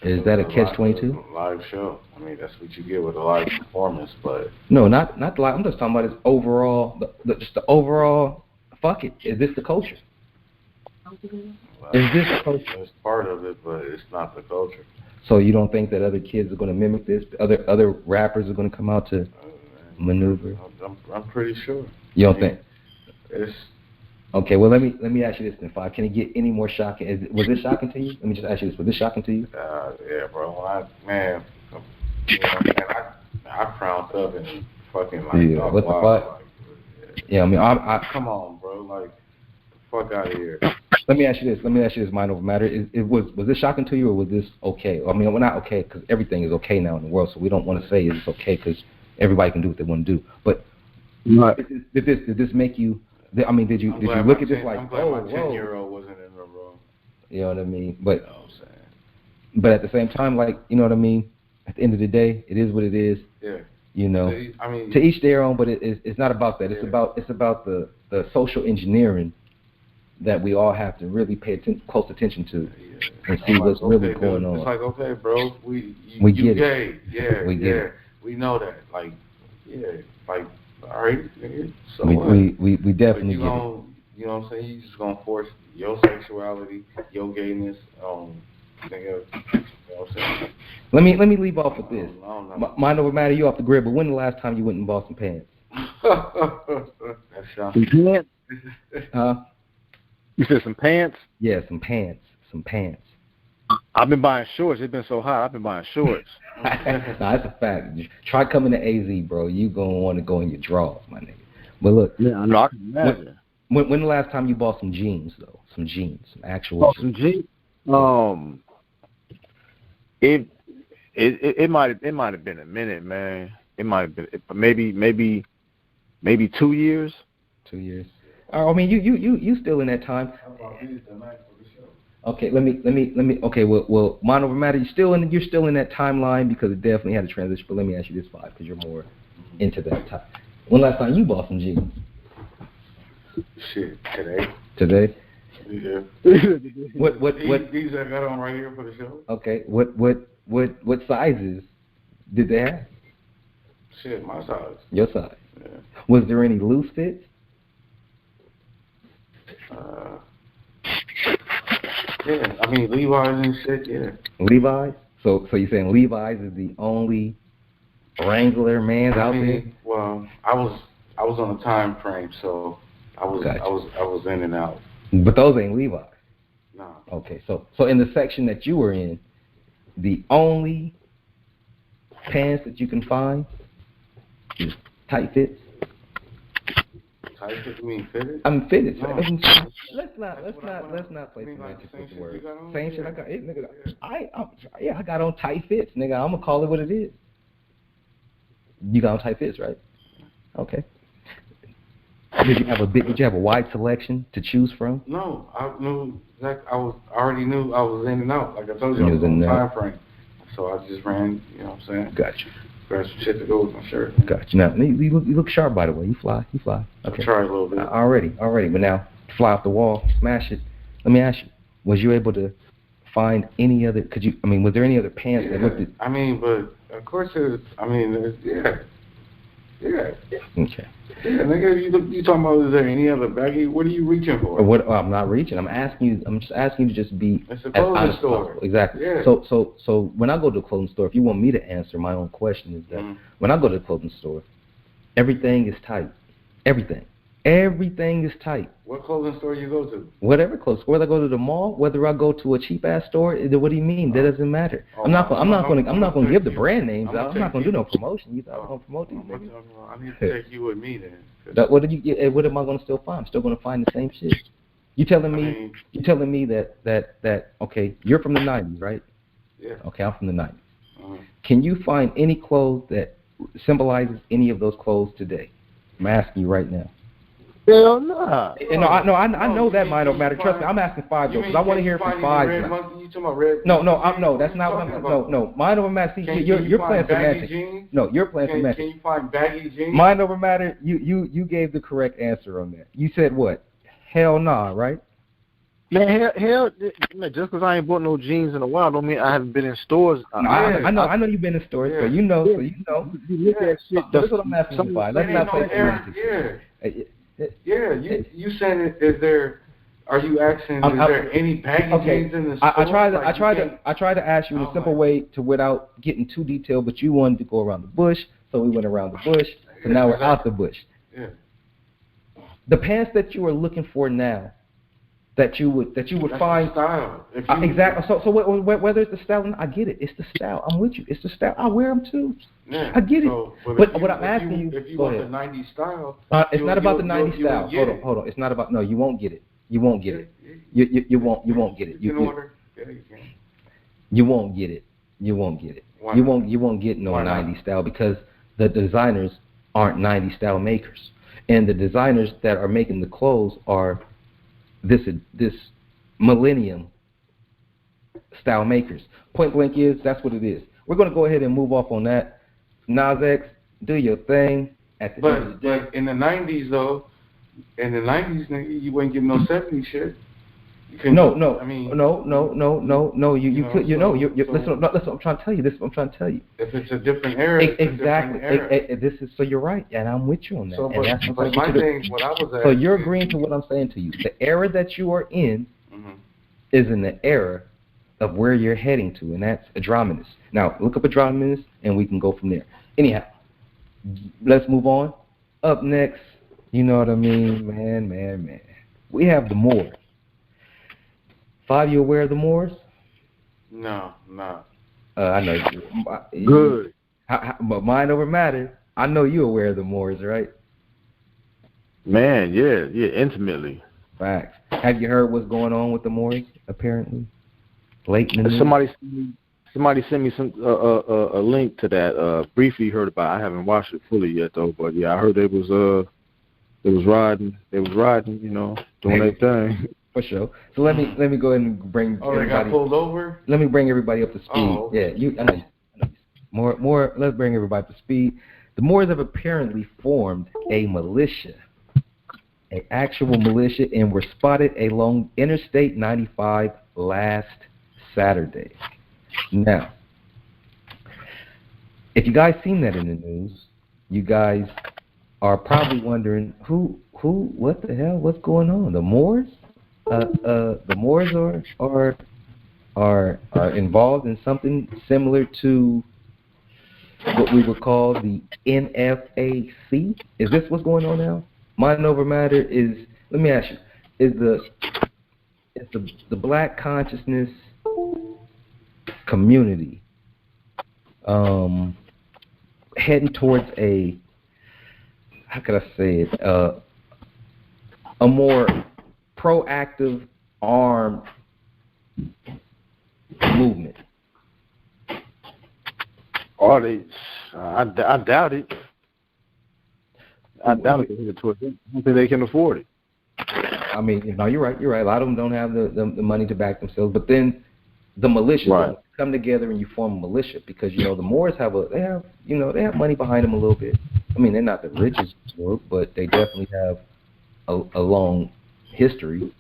Is that a catch-22? Live show. I mean, that's what you get with a live performance, but no, not the live. I'm just talking about this overall, just the overall. Fuck it. Is this the culture? Is this the culture? It's part of it, but it's not the culture. So you don't think that other kids are going to mimic this? Other rappers are going to come out to maneuver? I'm pretty sure. You don't think? It's okay. Well, let me ask you this then, Five. Can it get any more shocking? Was this shocking to you? Let me just ask you this. Was this shocking to you? Yeah, bro. I frowned up and fucking like. Yeah. What the fuck? Yeah. I mean, I come on, bro. Like, the fuck out of here. Let me ask you this. Mind over matter. Was this shocking to you, or was this okay? I mean, we're not okay because everything is okay now in the world, so we don't want to say it's okay because everybody can do what they want to do. But did this make you? I mean, did you look at this like, I'm glad my 10-year-old wasn't in the room. You know what I mean? But but at the same time, like, you know what I mean? At the end of the day, it is what it is. Yeah. You know, I mean, to each their own. But it's not about that. It's about the social engineering that we all have to really pay close attention to and see what's really going on. It's like, okay, bro, we get gay. it. Yeah, we get it. We know that. Like, yeah, like, all right, nigga. So we definitely get it. You know what I'm saying? You just gonna force your sexuality, your gayness on nigga. You know what I'm saying? Let me leave off with this. Mind over matter, you off the grid, but when the last time you went and bought some pants? That's shocking. Pants? Huh? You said some pants? Yeah, some pants. Some pants. I've been buying shorts. It's been so hot. I've been buying shorts. Nah, that's a fact. Try coming to AZ, bro. You gonna want to go in your drawers, my nigga. But look, yeah, I know. I can imagine. When the last time you bought some jeans, though? Some jeans, some actual. Some jeans. It might have been a minute, man. It might have been maybe 2 years. 2 years. I mean, you still in that time. Okay, let me. Okay, well, mind over matter. You're still in that timeline because it definitely had a transition. But let me ask you this, Five, because you're more into that time. When last time you bought some jeans? Shit, today. Today. Yeah. What? These I got on right here for the show. Okay. What sizes did they have? Shit, my size. Your size. Yeah. Was there any loose fits? Yeah, I mean Levi's and shit. Yeah. Levi's. So you're saying Levi's is the only Wrangler man's out there? Well, I was on a time frame, so I was in and out. But those ain't Levi's. No. Okay, so in the section that you were in, the only pants that you can find is tight fits. Tight fit? You mean fitted? I'm fitted. No. Let's not play semantics with the word. Same shit I got. Hey, nigga, I got on tight fits, nigga. I'm gonna call it what it is. You got on tight fits, right? Okay. Did you have a wide selection to choose from? No, I knew exactly. I already knew I was in and out. Like I told you, I was on time frame. So I just ran. You know what I'm saying? Gotcha. Grabbed some shit to go with my shirt. Gotcha. Now you look sharp, by the way. You fly. Okay. I tried a little bit. Already. But now fly off the wall, smash it. Let me ask you: was you able to find any other? Was there any other pants that looked at? But of course there's. Yeah. Okay. Yeah, nigga, you talking about, is there any other baggy? What are you reaching for? I'm not reaching. I'm just asking you to just be it's a clothing store. Exactly. Yeah. So when I go to a clothing store, if you want me to answer my own question, is that when I go to the clothing store, everything is tight. Everything is tight. What clothing store you go to? Whatever clothing store. Whether I go to the mall, whether I go to a cheap ass store, what do you mean? That doesn't matter. I'm not going to give the brand names out. I'm not going to do no promotion. I'm going to promote these things. I need to take you with me then. What am I going to still find? I'm still going to find the same shit. You telling me that okay, you're from the 90s, right? Yeah. Okay, I'm from the 90s. Can you find any clothes that symbolizes any of those clothes today? I'm asking you right now. Hell nah. I know that mine don't matter. Trust me, I'm asking Five though, because I want to hear from Five. You talking about red? No, that's not what I'm. No, mine over matter. See, you're playing semantics. No, you're playing semantics. Can you find baggy jeans? Mind over matter. You gave the correct answer on that. You said what? Hell nah, right? Man, hell, just because I ain't bought no jeans in a while don't mean I haven't been in stores. I know you've been in stores, so you know. You look at shit. That's what I'm asking you, Five. Let's not play semantics. Yeah, you saying are you asking, is there any baggy jeans in the store? I tried to ask you in a simple way without getting too detailed, but you wanted to go around the bush, so we went around the bush, so now we're out the bush. Yeah. The pants that you are looking for now, that you would find style. Exactly. So whether it's the style, I get it. It's the style. I'm with you. It's the style. I wear them too. Yeah. I get it. But what I'm asking you, if you want the 90s style, it's not about the 90s style. Hold on. It's not about. No, you won't get it. You won't get it. You won't get it. You won't get it. You won't get it. You won't get no 90s style because the designers aren't 90s style makers, and the designers that are making the clothes are this millennium style makers. Point blank that's what it is. We're going to go ahead and move off on that. Nas X, do your thing. But in the 90s though, nigga, you wouldn't give no 70s shit. No. Listen, I'm trying to tell you. If it's a different era, exactly. This is so you're right, and I'm with you on that. So you're agreeing to what I'm saying to you. The era that you are in is in the era of where you're heading to, and that's Andromedus. Now look up Andromedus, and we can go from there. Anyhow, let's move on. Up next, you know what I mean, man. We have the Moors. Five, you aware of the Moors? No. I know you. Good. But mind over matter, I know you're aware of the Moors, right? Man, yeah, intimately. Facts. Have you heard what's going on with the Moors, apparently? Late in the news? Somebody sent me a link to that. Briefly heard about it. I haven't watched it fully yet, though. But, yeah, I heard they was riding, doing their thing. For sure. So let me go ahead and bring everybody. They got pulled over? Let me bring everybody up to speed. Oh, okay. Yeah, I know. More. Let's bring everybody up to speed. The Moors have apparently formed a militia, an actual militia, and were spotted along Interstate 95 last Saturday. Now, if you guys seen that in the news, you guys are probably wondering what the hell, what's going on? The Moors? The Moors are involved in something similar to what we would call the NFAC? Is this what's going on now? Mind over matter is. Let me ask you: is the Black consciousness community heading towards a, how could I say it, a more proactive armed movement? Are they? I doubt it. I doubt it. I don't think they can afford it. I mean, no, you're right. You're right. A lot of them don't have the money to back themselves. But then the militia, right, come together and you form a militia, because the Moors have money behind them a little bit. I mean, they're not the richest group, but they definitely have a long history.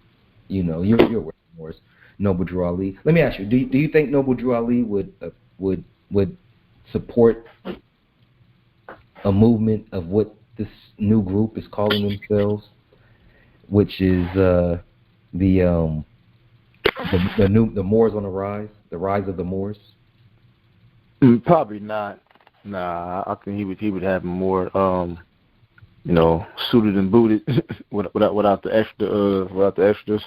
You're aware of the Moors. Noble Drew Ali. Let me ask you: do you think Noble Drew Ali would support a movement of what this new group is calling themselves, which is the Moors on the rise, the rise of the Moors? Probably not. Nah, I think he would have more suited and booted without the extras.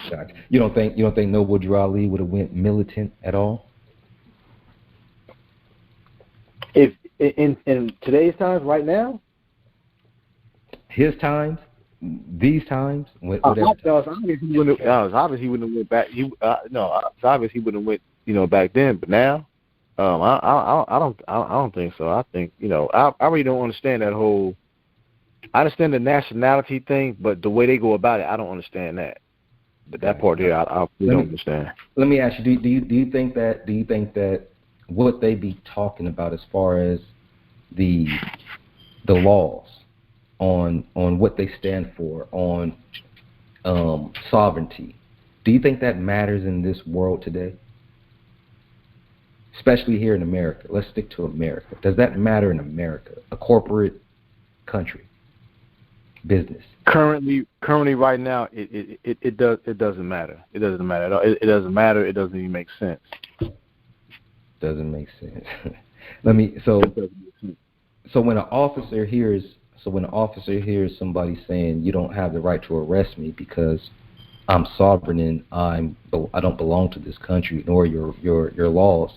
Gotcha. You don't think Noble Drew Ali would have went militant at all? If in today's times, right now, his times, these times, whatever. Obviously he wouldn't have went back. Obviously he wouldn't have went back then. But now, I don't think so. I think I really don't understand that whole. I understand the nationality thing, but the way they go about it, I don't understand that. But that part there, I really don't understand. Let me ask you: Do you think that what they be talking about as far as the laws on what they stand for, on sovereignty, do you think that matters in this world today? Especially here in America. Let's stick to America. Does that matter in America, a corporate country, business? Currently, right now, it doesn't matter. It doesn't matter at all. It doesn't matter. It doesn't even make sense. Doesn't make sense. So when an officer hears somebody saying you don't have the right to arrest me because I'm sovereign and I don't belong to this country nor your laws,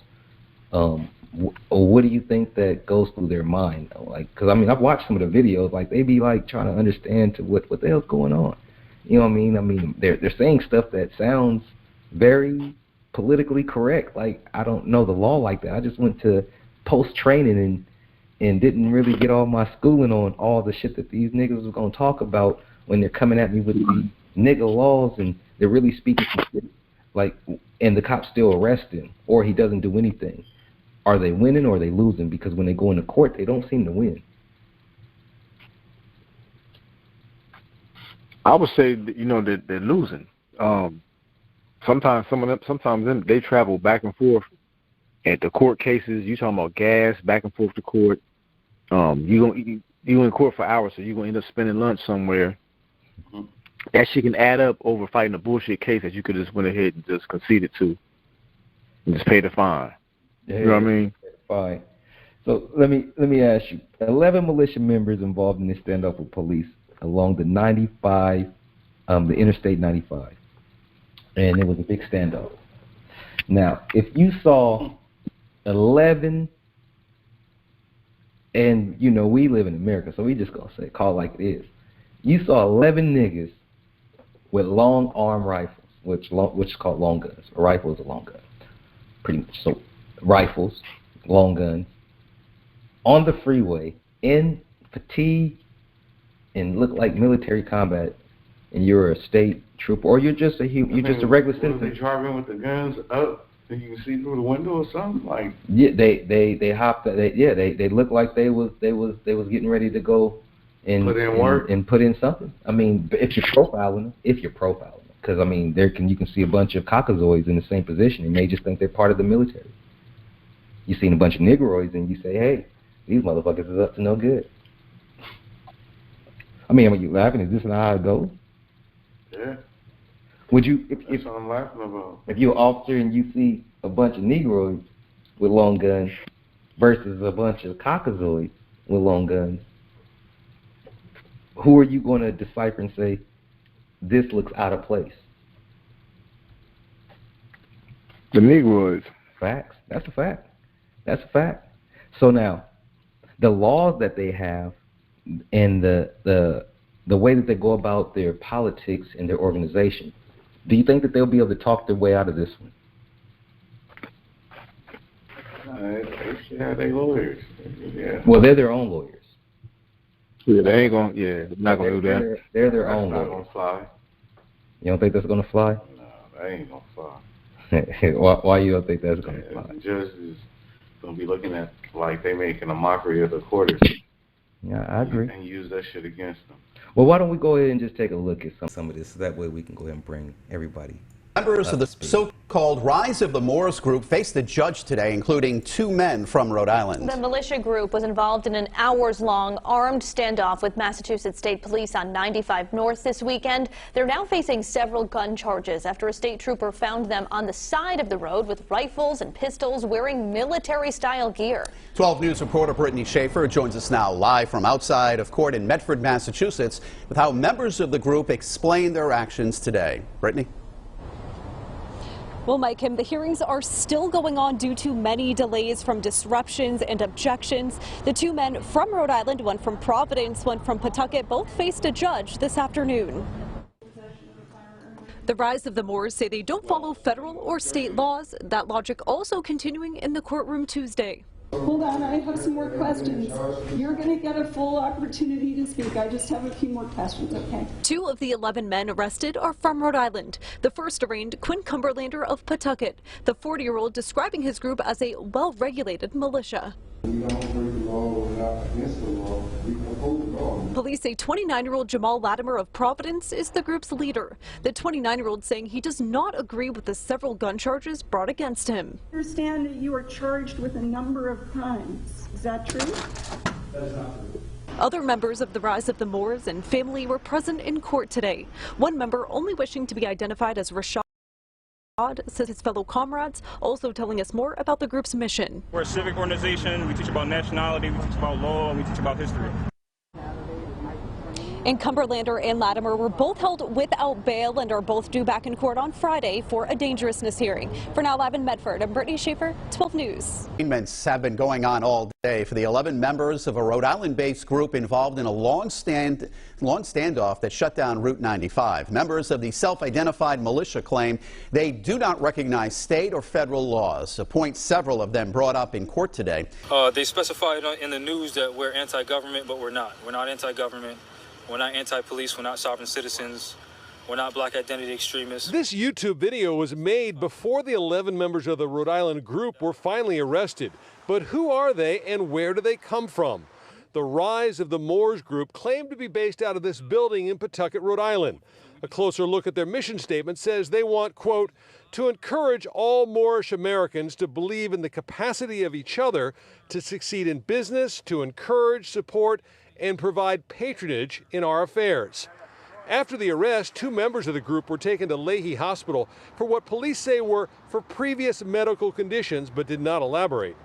what do you think that goes through their mind? Like, because I mean, I've watched some of the videos. Like, they be like trying to understand to what the hell's going on. You know what I mean? I mean, they're saying stuff that sounds very politically correct. Like, I don't know the law like that. I just went to post training and didn't really get all my schooling on all the shit that these niggas was gonna talk about when they're coming at me with these nigga laws, and they're really speaking some shit. Like, and the cops still arrest him, or he doesn't do anything. Are they winning or are they losing? Because when they go into court, they don't seem to win. I would say they're losing. Sometimes they travel back and forth at the court cases. You talking about gas back and forth to court. You in court for hours, so you're gonna end up spending lunch somewhere. Mm-hmm. That shit can add up over fighting a bullshit case that you could just went ahead and just conceded to and just pay the fine. Yeah, you know what I mean? Fine. So let me ask you: 11 militia members involved in this standoff with police along the the Interstate 95, and it was a big standoff. Now, if you saw 11, and we live in America, so we just gonna call it like it is. You saw 11 niggas with long arm rifles, which is called long guns. A rifle is a long gun, pretty much. So rifles, long guns, on the freeway in fatigue and look like military combat, and you're a state trooper, or you're just a regular citizen. They driving with the guns up, so you can see through the window or something. Like, yeah, they hopped. They looked like they was getting ready to go and put in work and put in something. I mean, if you're profiling them, because I mean, you can see a bunch of caucasoids in the same position, and they just think they're part of the military. You seen a bunch of negroids, and you say, hey, these motherfuckers is up to no good. I mean, you laughing? Is this not how it goes? Yeah. Would you, That's what I'm laughing about. if you're an officer and you see a bunch of Negroes with long guns versus a bunch of Caucasoids with long guns, who are you going to decipher and say, this looks out of place? The Negroes. Facts. That's a fact. That's a fact. So now, the laws that they have and the way that they go about their politics and their organization, do you think that they'll be able to talk their way out of this one? They should have their lawyers. Yeah. Well, they're their own lawyers. Yeah, they ain't gonna. Yeah, they're not gonna do that. They're their own That's not lawyers. gonna fly. You don't think that's gonna fly? No, that ain't gonna fly. Why you don't think that's gonna fly? The judge is gonna be looking at like they making a mockery of the court. Yeah, I agree. And use that shit against them. Well, why don't we go ahead and just take a look at some of this, so that way we can go ahead and bring everybody. Members of the so-called Rise of the Moors group faced the judge today, including 2 men from Rhode Island. The militia group was involved in an hours-long armed standoff with Massachusetts State Police on 95 North this weekend. They're now facing several gun charges after a state trooper found them on the side of the road with rifles and pistols, wearing military-style gear. 12 News reporter Brittany Schaefer joins us now live from outside of court in Medford, Massachusetts, with how members of the group explain their actions today. Brittany? Well, Mike, the hearings are still going on due to many delays from disruptions and objections. The 2 men from Rhode Island, one from Providence, one from Pawtucket, both faced a judge this afternoon. The Rise of the Moors say they don't follow federal or state laws. That logic also continuing in the courtroom Tuesday. Hold on, I have some more questions. You're going to get a full opportunity to speak. I just have a few more questions, okay? 2 of the 11 men arrested are from Rhode Island. The first arraigned Quinn Cumberlander of Pawtucket, the 40-year-old describing his group as a well-regulated militia. Police say 29-year-old Jamal Latimer of Providence is the group's leader. The 29-year-old saying he does not agree with the several gun charges brought against him. I understand that you are charged with a number of crimes. Is that true? That is not true. Other members of the Rise of the Moors and family were present in court today. One member only wishing to be identified as Rashad says his fellow comrades, also telling us more about the group's mission. We're a civic organization. We teach about nationality, we teach about law, we teach about history. And Cumberlander and Latimer were both held without bail and are both due back in court on Friday for a dangerousness hearing. For now, live in Medford, I'm Brittany Schaefer, 12 News. Arraignments have been going on all day for the 11 members of a Rhode Island-based group involved in a long standoff that shut down Route 95. Members of the self-identified militia claim they do not recognize state or federal laws, a point several of them brought up in court today. They specified in the news that we're anti-government, but we're not. We're not anti-government. We're not anti-police, we're not sovereign citizens, we're not black identity extremists. This YouTube video was made before the 11 members of the Rhode Island group were finally arrested. But who are they and where do they come from? The Rise of the Moors group claimed to be based out of this building in Pawtucket, Rhode Island. A closer look at their mission statement says they want, quote, to encourage all Moorish Americans to believe in the capacity of each other to succeed in business, to encourage, support, and provide patronage in our affairs. After the arrest, 2 members of the group were taken to Leahy Hospital for what police say were for previous medical conditions, but did not elaborate.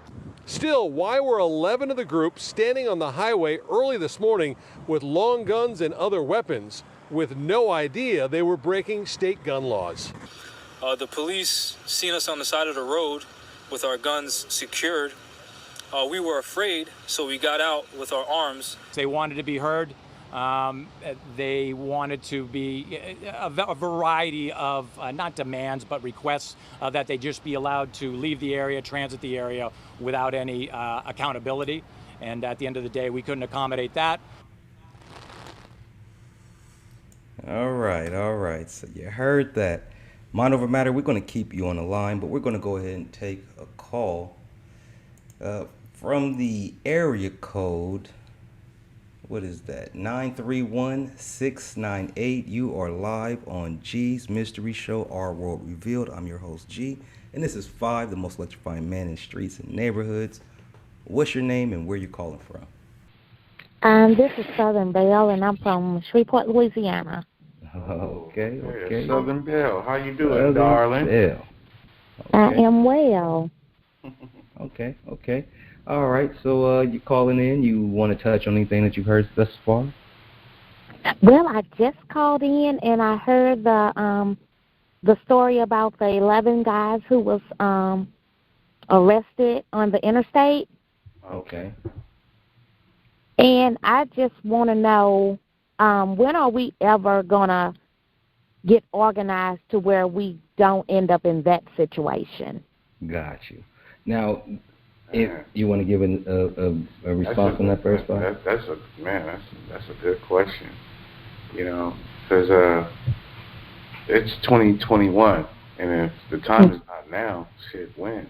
Still, why were 11 of the group standing on the highway early this morning with long guns and other weapons with no idea they were breaking state gun laws? The police seen us on the side of the road with our guns secured. We were afraid, so we got out with our arms. They wanted to be heard. They wanted to be a variety of, not demands, but requests that they just be allowed to leave the area, transit the area without any accountability. And at the end of the day, we couldn't accommodate that. All right. So you heard that. Mind over matter, we're going to keep you on the line, but we're going to go ahead and take a call from the area code. What is that? 931-698. You are live on G's Mystery Show, Our World Revealed. I'm your host, G, and this is 5, the most electrifying man in streets and neighborhoods. What's your name and where you calling from? This is Southern Belle, and I'm from Shreveport, Louisiana. Okay. Southern Belle, how you doing, darling? Belle. I am well. Okay. All right, so you calling in, you want to touch on anything that you've heard thus far? Well, I just called in and I heard the story about the 11 guys who was arrested on the interstate. Okay. And I just want to know, when are we ever going to get organized to where we don't end up in that situation? Got you. Now, if you want to give a response on that first part? That's a good question. Because it's 2021, and if the time is not now, shit, when?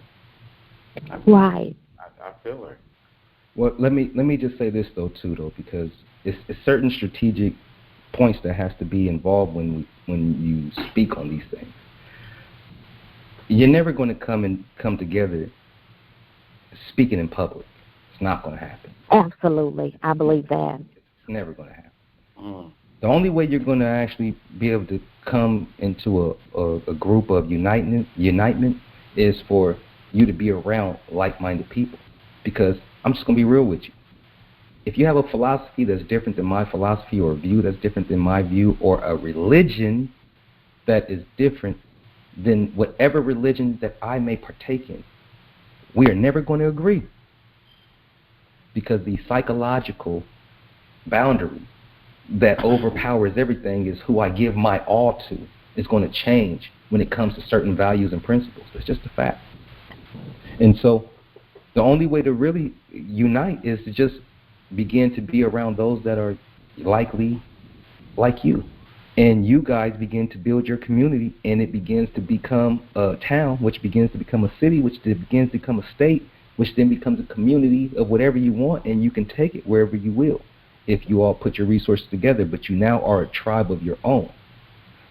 Right. I feel her. Well, let me just say this too, because it's certain strategic points that has to be involved when you speak on these things. You're never going to come together speaking in public. It's not going to happen. Absolutely, I believe that. It's never going to happen. The only way you're going to actually be able to come into a group of unitement is for you to be around like-minded people. Because I'm just going to be real with you. If you have a philosophy that's different than my philosophy, or a view that's different than my view, or a religion that is different than whatever religion that I may partake in, we are never going to agree. Because the psychological boundary that overpowers everything is who I give my all to is going to change when it comes to certain values and principles. It's just a fact. And so the only way to really unite is to just begin to be around those that are likely like you. And you guys begin to build your community, and it begins to become a town, which begins to become a city, which begins to become a state, which then becomes a community of whatever you want, and you can take it wherever you will if you all put your resources together. But you now are a tribe of your own.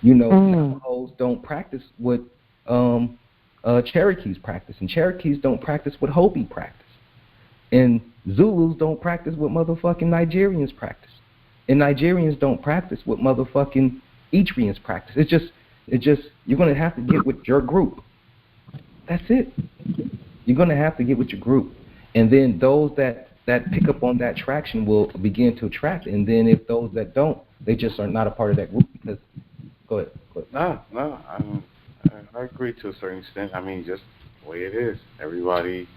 Navajos don't practice what Cherokees practice, and Cherokees don't practice what Hopi practice, and Zulus don't practice what motherfucking Nigerians practice, and Nigerians don't practice what motherfucking Eritreans practice. It's just you're gonna have to get with your group. That's it. You're gonna have to get with your group, and then those that pick up on that traction will begin to attract, and then if those that don't, they just are not a part of that group. Because go ahead. No, I agree to a certain extent. I mean, just the way it is. Everybody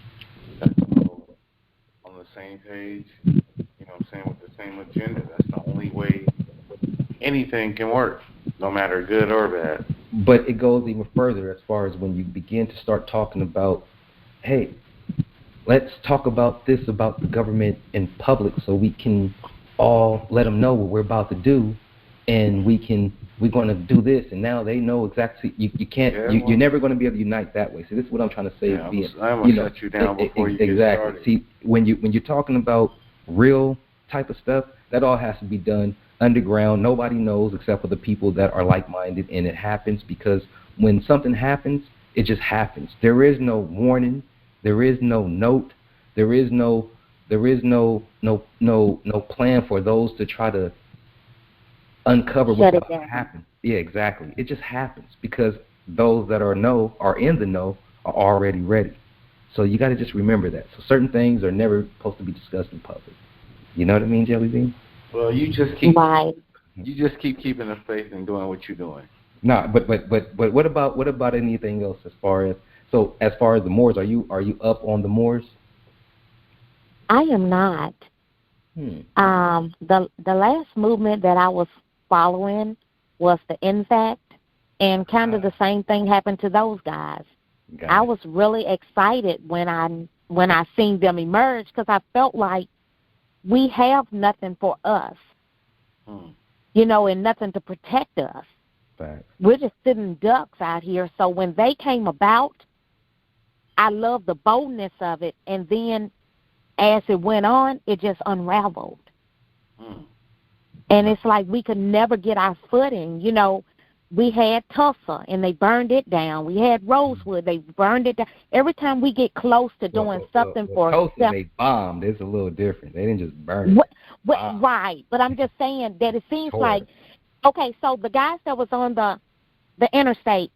on the same page, what I'm saying, with the same agenda. That's the only way anything can work, no matter good or bad. But it goes even further as far as when you begin to start talking about, hey, let's talk about this, about the government in public, so we can all let them know what we're about to do, and we're going to do this, and now they know exactly. You can't. You're never going to be able to unite that way. So this is what I'm trying to say. I'm gonna shut you down before you get started. See, when you're talking about real type of stuff, that all has to be done underground. Nobody knows except for the people that are like-minded, and it happens because when something happens, it just happens. There is no warning. There is no note. There is no plan for those to try to uncover what's going to happen. Yeah, exactly. It just happens because those that are in the know, are already ready. So you got to just remember that. So certain things are never supposed to be discussed in public. You know what I mean, Jelly Bean? Well, you just keep keeping the faith and doing what you're doing. Nah, but what about anything else as far as the Moors? Are you up on the Moors? I am not. The last movement that I was following was the INFACT, and kind of the same thing happened to those guys. I was really excited when I seen them emerge because I felt like we have nothing for us, and nothing to protect us. Right. We're just sitting ducks out here. So when they came about, I loved the boldness of it, and then as it went on, it just unraveled. And it's like we could never get our footing. We had Tulsa, and they burned it down. We had Rosewood, they burned it down. Every time we get close to doing something for Tulsa, they bombed. It's a little different. They didn't just burn it. Right, but I'm just saying that it seems like Okay, so the guys that was on the interstate,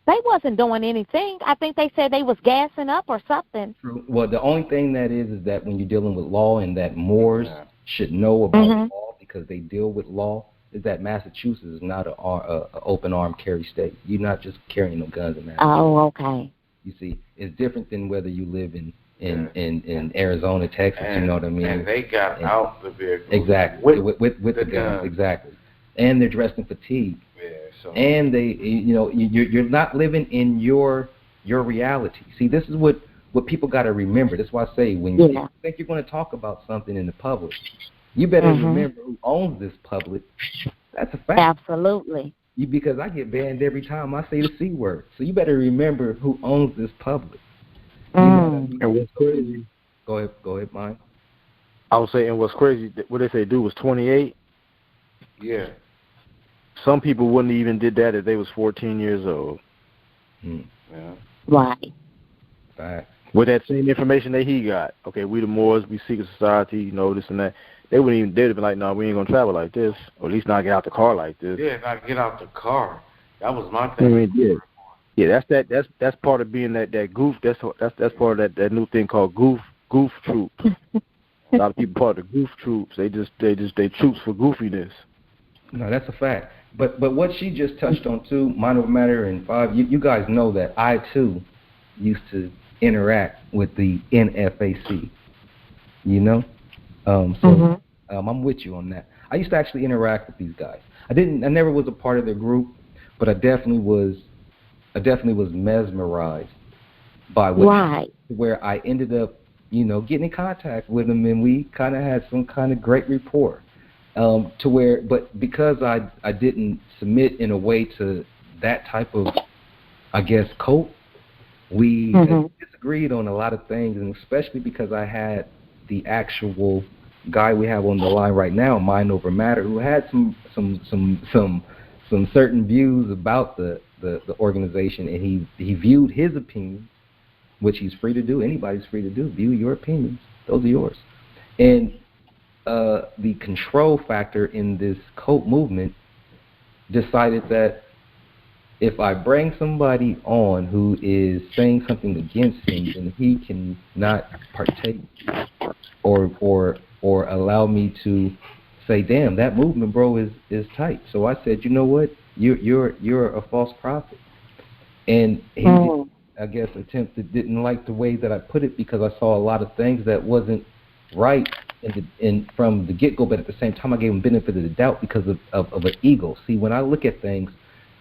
they wasn't doing anything. I think they said they was gassing up or something. Well, the only thing that is that when you're dealing with law and that Moors should know about law because they deal with law, is that Massachusetts is not a open arm carry state. You're not just carrying no guns in Massachusetts. Oh, okay. You see, it's different than whether you live in Arizona, Texas. You know what I mean? And they got out the vehicle. Exactly. With the guns. Exactly. And they're dressed in fatigue. Yeah. So. And they, you're not living in your reality. See, this is what people got to remember. That's why I say when you think you're going to talk about something in the public, you better remember who owns this public. That's a fact. Absolutely. Because I get banned every time I say the C word. So you better remember who owns this public. You know what I mean? And what's crazy? Go ahead, Mike. I was saying what's crazy. What they say dude was 28. Yeah. Some people wouldn't even did that if they was 14 years old. Yeah. Right. Right. With that same information that he got. Okay, we the Moors, we secret society, this and that. They'd have been like, no, we ain't gonna travel like this, or at least not get out the car like this. Yeah, not get out the car. That was my thing. I mean, yeah, that's part of being that goof. That's part of that new thing called goof troop. A lot of people part of the goof troops. They troops for goofiness. No, that's a fact. But what she just touched on too, Mind Over Matter and 5. You guys know that I too used to interact with the NFAC. I'm with you on that. I used to actually interact with these guys. I never was a part of their group, but I definitely was mesmerized by what where I ended up, getting in contact with them, and we kind of had some kind of great rapport. But because I didn't submit in a way to that type of, I guess, cult, we disagreed on a lot of things, and especially because I had the actual guy we have on the line right now, Mind Over Matter, who had some certain views about the organization, and he viewed his opinions, which he's free to do. Anybody's free to do. View your opinions; those are yours. And the control factor in this cult movement decided that if I bring somebody on who is saying something against him, then he cannot partake or allow me to say, damn, that movement, bro, is tight. So I said, you know what? You're a false prophet. And he, I guess, didn't like the way that I put it because I saw a lot of things that wasn't right from the get-go, but at the same time I gave him benefit of the doubt because of an ego. See, when I look at things,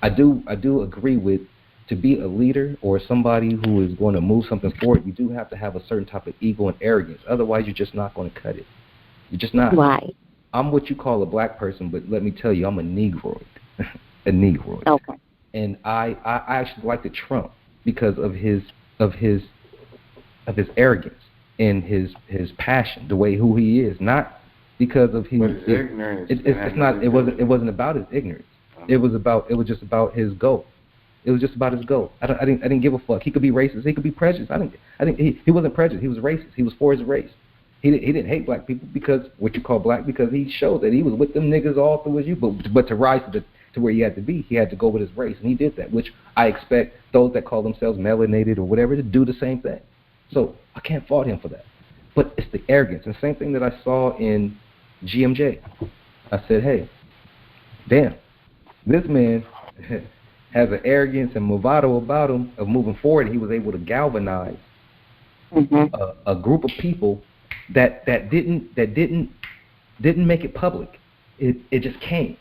I do agree with, to be a leader or somebody who is going to move something forward, you do have to have a certain type of ego and arrogance. Otherwise, you're just not going to cut it. You're just not. Right. I'm what you call a black person, but let me tell you, I'm a Negroid. A Negroid. Okay. And I actually like the Trump because of his arrogance and his passion, the way who he is, not because of his ignorance. It wasn't about his ignorance. It was just about his goal. It was just about his goal. I didn't give a fuck. He could be racist. He could be prejudiced. He wasn't prejudiced. He was racist. He was for his race. He didn't hate black people because what you call black, because he showed that he was with them niggas all through his youth. But to rise to where he had to be, he had to go with his race, and he did that. Which I expect those that call themselves melanated or whatever to do the same thing. So I can't fault him for that. But it's the arrogance, and the same thing that I saw in GMJ. I said, hey, damn, this man has an arrogance and bravado about him of moving forward. He was able to galvanize a group of people that didn't make it public. It just came.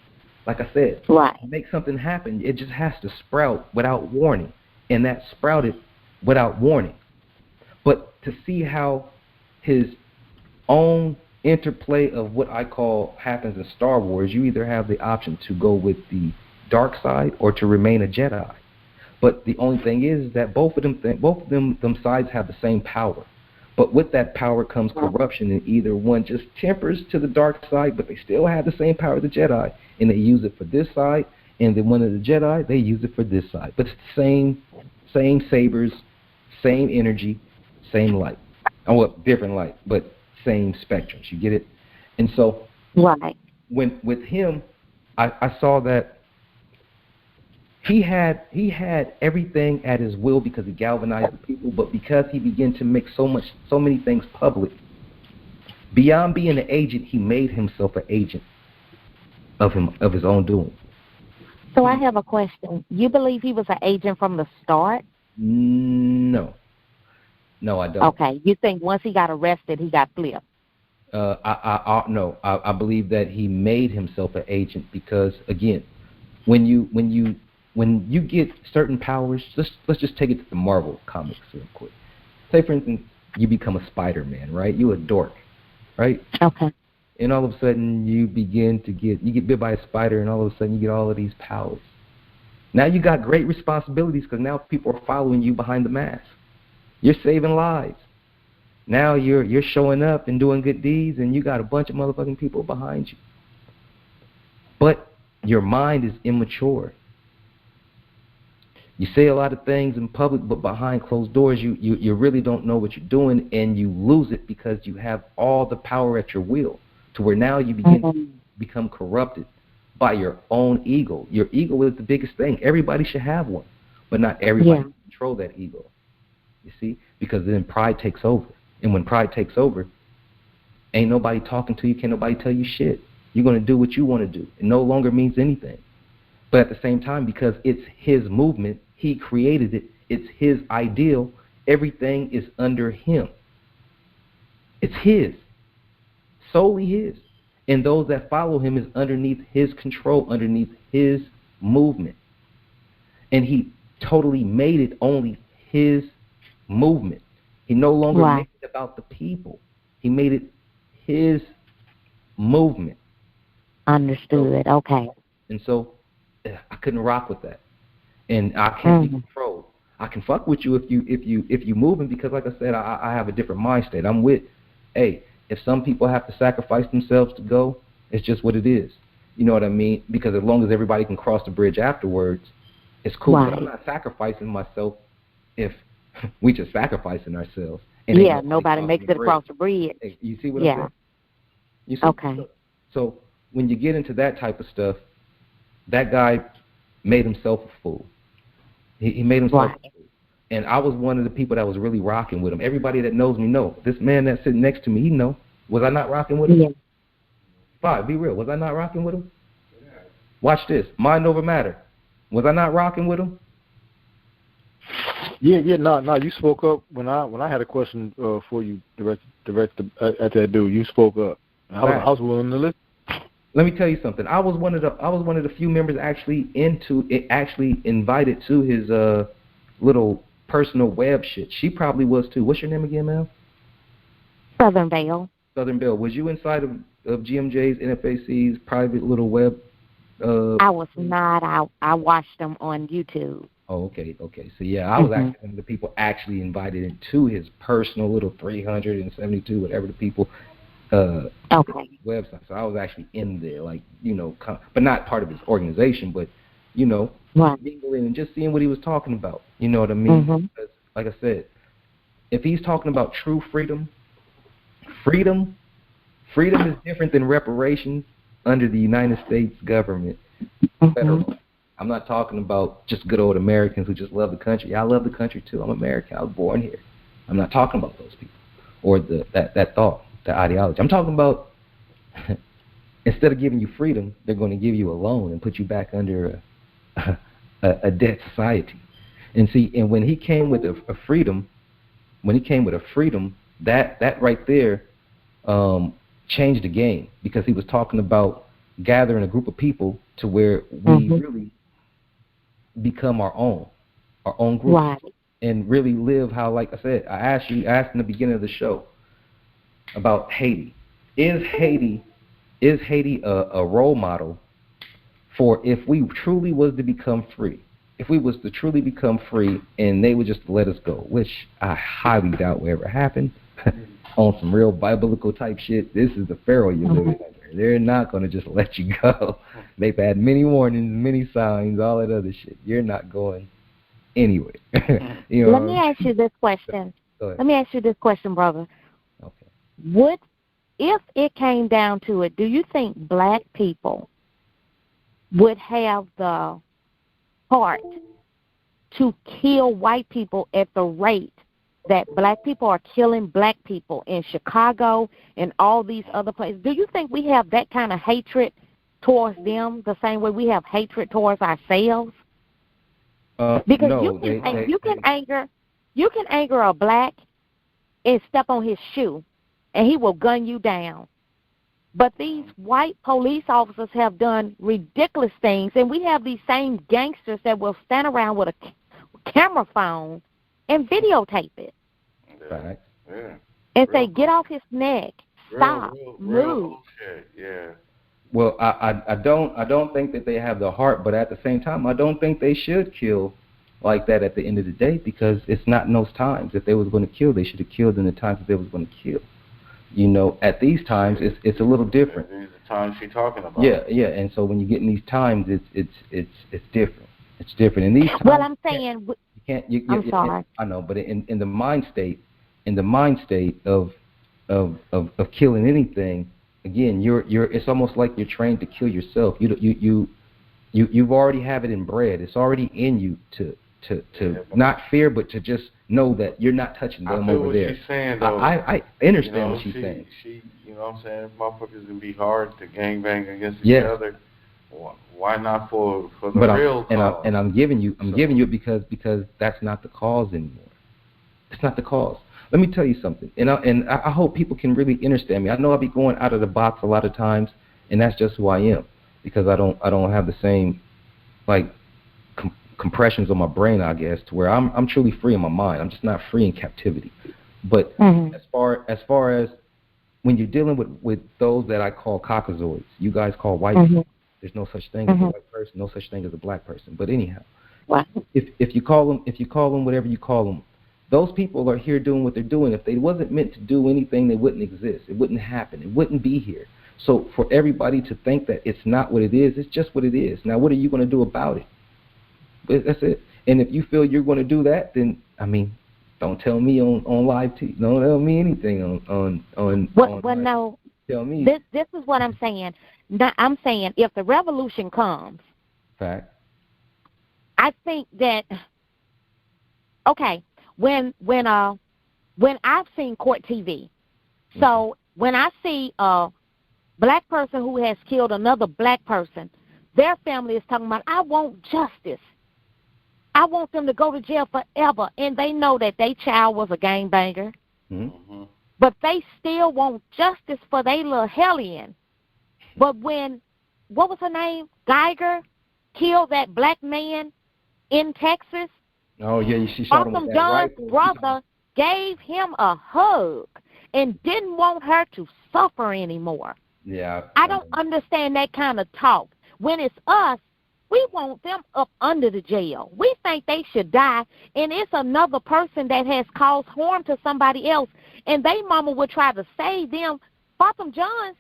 Like I said, to make something happen, it just has to sprout without warning, and that sprouted without warning. But to see how his own interplay of what I call happens in Star Wars, you either have the option to go with the dark side or to remain a Jedi. But the only thing is that both of them sides have the same power. But with that power comes corruption, and either one just tempers to the dark side, but they still have the same power as the Jedi, and they use it for this side, and then one of the Jedi, they use it for this side. But it's the same sabers, same energy, same light. Oh, well, different light, but same spectrums. You get it? And so, with him, I saw that he had everything at his will because he galvanized the people, but because he began to make so many things public, beyond being an agent, he made himself an agent of his own doing. So I have a question. You believe he was an agent from the start? No, I don't. Okay, you think once he got arrested, he got flipped? No, I believe that he made himself an agent because, again, when you get certain powers, let's just take it to the Marvel comics real quick. Say, for instance, you become a Spider-Man, right? You're a dork, right? Okay. And all of a sudden you get bit by a spider, and all of a sudden you get all of these powers. Now you got great responsibilities because now people are following you behind the mask. You're saving lives. Now you're showing up and doing good deeds, and you got a bunch of motherfucking people behind you. But your mind is immature. You say a lot of things in public, but behind closed doors, you really don't know what you're doing, and you lose it because you have all the power at your will, to where now you begin to become corrupted by your own ego. Your ego is the biggest thing. Everybody should have one, but not everybody can control that ego. You see? Because then pride takes over. And when pride takes over, ain't nobody talking to you, can't nobody tell you shit. You're going to do what you want to do. It no longer means anything. But at the same time, because it's his movement, he created it, it's his ideal, everything is under him. It's his. Solely his. And those that follow him is underneath his control, underneath his movement. And he totally made it only his movement. He no longer made it about the people. He made it his movement. Understood. Okay. And so I couldn't rock with that. And I can't be controlled. I can fuck with you if you moving, because like I said, I have a different mind state. I'm with, hey, if some people have to sacrifice themselves to go, it's just what it is. You know what I mean? Because as long as everybody can cross the bridge afterwards, it's cool. But I'm not sacrificing myself if we just sacrificing ourselves. And nobody makes it across the bridge. Hey, you see what I'm saying? You see? Okay. So when you get into that type of stuff, that guy made himself a fool. He made himself a fool. And I was one of the people that was really rocking with him. Everybody that knows me know. This man that's sitting next to me, he know. Was I not rocking with him? Yeah. Fine, be real. Was I not rocking with him? Yeah. Watch this. Mind over matter. Was I not rocking with him? No, you spoke up when I had a question for you, directed at that dude. You spoke up. I was willing to listen. Let me tell you something. I was one of the few members actually invited to his little personal web shit. She probably was too. What's your name again, ma'am? Southern Belle. Southern Belle. Was you inside of GMJ's NFAC's private little web? I was not. I watched them on YouTube. Oh, okay. So yeah, I was actually one of the people actually invited into his personal little 372, whatever the people website. So I was actually in there, like, but not part of his organization, but mingling and just seeing what he was talking about. You know what I mean? Because, like I said, if he's talking about true freedom is different than reparations under the United States government. Federal. I'm not talking about just good old Americans who just love the country. I love the country too. I'm American. I was born here. I'm not talking about those people or that thought, that ideology. I'm talking about instead of giving you freedom, they're going to give you a loan and put you back under a debt society. And see, and when he came with a freedom, that right there changed the game, because he was talking about gathering a group of people to where we really become our own group, and really live how, like I said, I asked in the beginning of the show about Haiti. Is Haiti a role model for if we truly was to become free? If we was to truly become free and they would just let us go, which I highly doubt will ever happen, on some real biblical type shit, this is the Pharaoh you're living under. They're not going to just let you go. They've had many warnings, many signs, all that other shit. You're not going anywhere. Let me ask you this question. Brother. Okay. If it came down to it, do you think black people would have the heart to kill white people at the rate that black people are killing black people in Chicago and all these other places? Do you think we have that kind of hatred towards them the same way we have hatred towards ourselves? Because no, you can anger a black and step on his shoe, and he will gun you down. But these white police officers have done ridiculous things, and we have these same gangsters that will stand around with a camera phone and videotape it. Right. Yeah. And say, get off his neck, stop, move. Yeah. Well, I don't think that they have the heart, but at the same time, I don't think they should kill like that at the end of the day, because it's not in those times. If they was going to kill, they should have killed in the times that they was going to kill. You know, at these times, it's a little different. These are the times she's talking about. Yeah. And so when you get in these times, it's different. It's different. In these times, well, I'm saying I'm sorry. I know, but in the mind state, of killing anything, again, it's almost like you're trained to kill yourself. You've already have it inbred. It's already in you to not fear, but to just know that you're not touching them over there. She's saying, though, I understand what she's saying. She, you know what I'm saying? Motherfuckers can be hard to gangbang against each other. Why not for the real cause? And I'm giving you it because that's not the cause anymore. It's not the cause. Let me tell you something, and I hope people can really understand me. I know I'll be going out of the box a lot of times, and that's just who I am, because I don't have the same compressions on my brain, I guess, to where I'm truly free in my mind. I'm just not free in captivity. But as far as when you're dealing with those that I call caucasoids, you guys call white people. There's no such thing as a white person, no such thing as a black person. But anyhow, if you call them whatever you call them, those people are here doing what they're doing. If they wasn't meant to do anything, they wouldn't exist. It wouldn't happen. It wouldn't be here. So for everybody to think that it's not what it is, it's just what it is. Now, what are you going to do about it? That's it. And if you feel you're going to do that, then, I mean, don't tell me on live TV. Don't tell me anything on no. Tell me. This is what I'm saying. I'm saying if the revolution comes, fact. I think that, okay, when I've seen court TV, so when I see a black person who has killed another black person, their family is talking about, I want justice. I want them to go to jail forever. And they know that their child was a gangbanger. But they still want justice for their little hellion. But when, what was her name, Geiger, killed that black man in Texas, oh, yeah, she shot him with that John's rifle. brother gave him a hug and didn't want her to suffer anymore. Yeah. I don't understand that kind of talk. When it's us, we want them up under the jail. We think they should die, and it's another person that has caused harm to somebody else, and they mama would try to save them. Botham John's,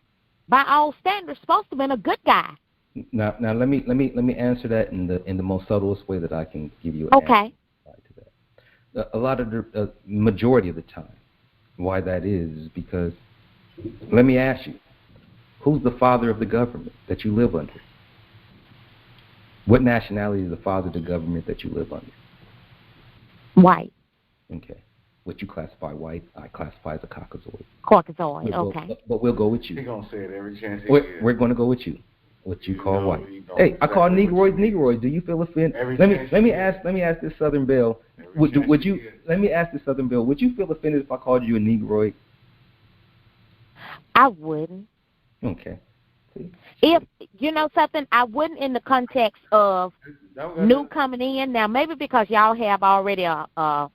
by all standards, supposed to have been a good guy. Now let me answer that in the most subtlest way that I can give you. Okay. To that. A lot of the majority of the time, why that is because, let me ask you, who's the father of the government that you live under? What nationality is the father of the government that you live under? White. Okay. What you classify white, I classify as a Caucasoid. Caucasoid, okay. But we'll go with you. He's going to say it every chance he gets. We're going to go with you. What you call white. Hey, I call Negroids. Do you feel offended? Let me ask this Southern Belle. Would you? Let me ask this Southern Belle. Would you feel offended if I called you a Negroid? I wouldn't. Okay. If you know something, I wouldn't in the context of new coming in. Now maybe because y'all have already a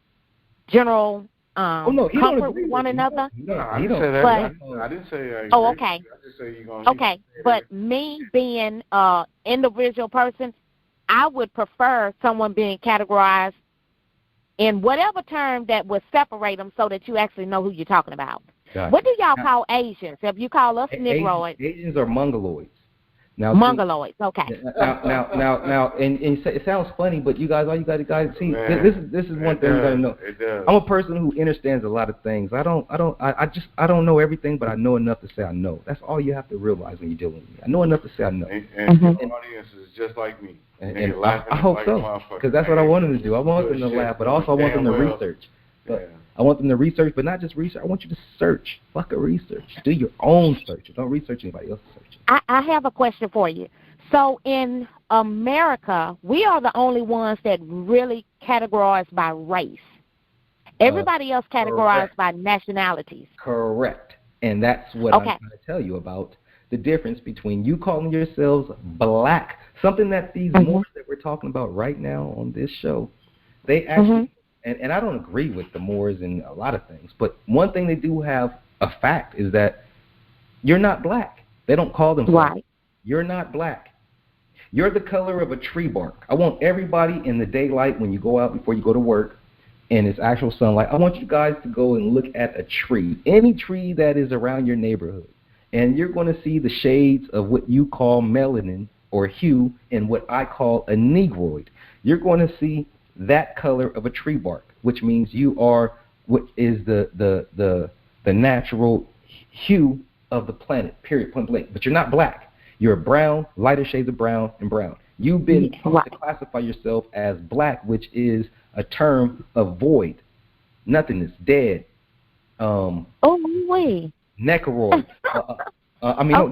general comfort with one another. No, I didn't say that. I didn't say. Oh, okay. I just say you're gonna. Okay, but me being an individual person, I would prefer someone being categorized in whatever term that would separate them, so that you actually know who you're talking about. Gotcha. What do y'all call Asians? If you call us Negroids, Asians are Mongoloids. Now, Mongoloids, okay. Now, and it sounds funny, but you guys, all you got to see, this is one thing you got to know. I'm a person who understands a lot of things. I don't know everything, but I know enough to say I know. That's all you have to realize when you're dealing with me. I know enough to say I know. And the audience is just like me. And I hope so, because that's what I want them to do. I want them to laugh, but also I want them to research. But I want them to research, but not just research. I want you to search. Fuck a research. Do your own search. Don't research anybody else's search. I have a question for you. So in America, we are the only ones that really categorize by race. Everybody else categorized by nationalities. Correct. And that's what I'm trying to tell you about the difference between you calling yourselves black, something that these Moors that we're talking about right now on this show, they actually, and I don't agree with the Moors in a lot of things, but one thing they do have a fact is that you're not black. They don't call themselves. Right. You're not black. You're the color of a tree bark. I want everybody in the daylight when you go out before you go to work and it's actual sunlight, I want you guys to go and look at a tree, any tree that is around your neighborhood. And you're going to see the shades of what you call melanin or hue and what I call a negroid. You're going to see that color of a tree bark, which means you are what is the natural hue of the planet, period, point blank. But you're not black. You're brown, lighter shades of brown and brown. You've been taught to classify yourself as black, which is a term of void, nothingness, dead. Necroid. I mean, no,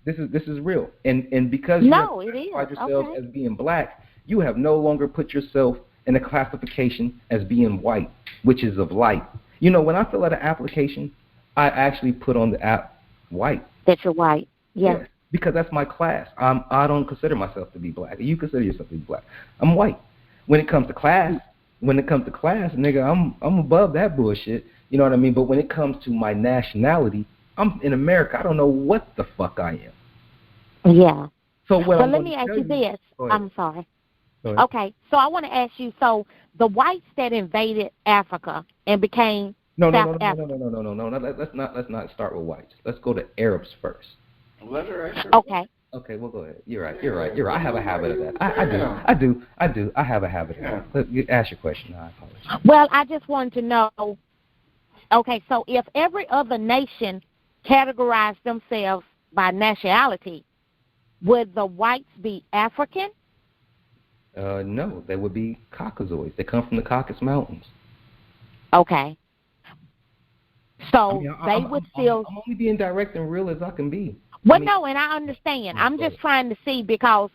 this is real. And because you classify yourself as being black, you have no longer put yourself in a classification as being white, which is of light. You know, when I fill out an application, I actually put on the app white. That you're white. Yes. Yeah, because that's my class. I don't consider myself to be black. You consider yourself to be black. I'm white. When it comes to class, nigga, I'm above that bullshit. You know what I mean? But when it comes to my nationality, I'm in America. I don't know what the fuck I am. Yeah. So let me ask you this. I'm sorry. Okay. So I want to ask you. So the whites that invaded Africa and became South Africa. No. Let's not start with whites. Let's go to Arabs first. Okay. Okay, well, go ahead. You're right. I have a habit of that. I do. I have a habit of that. You ask your question. I apologize. Well, I just wanted to know, okay, so if every other nation categorized themselves by nationality, would the whites be African? No, they would be Caucasoids. They come from the Caucasus Mountains. Okay. So they would still... I'm only being direct and real as I can be. Well, no, and I understand. I'm just trying to see, because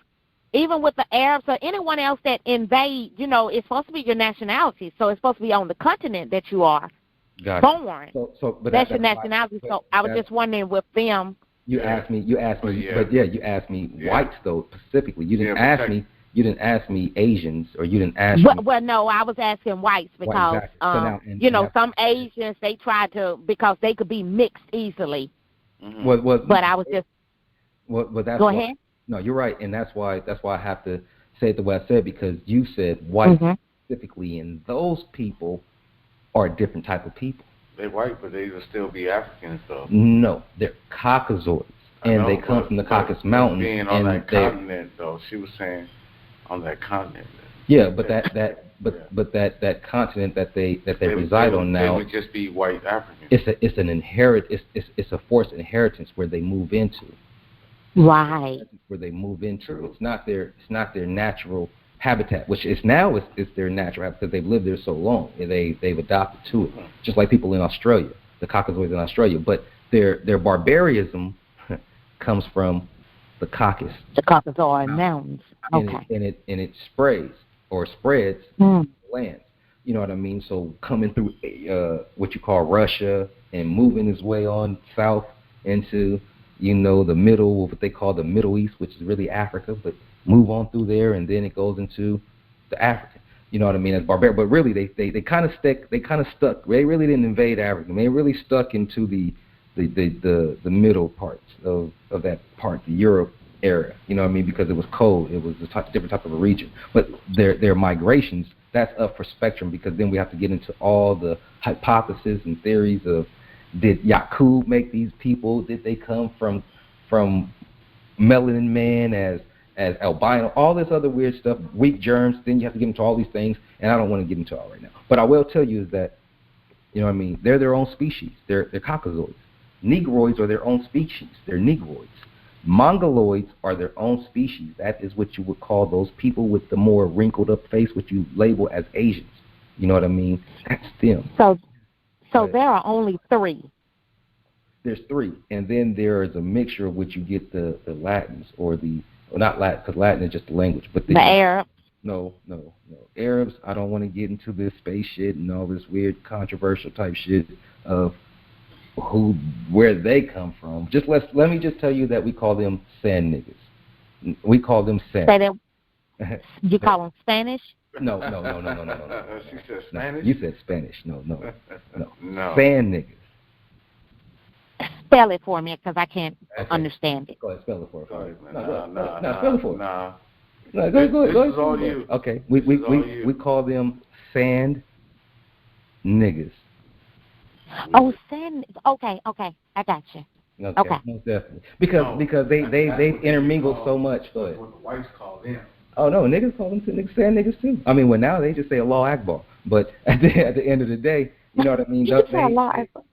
even with the Arabs or anyone else that invade, you know, it's supposed to be your nationality. So it's supposed to be on the continent that you are born. But that's your nationality. So I was just wondering with them. You asked me, but you asked me whites though specifically. You didn't ask me. You didn't ask me Asians, or you didn't ask me. Well, no, I was asking whites because, some Asians, they try to, because they could be mixed easily. Mm-hmm. But I was just. That's go ahead. No, you're right, and that's why I have to say it the way I said, because you said white specifically, and those people are a different type of people. They're white, but they will still be African and stuff. No, they're Caucasoids, and they come from the Caucasus Mountains. Being on that continent, though, she was saying on that continent. Yeah, but that continent that they reside on now, they would just be white Africans. It's an it's a forced inheritance where they move into. Right. Where they move into. It's not their natural habitat, which is now is their natural habitat because they've lived there so long. They've adopted to it, just like people in Australia, the Caucasoids in Australia. But their barbarism comes from the Caucasus. The Caucasus Mountains. Okay. And it spreads lands. You know what I mean? So coming through what you call Russia and moving its way on south into, the middle, what they call the Middle East, which is really Africa, but move on through there, and then it goes into the African. You know what I mean? As barbarian, but really they kind of stuck. They really didn't invade Africa. They really stuck into the middle parts of that part, the Europe area. You know what I mean? Because it was cold. It was a different type of a region. But their migrations, that's up for spectrum, because then we have to get into all the hypotheses and theories of, did Yaqub make these people? Did they come from melanin man, as albino, all this other weird stuff, weak germs. Then you have to get into all these things, and I don't want to get into all right now. But I will tell you is that, you know what I mean, they're their own species. They're caucasoids. Negroids are their own species. They're negroids. Mongoloids are their own species. That is what you would call those people with the more wrinkled up face, what you label as Asians. You know what I mean? That's them. So there are only 3. There's 3, and then there is a mixture of which you get the Latins or not Latin, because Latin is just a language, but the Arabs. No. Arabs, I don't want to get into this space shit and all this weird controversial type shit of where they come from. Just let me just tell you that we call them sand niggas. We call them sand. Say that. You call them Spanish? No. She said Spanish? You said Spanish. No. Sand niggas. Spell it for me, because I can't understand it. Go ahead, spell it for me. No, spell it for me. Nah. No, go ahead. This is all you. Okay, we call them sand niggas. Oh, sand. Okay, I got you. Okay. Most definitely. Because they intermingle so much. Go ahead. What the whites call them. Oh no, niggas call them sand niggas too. I mean, now they just say Allah Akbar. But at the end of the day, you know what I mean. You say Allah Akbar.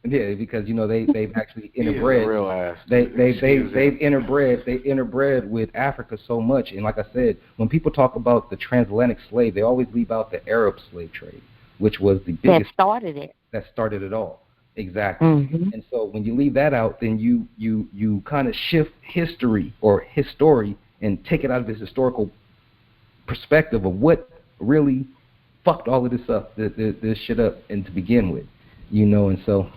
Yeah, because they've actually interbred. Real ass. They've interbred with Africa so much, and like I said, when people talk about the transatlantic slave, they always leave out the Arab slave trade, which was the biggest. That started it all. Exactly. Mm-hmm. And so when you leave that out, then you kind of shift history or history and take it out of this historical perspective of what really fucked all of this up, this shit up, and to begin with, and so.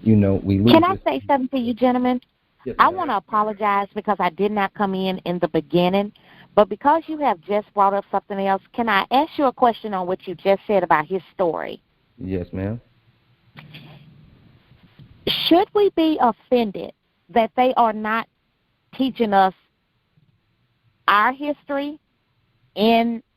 We lose. Can I say something to you, gentlemen? Yes, I want to apologize because I did not come in the beginning, but because you have just brought up something else, can I ask you a question on what you just said about his story? Yes, ma'am. Should we be offended that they are not teaching us our history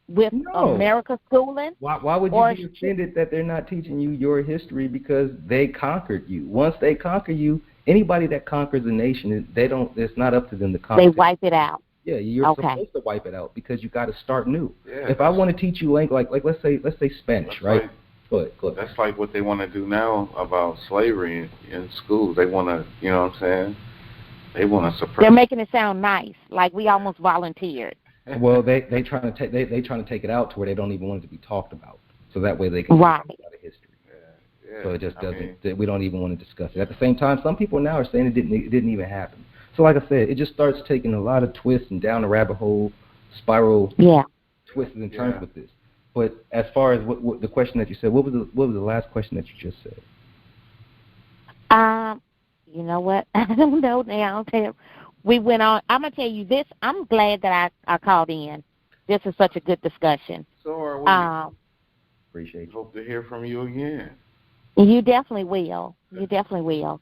with America schooling? Why would you be offended that they're not teaching you your history? Because they conquered you. Once they conquer you, anybody that conquers a nation, it's not up to them to conquer. They wipe it out. Yeah, you're supposed to wipe it out because you got to start new. Yeah, if I want to teach you like let's say Spanish, right? Go ahead. That's like what they want to do now about slavery in schools. They want to, you know what I'm saying? They want to suppress. They're making it sound nice, like we almost volunteered. Well, they trying to take it out to where they don't even want it to be talked about, so that way they can talk about history. Yeah. So it just doesn't. We don't even want to discuss it. At the same time, some people now are saying it didn't even happen. So like I said, it just starts taking a lot of twists and down the rabbit hole, spiral, twists and turns with this. But as far as what the question that you said, what was the last question that you just said? You know what? I don't know now. We went on. I'm going to tell you this. I'm glad that I called in. This is such a good discussion. So are we. Appreciate you. Hope to hear from you again. You definitely will. You definitely will.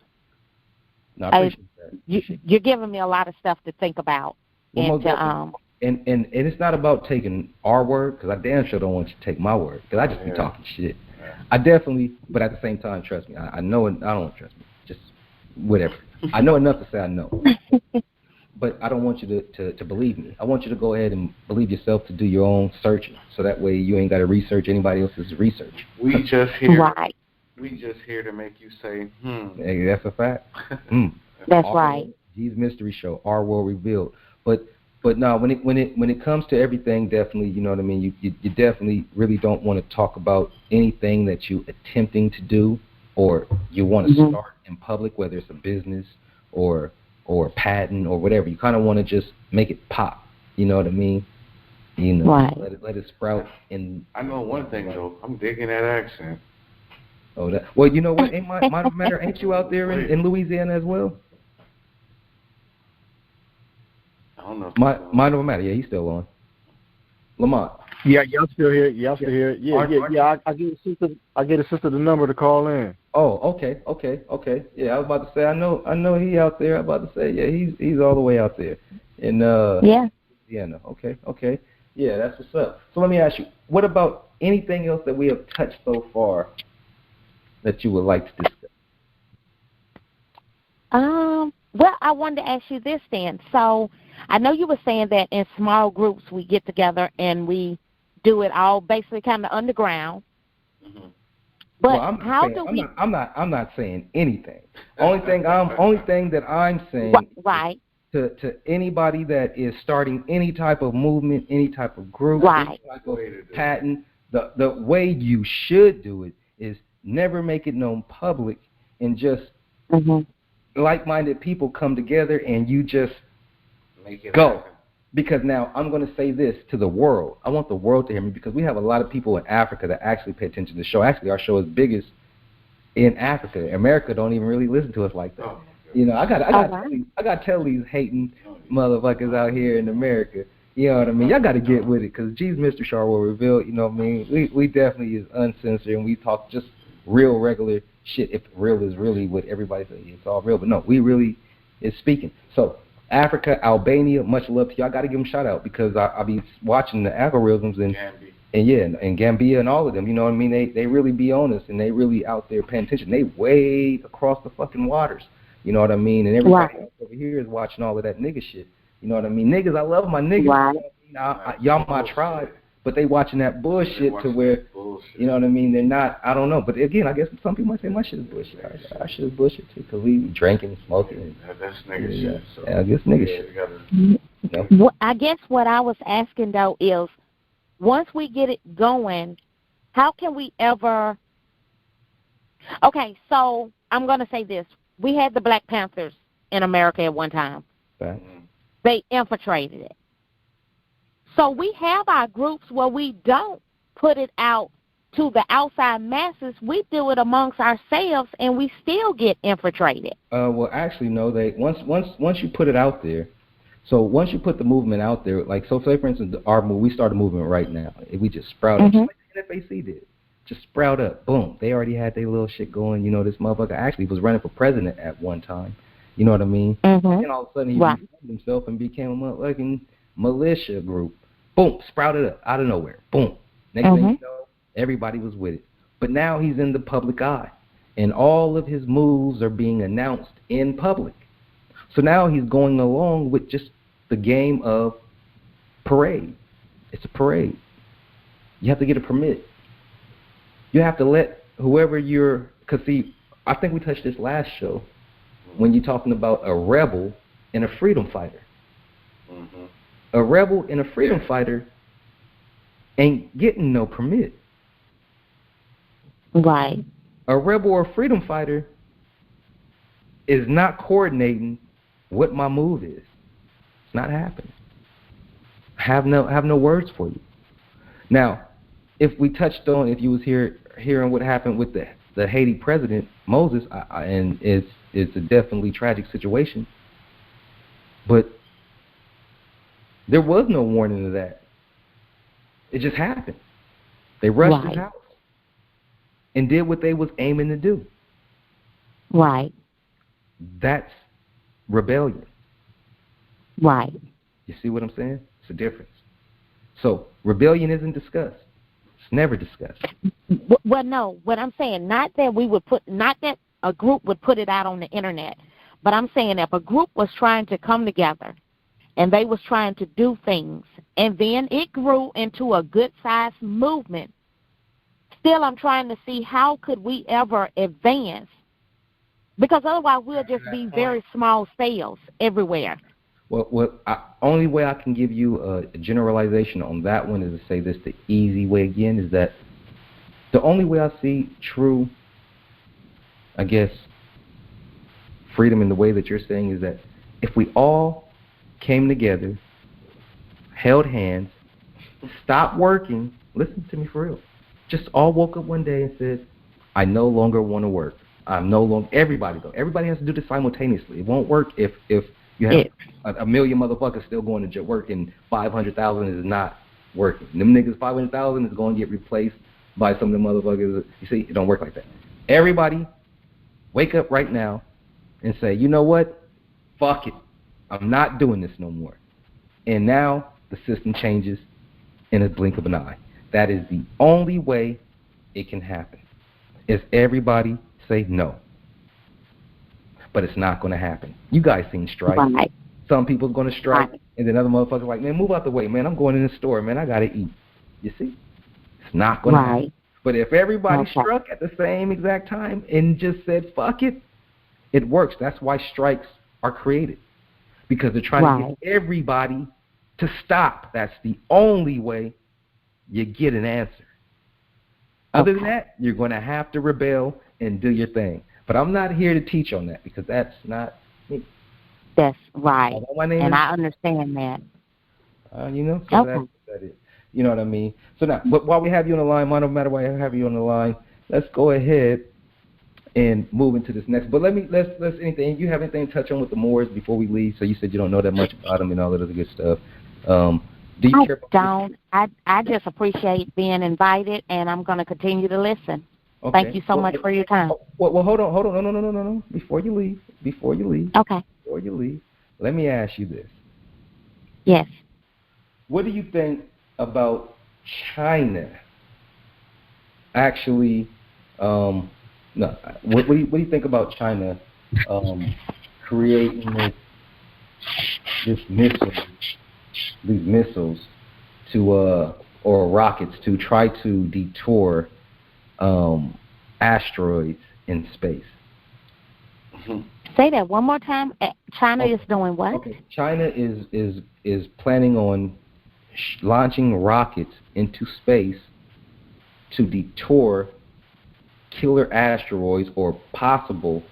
No, I appreciate that. You're giving me a lot of stuff to think about. And it's not about taking our word, because I damn sure don't want you to take my word, because I just be talking shit. Yeah. I definitely, but at the same time, trust me. I know it. I don't want to trust me. Just whatever. I know enough to say I know. But I don't want you to believe me. I want you to go ahead and believe yourself to do your own searching, so that way you ain't got to research anybody else's research. We just here to make you say, Hey, that's a fact. That's right. G's Mystery Show, Our World Revealed. But no, when it comes to everything, definitely, you know what I mean. You definitely really don't want to talk about anything that you attempting to do, or you want to start in public, whether it's a business or a patent or whatever. You kind of want to just make it pop. You know what I mean? Right. Let it sprout. And I know one thing though. I'm digging that accent. Oh, well, you know what? Might matter. Ain't you out there in Louisiana as well? I don't know. Mine don't matter. Yeah, he's still on. Lamont. Yeah, y'all still here. Yeah. I get a sister the number to call in. Oh, okay. Yeah, I was about to say I know he out there. I was about to say he's all the way out there. And okay. Yeah, that's what's up. So let me ask you, what about anything else that we have touched so far that you would like to discuss? Well, I wanted to ask you this then. So I know you were saying that in small groups we get together and we do it all basically kind of underground. Mm-hmm. But well, how do we? I'm not saying anything. Only thing that I'm saying right. to anybody that is starting any type of movement, any type of group, right. any type of patent, the way you should do it is never make it known public and just like-minded people come together and you just make it go. happen. Because now I'm going to say this to the world. I want the world to hear me because we have a lot of people in Africa that actually pay attention to the show. Actually, our show is biggest in Africa. America don't even really listen to us like that. You know, I got to tell these hating motherfuckers out here in America. You know what I mean? Y'all got to get with it because Mr. Shar will reveal. You know what I mean? We definitely is uncensored and we talk just real regular shit. If real is really what everybody says, it's all real. But no, we really is speaking. So. Africa, Albania, much love to you. I got to give them a shout out because I be watching the algorithms and Gambia and all of them. You know what I mean? They really be on us and they really out there paying attention. They way across the fucking waters. You know what I mean? And everybody else over here is watching all of that nigga shit. You know what I mean? Niggas, I love my niggas. Y'all my tribe. But they watching that bullshit to where, you know what I mean, they're not, I don't know. But again, I guess some people might say my shit is bullshit. Our shit is bullshit too, because we drinking and smoking. That's nigga shit. So I guess nigga shit. You know? Well, I guess what I was asking, though, is once we get it going, how can we ever, okay, so I'm going to say this. We had the Black Panthers in America at one time. Right. They infiltrated it. So we have our groups where we don't put it out to the outside masses. We do it amongst ourselves, and we still get infiltrated. Well, actually, no. They once you put it out there. So once you put the movement out there, like so, say for instance, our move, we start a movement right now. We just sprout up, just like the NFAC did. Just sprout up, boom. They already had their little shit going. You know, this motherfucker actually was running for president at one time. You know what I mean? And all of a sudden he reformed himself and became a motherfucking militia group. Boom, sprouted up out of nowhere. Boom. Next thing you know, everybody was with it. But now he's in the public eye, and all of his moves are being announced in public. So now he's going along with just the game of parade. It's a parade. You have to get a permit. You have to let whoever because see, I think we touched this last show when you're talking about a rebel and a freedom fighter. A rebel and a freedom fighter ain't getting no permit. Right. A rebel or freedom fighter is not coordinating what my move is. It's not happening. I have no words for you. Now, if we touched on, if you was hearing what happened with the Haiti president, Moses, and it's a definitely tragic situation, but there was no warning of that. It just happened. They rushed his house and did what they was aiming to do. Right. That's rebellion. Right. You see what I'm saying? It's a difference. So rebellion isn't discussed. It's never discussed. Well, no. What I'm saying, not that a group would put it out on the internet, but I'm saying if a group was trying to come together and they was trying to do things, and then it grew into a good-sized movement, still I'm trying to see how could we ever advance, because otherwise we'll just be very small scales everywhere. Well, only way I can give you a generalization on that one is to say this the easy way again, is that the only way I see true, I guess, freedom in the way that you're saying is that if we all came together, held hands, stopped working, listen to me for real, just all woke up one day and said, I no longer want to work. I'm no longer, everybody has to do this simultaneously. It won't work if you have a million motherfuckers still going to work and 500,000 is not working. Them niggas, 500,000 is going to get replaced by some of the motherfuckers. You see, it don't work like that. Everybody, wake up right now and say, you know what? Fuck it. I'm not doing this no more. And now the system changes in a blink of an eye. That is the only way it can happen, is everybody say no. but it's not going to happen. You guys seen strike. Right. Some people's going to strike, Right. and then other motherfuckers like, man, move out the way, man. I'm going in the store, man. I got to eat. You see? It's not going to happen. But if everybody struck at the same exact time and just said, fuck it, it works. That's why strikes are created, because they're trying to get everybody to stop. That's the only way you get an answer. Other than that, you're going to have to rebel and do your thing. But I'm not here to teach on that, because that's not me. That's right. And I is, understand that. You know, so that is. You know what I mean? So now, but while we have you on the line, no matter why I have you on the line, let's go ahead and move into this next. But let's anything. You have anything to touch on with the Moors before we leave? So you said you don't know that much about them and all that other good stuff. Do you care about I just appreciate being invited, and I'm going to continue to listen. Okay. Thank you so much for your time. Well, hold on. No. Before you leave. Okay. Before you leave, let me ask you this. Yes. What do you think about China actually? What do you think about China creating these missiles to or rockets to try to detour asteroids in space? Say that one more time. China is doing what? Okay. China is planning on launching rockets into space to detour killer asteroids or possible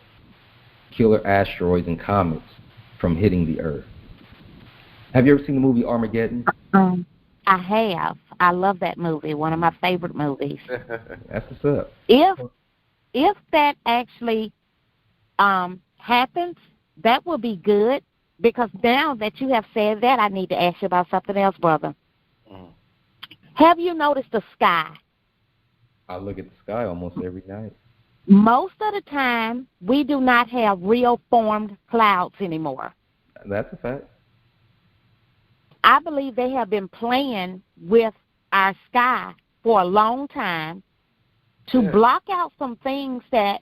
killer asteroids and comets from hitting the Earth. Have you ever seen the movie Armageddon? I have. I love that movie. One of my favorite movies. That's what's up. If that actually happens, that will be good, because now that you have said that, I need to ask you about something else, brother. Have you noticed the sky? I look at the sky almost every night. Most of the time, we do not have real formed clouds anymore. That's a fact. I believe they have been playing with our sky for a long time to block out some things that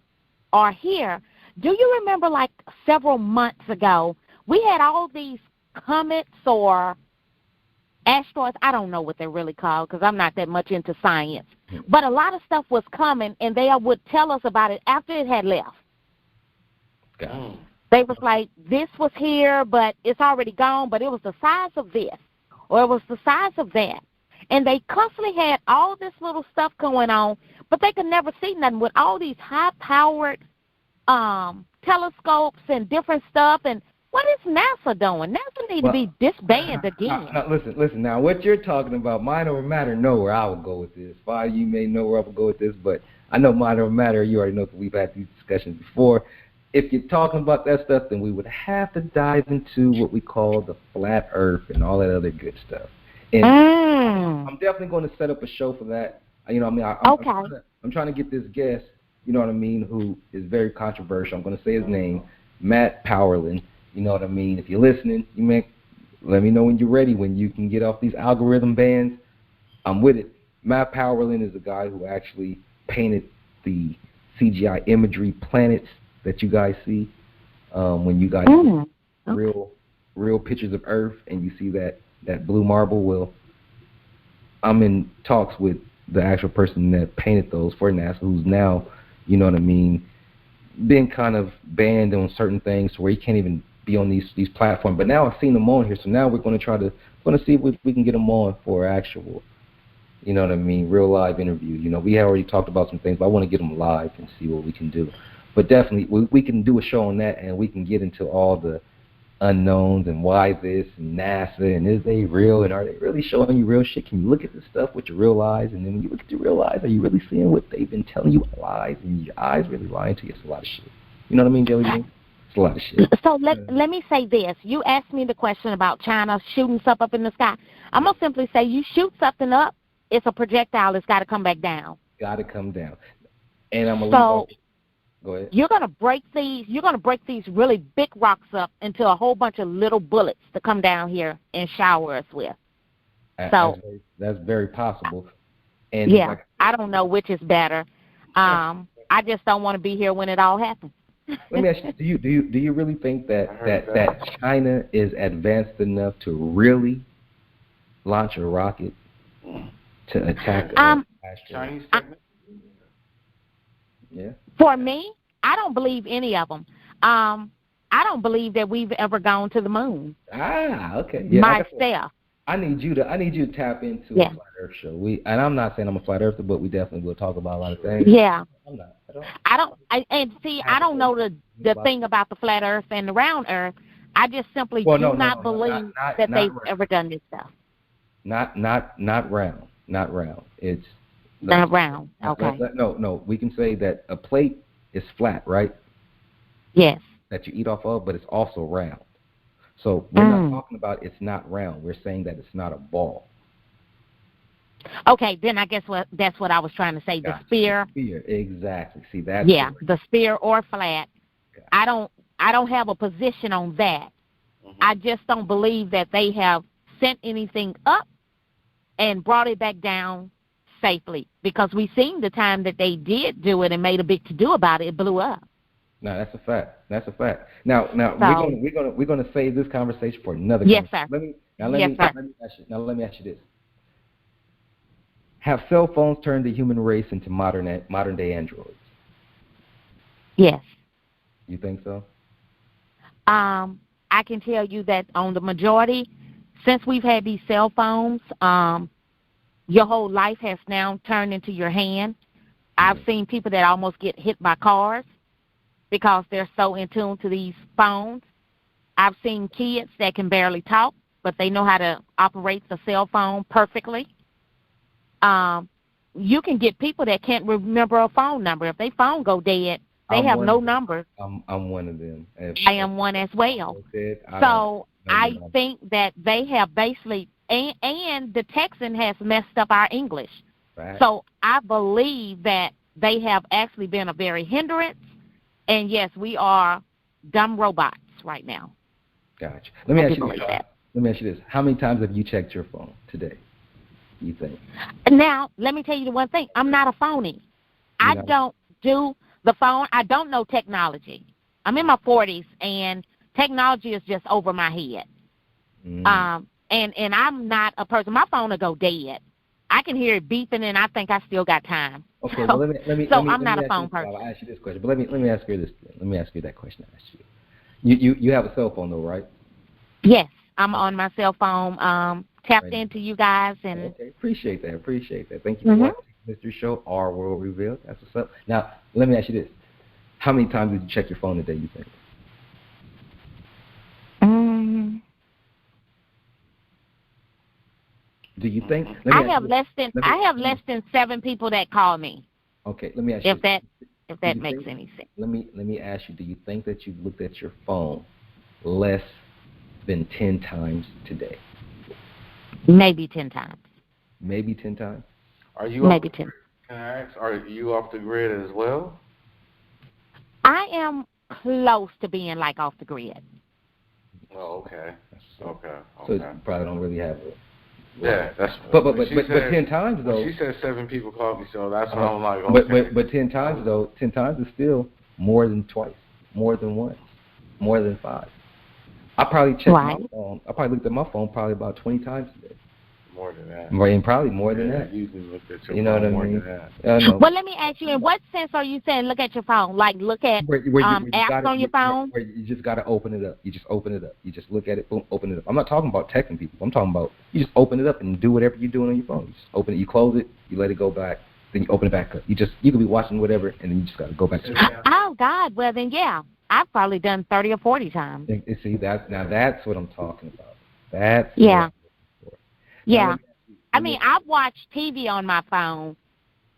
are here. Do you remember, like, several months ago, we had all these comets or asteroids? I don't know what they're really called, because I'm not that much into science. But a lot of stuff was coming, and they would tell us about it after it had left. They was like, this was here, but it's already gone, but it was the size of this, or it was the size of that. And they constantly had all this little stuff going on, but they could never see nothing with all these high-powered telescopes and different stuff. And what is NASA doing? NASA need to be disbanded again. Listen. Now, what you're talking about, mind over matter, know where I would go with this. Five, you may know where I would go with this, but I know mind over matter. You already know, because we've had these discussions before. If you're talking about that stuff, then we would have to dive into what we call the flat Earth and all that other good stuff. And I'm definitely going to set up a show for that. You know what I mean? I'm trying to get this guest, you know what I mean, who is very controversial. I'm going to say his name, Matt Powerland. You know what I mean? If you're listening, let me know when you're ready, when you can get off these algorithm bands. I'm with it. Matt Powerland is a guy who actually painted the CGI imagery planets that you guys see when you guys see real pictures of Earth, and you see that blue marble. Well, I'm in talks with the actual person that painted those for NASA, who's now, you know what I mean, been kind of banned on certain things to where he can't even be on these platforms. But now I've seen him on here, so now we're going to see if we can get him on for actual, you know what I mean, real live interview. You know, we already talked about some things, but I want to get him live and see what we can do. But definitely, we can do a show on that, and we can get into all the unknowns and why this and NASA, and is they real, and are they really showing you real shit? Can you look at this stuff with your real eyes? And then when you look at your real eyes, are you really seeing what they've been telling you lies, and your eyes really lying to you? It's a lot of shit. You know what I mean, Jelly Bean? It's a lot of shit. So let me say this. You asked me the question about China shooting stuff up in the sky. I'm going to simply say, you shoot something up, it's a projectile. It's got to come back down. Got to come down. And I'm going to go ahead. You're going to break these really big rocks up into a whole bunch of little bullets to come down here and shower us with. That's very possible. And yeah, I don't know which is better. I just don't want to be here when it all happens. Let me ask you: Do you really think that China is advanced enough to really launch a rocket to attack Chinese Yeah. For me, I don't believe any of them. I don't believe that we've ever gone to the moon. Okay. Yeah, myself. I need you to tap into a flat Earth show. And I'm not saying I'm a flat earther, but we definitely will talk about a lot of things. Yeah. I'm not. I don't know the thing about the flat Earth and the round Earth. I just simply do not believe that they've ever done this stuff. Not round. Not round. It's not round. Okay. No. We can say that a plate is flat, right? Yes. That you eat off of, but it's also round. So we're not talking about it's not round. We're saying that it's not a ball. Okay, then I guess that's what I was trying to say. The sphere. Sphere, exactly. See that? Yeah, the sphere or flat. Okay. I don't have a position on that. I just don't believe that they have sent anything up and brought it back down safely, because we seen the time that they did do it and made a big to-do about it, it blew up. No, that's a fact. That's a fact. Now we're gonna save this conversation for another. Yes, sir. Let me ask you this: have cell phones turned the human race into modern day androids? Yes. You think so? I can tell you that on the majority, since we've had these cell phones, your whole life has now turned into your hand. I've seen people that almost get hit by cars because they're so in tune to these phones. I've seen kids that can barely talk, but they know how to operate the cell phone perfectly. You can get people that can't remember a phone number. If their phone go dead, they have no number. I'm one of them. I am one as well. So I think that they have basically, and the texting has messed up our English. Right. So I believe that they have actually been a very hindrance. And yes, we are dumb robots right now. Gotcha. Let me ask you this. How many times have you checked your phone today, you think? Now, let me tell you the one thing. I'm not a phony. I don't do the phone. I don't know technology. I'm in my 40s, and technology is just over my head. And I'm not a person. My phone will go dead. I can hear it beeping, and I think I still got time. Okay, well, I'm not a phone person. I'll ask you this question, but let me ask you this. Let me ask you that question I asked you. You have a cell phone, though, right? Yes, I'm on my cell phone, tapped into you guys. And okay, appreciate that. Thank you for watching Mystery Show, Our World Revealed. That's what's up. Now, let me ask you this. How many times did you check your phone today, you think? Do you think? I have less than 7 people that call me. Okay, let me ask you. If that makes any sense. Let me ask you. Do you think that you've looked at your phone less than 10 times today? Maybe 10 times. Maybe 10 times. Are you? Maybe 10. Can I ask? Are you off the grid as well? I am close to being like off the grid. Oh, okay. Okay. So you probably don't really have it. Yeah, that's. But 10 times though. She said 7 people called me, so that's what I'm like. Okay. But 10 times though, 10 times is still more than twice, more than once, more than 5. I probably checked my phone. I probably looked at my phone probably about 20 times today. More than that. And probably more than that. I usually look at your phone know what I mean? More than that. Well, let me ask you, in what sense are you saying look at your phone? Like look at apps on your phone? Where you just got to open it up. You just open it up. You just look at it, boom, open it up. I'm not talking about texting people. I'm talking about you just open it up and do whatever you're doing on your phone. You just open it, you close it, you let it go back, then you open it back up. You could be watching whatever, and then you just got to go back to it. Oh, God. Well, then, yeah. I've probably done 30 or 40 times. See, that's what I'm talking about. Yeah. I mean, I've watched TV on my phone.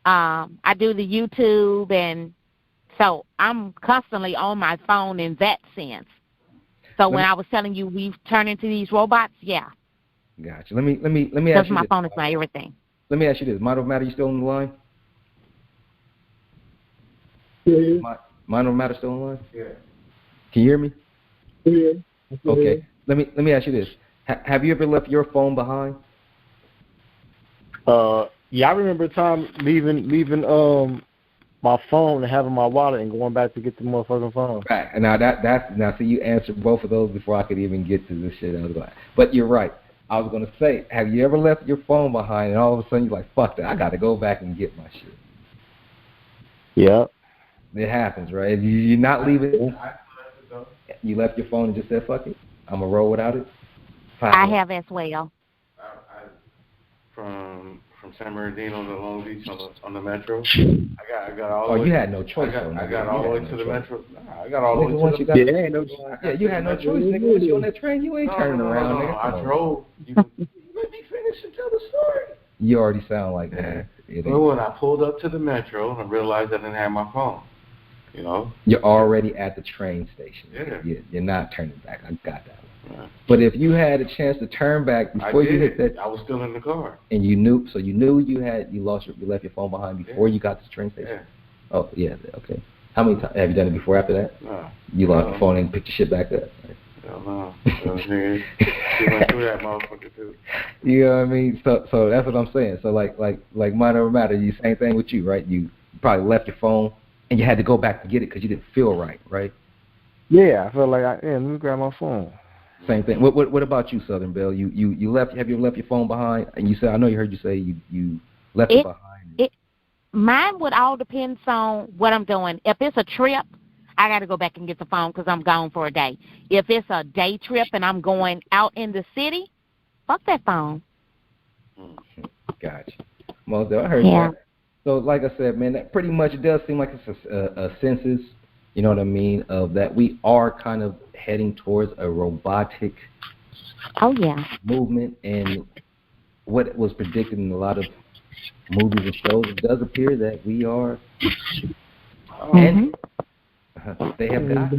I do the YouTube, and so I'm constantly on my phone in that sense. So when I was telling you we've turned into these robots, yeah. Gotcha. Let me ask you this. Because my phone is my everything. Let me ask you this. Mind over matter, you still on the line? Yeah. Mind over matter still on the line? Yeah. Can you hear me? Yeah. Okay. Let me ask you this. Have you ever left your phone behind? Yeah, I remember a time leaving my phone and having my wallet and going back to get the motherfucking phone. Right. And now so you answered both of those before I could even get to this shit. I was like, but you're right. I was gonna say, have you ever left your phone behind and all of a sudden you're like, fuck that, I gotta go back and get my shit. Yep. It happens, right? If you're not leaving, you left your phone and just said, fuck it, I'm gonna roll without it. I have as well. From San Bernardino to Long Beach on the metro. I got all the way. Oh, you had no choice. I got all the way to the metro. Nah, I got all the way to the metro. Yeah, you had no choice, nigga. Once you on that train, you ain't turning around, nigga. I drove. You let me finish and tell the story. You already sound like that. Well, when I pulled up to the metro, I realized I didn't have my phone. You know? You're already at the train station. Yeah. You're not turning back. I got that. Yeah. But if you had a chance to turn back before you hit that, I was still in the car. And you knew you left your phone behind before you got to the train station. Yeah. Oh yeah, okay. How many times have you done it before? After that, no. You lost your phone and picked your shit back up. Right? Hell no. She went through that motherfucker too. You know what I mean? So that's what I'm saying. So like Mind Over Matter, you same thing with you, right? You probably left your phone and you had to go back to get it because you didn't feel right? Yeah, I felt like let me grab my phone. Same thing. What about you, Southern Belle? You left? Have you ever left your phone behind? And you said, I know you heard you say you left it behind. Mine would all depends on what I'm doing. If it's a trip, I got to go back and get the phone because I'm gone for a day. If it's a day trip and I'm going out in the city, fuck that phone. Gotcha. Well, I heard that. So, like I said, man, that pretty much does seem like it's a census. You know what I mean? Of that we are kind of heading towards a robotic movement, and what was predicted in a lot of movies and shows, it does appear that we are. And they have got.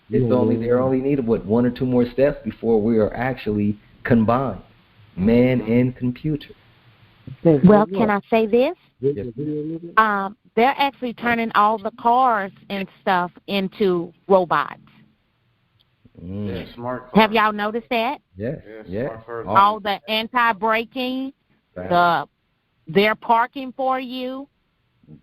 They're only needed one or two more steps before we are actually combined, man and computer. Well, can I say this? Yes. They're actually turning all the cars and stuff into robots. Yeah, smart cars. Have y'all noticed that? Yes. Yeah. All the anti-braking, they're parking for you.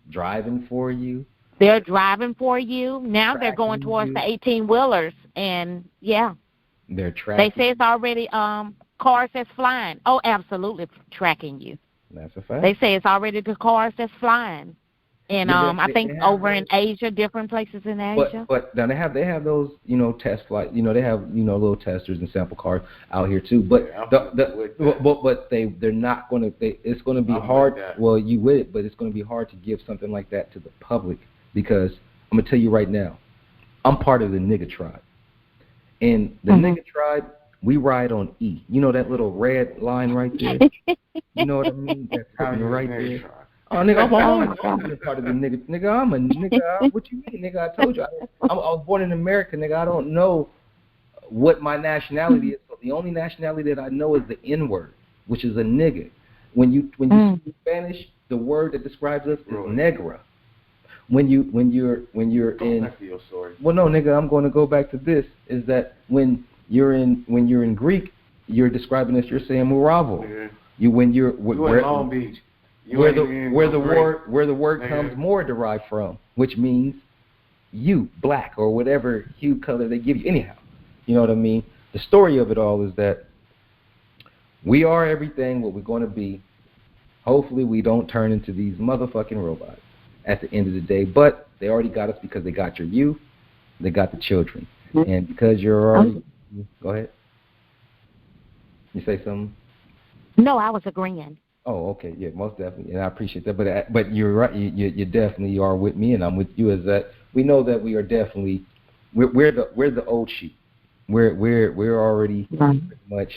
Driving for you. They're driving for you. Now they're going towards the 18-wheelers, and they're tracking. They say it's already cars that's flying. Oh, absolutely tracking you. That's a fact. They say it's already the cars that's flying. And I think over in Asia, different places in Asia. But now they have those, test flights. They have, little testers and sample cars out here too. But they're not going to. It's going to be hard. Well, you would, but it's going to be hard to give something like that to the public because I'm gonna tell you right now, I'm part of the nigga tribe, and the nigga tribe. We ride on E. You know that little red line right there? You know what I mean? That's right there. Oh, nigga, I'm a part of the nigga. Nigga, I'm a nigga. What you mean, nigga? I told you. I was born in America, nigga. I don't know what my nationality is. So the only nationality that I know is the N-word, which is a nigga. When you speak Spanish, the word that describes us is negra. When you're in back to your story. Well, no, nigga, I'm going to go back to this. Is that when you're in Greek, you're describing us. You're saying Muravo. Yeah. You in Long Beach. Where the word comes more derived from, which means you, black, or whatever hue color they give you. Anyhow, you know what I mean? The story of it all is that we are everything what we're going to be. Hopefully we don't turn into these motherfucking robots at the end of the day. But they already got us because they got your youth, they got the children. And because you're already... Go ahead. You say something? No, I was agreeing. Oh, okay, yeah, most definitely, and I appreciate that. But you're right, you definitely are with me, and I'm with you. Is that we know that we are definitely we're the old sheep. We're already pretty much,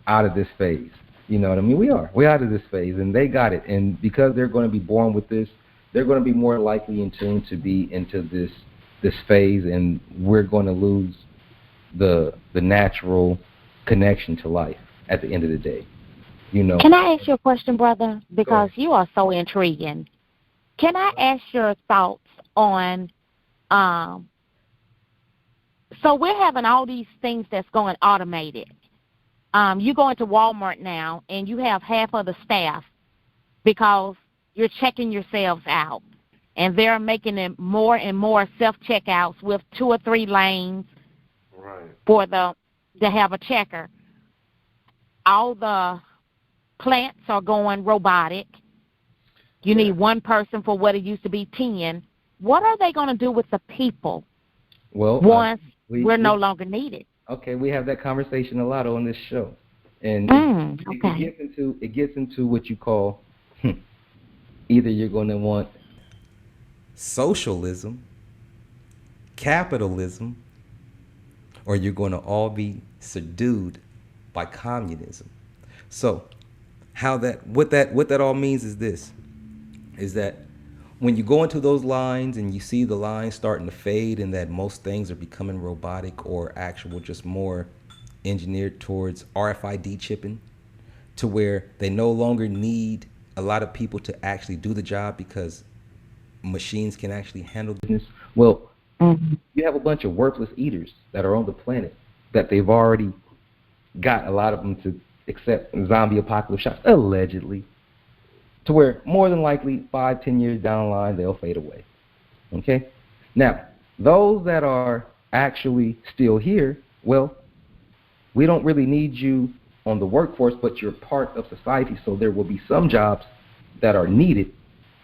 out of this phase. You know what I mean? We're out of this phase, and they got it. And because they're going to be born with this, they're going to be more likely in tune to be into this phase, and we're going to lose the natural connection to life at the end of the day. Can I ask you a question, brother? Because you are so intriguing. Can I ask your thoughts on, so we're having all these things that's going automated. You go into Walmart now, and you have half of the staff because you're checking yourselves out. And they're making it more and more self-checkouts with 2 or 3 lanes for to have a checker. All the plants are going robotic. You need one person for what it used to be 10. What are they going to do with the people once we're no longer needed? Okay, we have that conversation a lot on this show. And it gets into what you call either you're going to want socialism, capitalism, or you're going to all be subdued by communism. So what that all means is this, is that when you go into those lines and you see the lines starting to fade and that most things are becoming robotic or actual just more engineered towards RFID chipping, to where they no longer need a lot of people to actually do the job because machines can actually handle business. Well, you have a bunch of worthless eaters that are on the planet that they've already got a lot of them to accept zombie apocalypse shots, allegedly, to where more than likely 5-10 years down the line they'll fade away. Okay? Now, those that are actually still here, well, we don't really need you on the workforce, but you're part of society, so there will be some jobs that are needed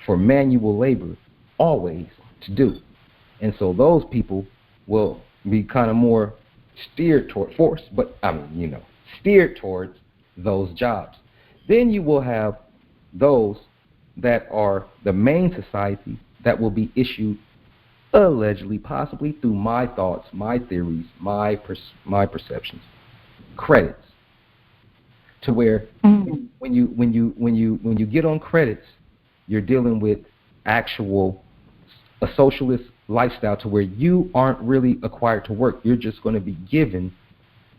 for manual labor always to do. And so those people will be kind of more steered toward steered towards those jobs. Then you will have those that are the main society that will be issued allegedly, possibly through my thoughts, my theories, my perceptions, credits. To where when you get on credits, you're dealing with a socialist lifestyle, to where you aren't really required to work. You're just going to be given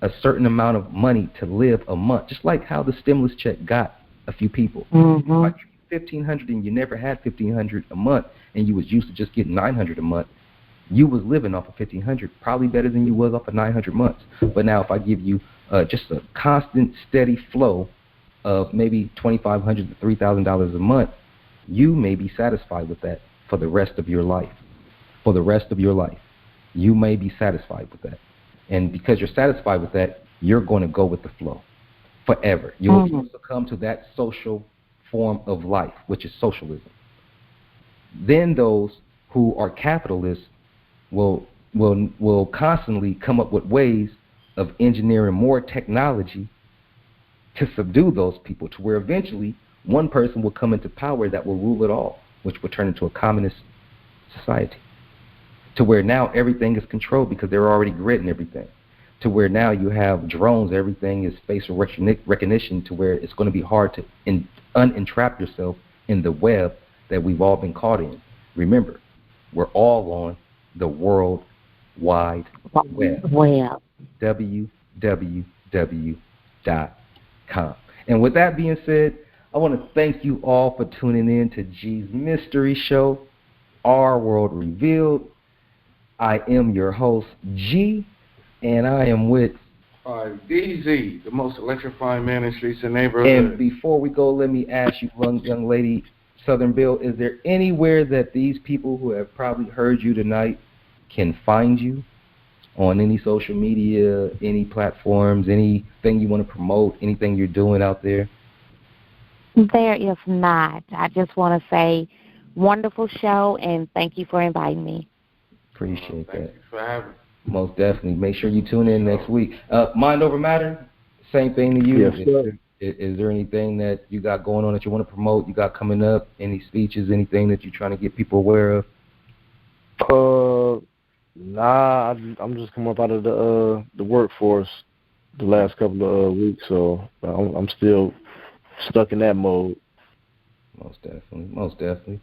a certain amount of money to live a month, just like how the stimulus check got a few people. Like $1,500 and you never had $1,500 a month, and you was used to just getting $900 a month. You was living off of $1,500, probably better than you was off of 900 months. But now if I give you just a constant, steady flow of maybe $2,500 to $3,000 a month, you may be satisfied with that for the rest of your life. For the rest of your life, you may be satisfied with that. And because you're satisfied with that, you're going to go with the flow forever. You will succumb to that social form of life, which is socialism. Then those who are capitalists will constantly come up with ways of engineering more technology to subdue those people, to where eventually one person will come into power that will rule it all, which will turn into a communist society. To where now everything is controlled because they're already gridding everything. To where now you have drones, everything is facial recognition, to where it's going to be hard to unentrap yourself in the web that we've all been caught in. Remember, we're all on the World Wide Web. www.com. And with that being said, I want to thank you all for tuning in to G's Mystery Show, Our World Revealed. I am your host, G, and I am with DZ, the most electrifying man in streets and neighborhoods. And before we go, let me ask you, young lady, Southern Bill, is there anywhere that these people who have probably heard you tonight can find you? On any social media, any platforms, anything you want to promote, anything you're doing out there? There is not. I just want to say wonderful show, and thank you for inviting me. Appreciate that. Thank you for having me. Most definitely. Make sure you tune in next week. Mind Over Matter, same thing to you. Yes, sir. Is there anything that you got going on that you want to promote, you got coming up, any speeches, anything that you're trying to get people aware of? Nah, I'm just coming up out of the workforce the last couple of weeks, so I'm still stuck in that mode. Most definitely.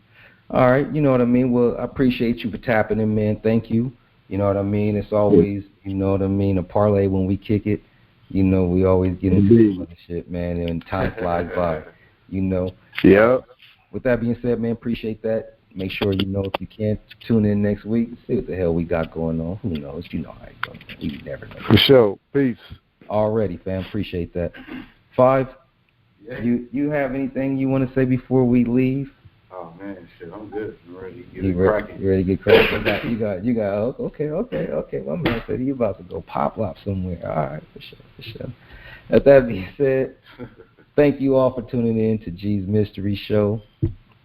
All right, you know what I mean? Well, I appreciate you for tapping in, man. Thank you. You know what I mean? It's always, you know what I mean, a parlay when we kick it. You know, we always get into some other shit, man, and time flies by, you know. Yeah. With that being said, man, appreciate that. Make sure, you know, if you can, tune in next week. See what the hell we got going on. Who knows? You know how it goes. We never know. For sure. Peace. Alrighty, fam. Appreciate that. 5, you have anything you want to say before we leave? Oh man, shit, I'm good. I'm ready to get You cracking. ready to get cracking? You got. Okay. My man said he about to go pop somewhere. All right, for sure. With that being said, thank you all for tuning in to G's Mystery Show,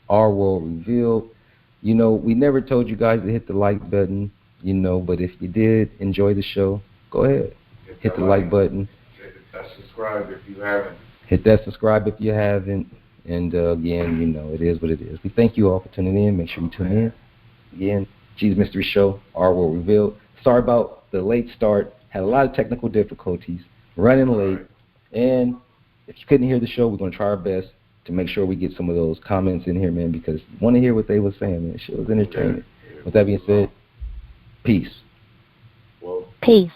Our World Revealed. You know, we never told you guys to hit the like button, you know, but if you did enjoy the show, go ahead. Hit the like button. Hit that subscribe if you haven't. Hit that subscribe if you haven't. And again, you know, it is what it is. We thank you all for tuning in. Make sure you tune in. Again, G's Mystery Show, Our World Revealed. Sorry about the late start. Had a lot of technical difficulties. Running late. And if you couldn't hear the show, we're going to try our best to make sure we get some of those comments in here, man, because I want to hear what they were saying, man. The show was entertaining. With that being said, peace. Well, peace.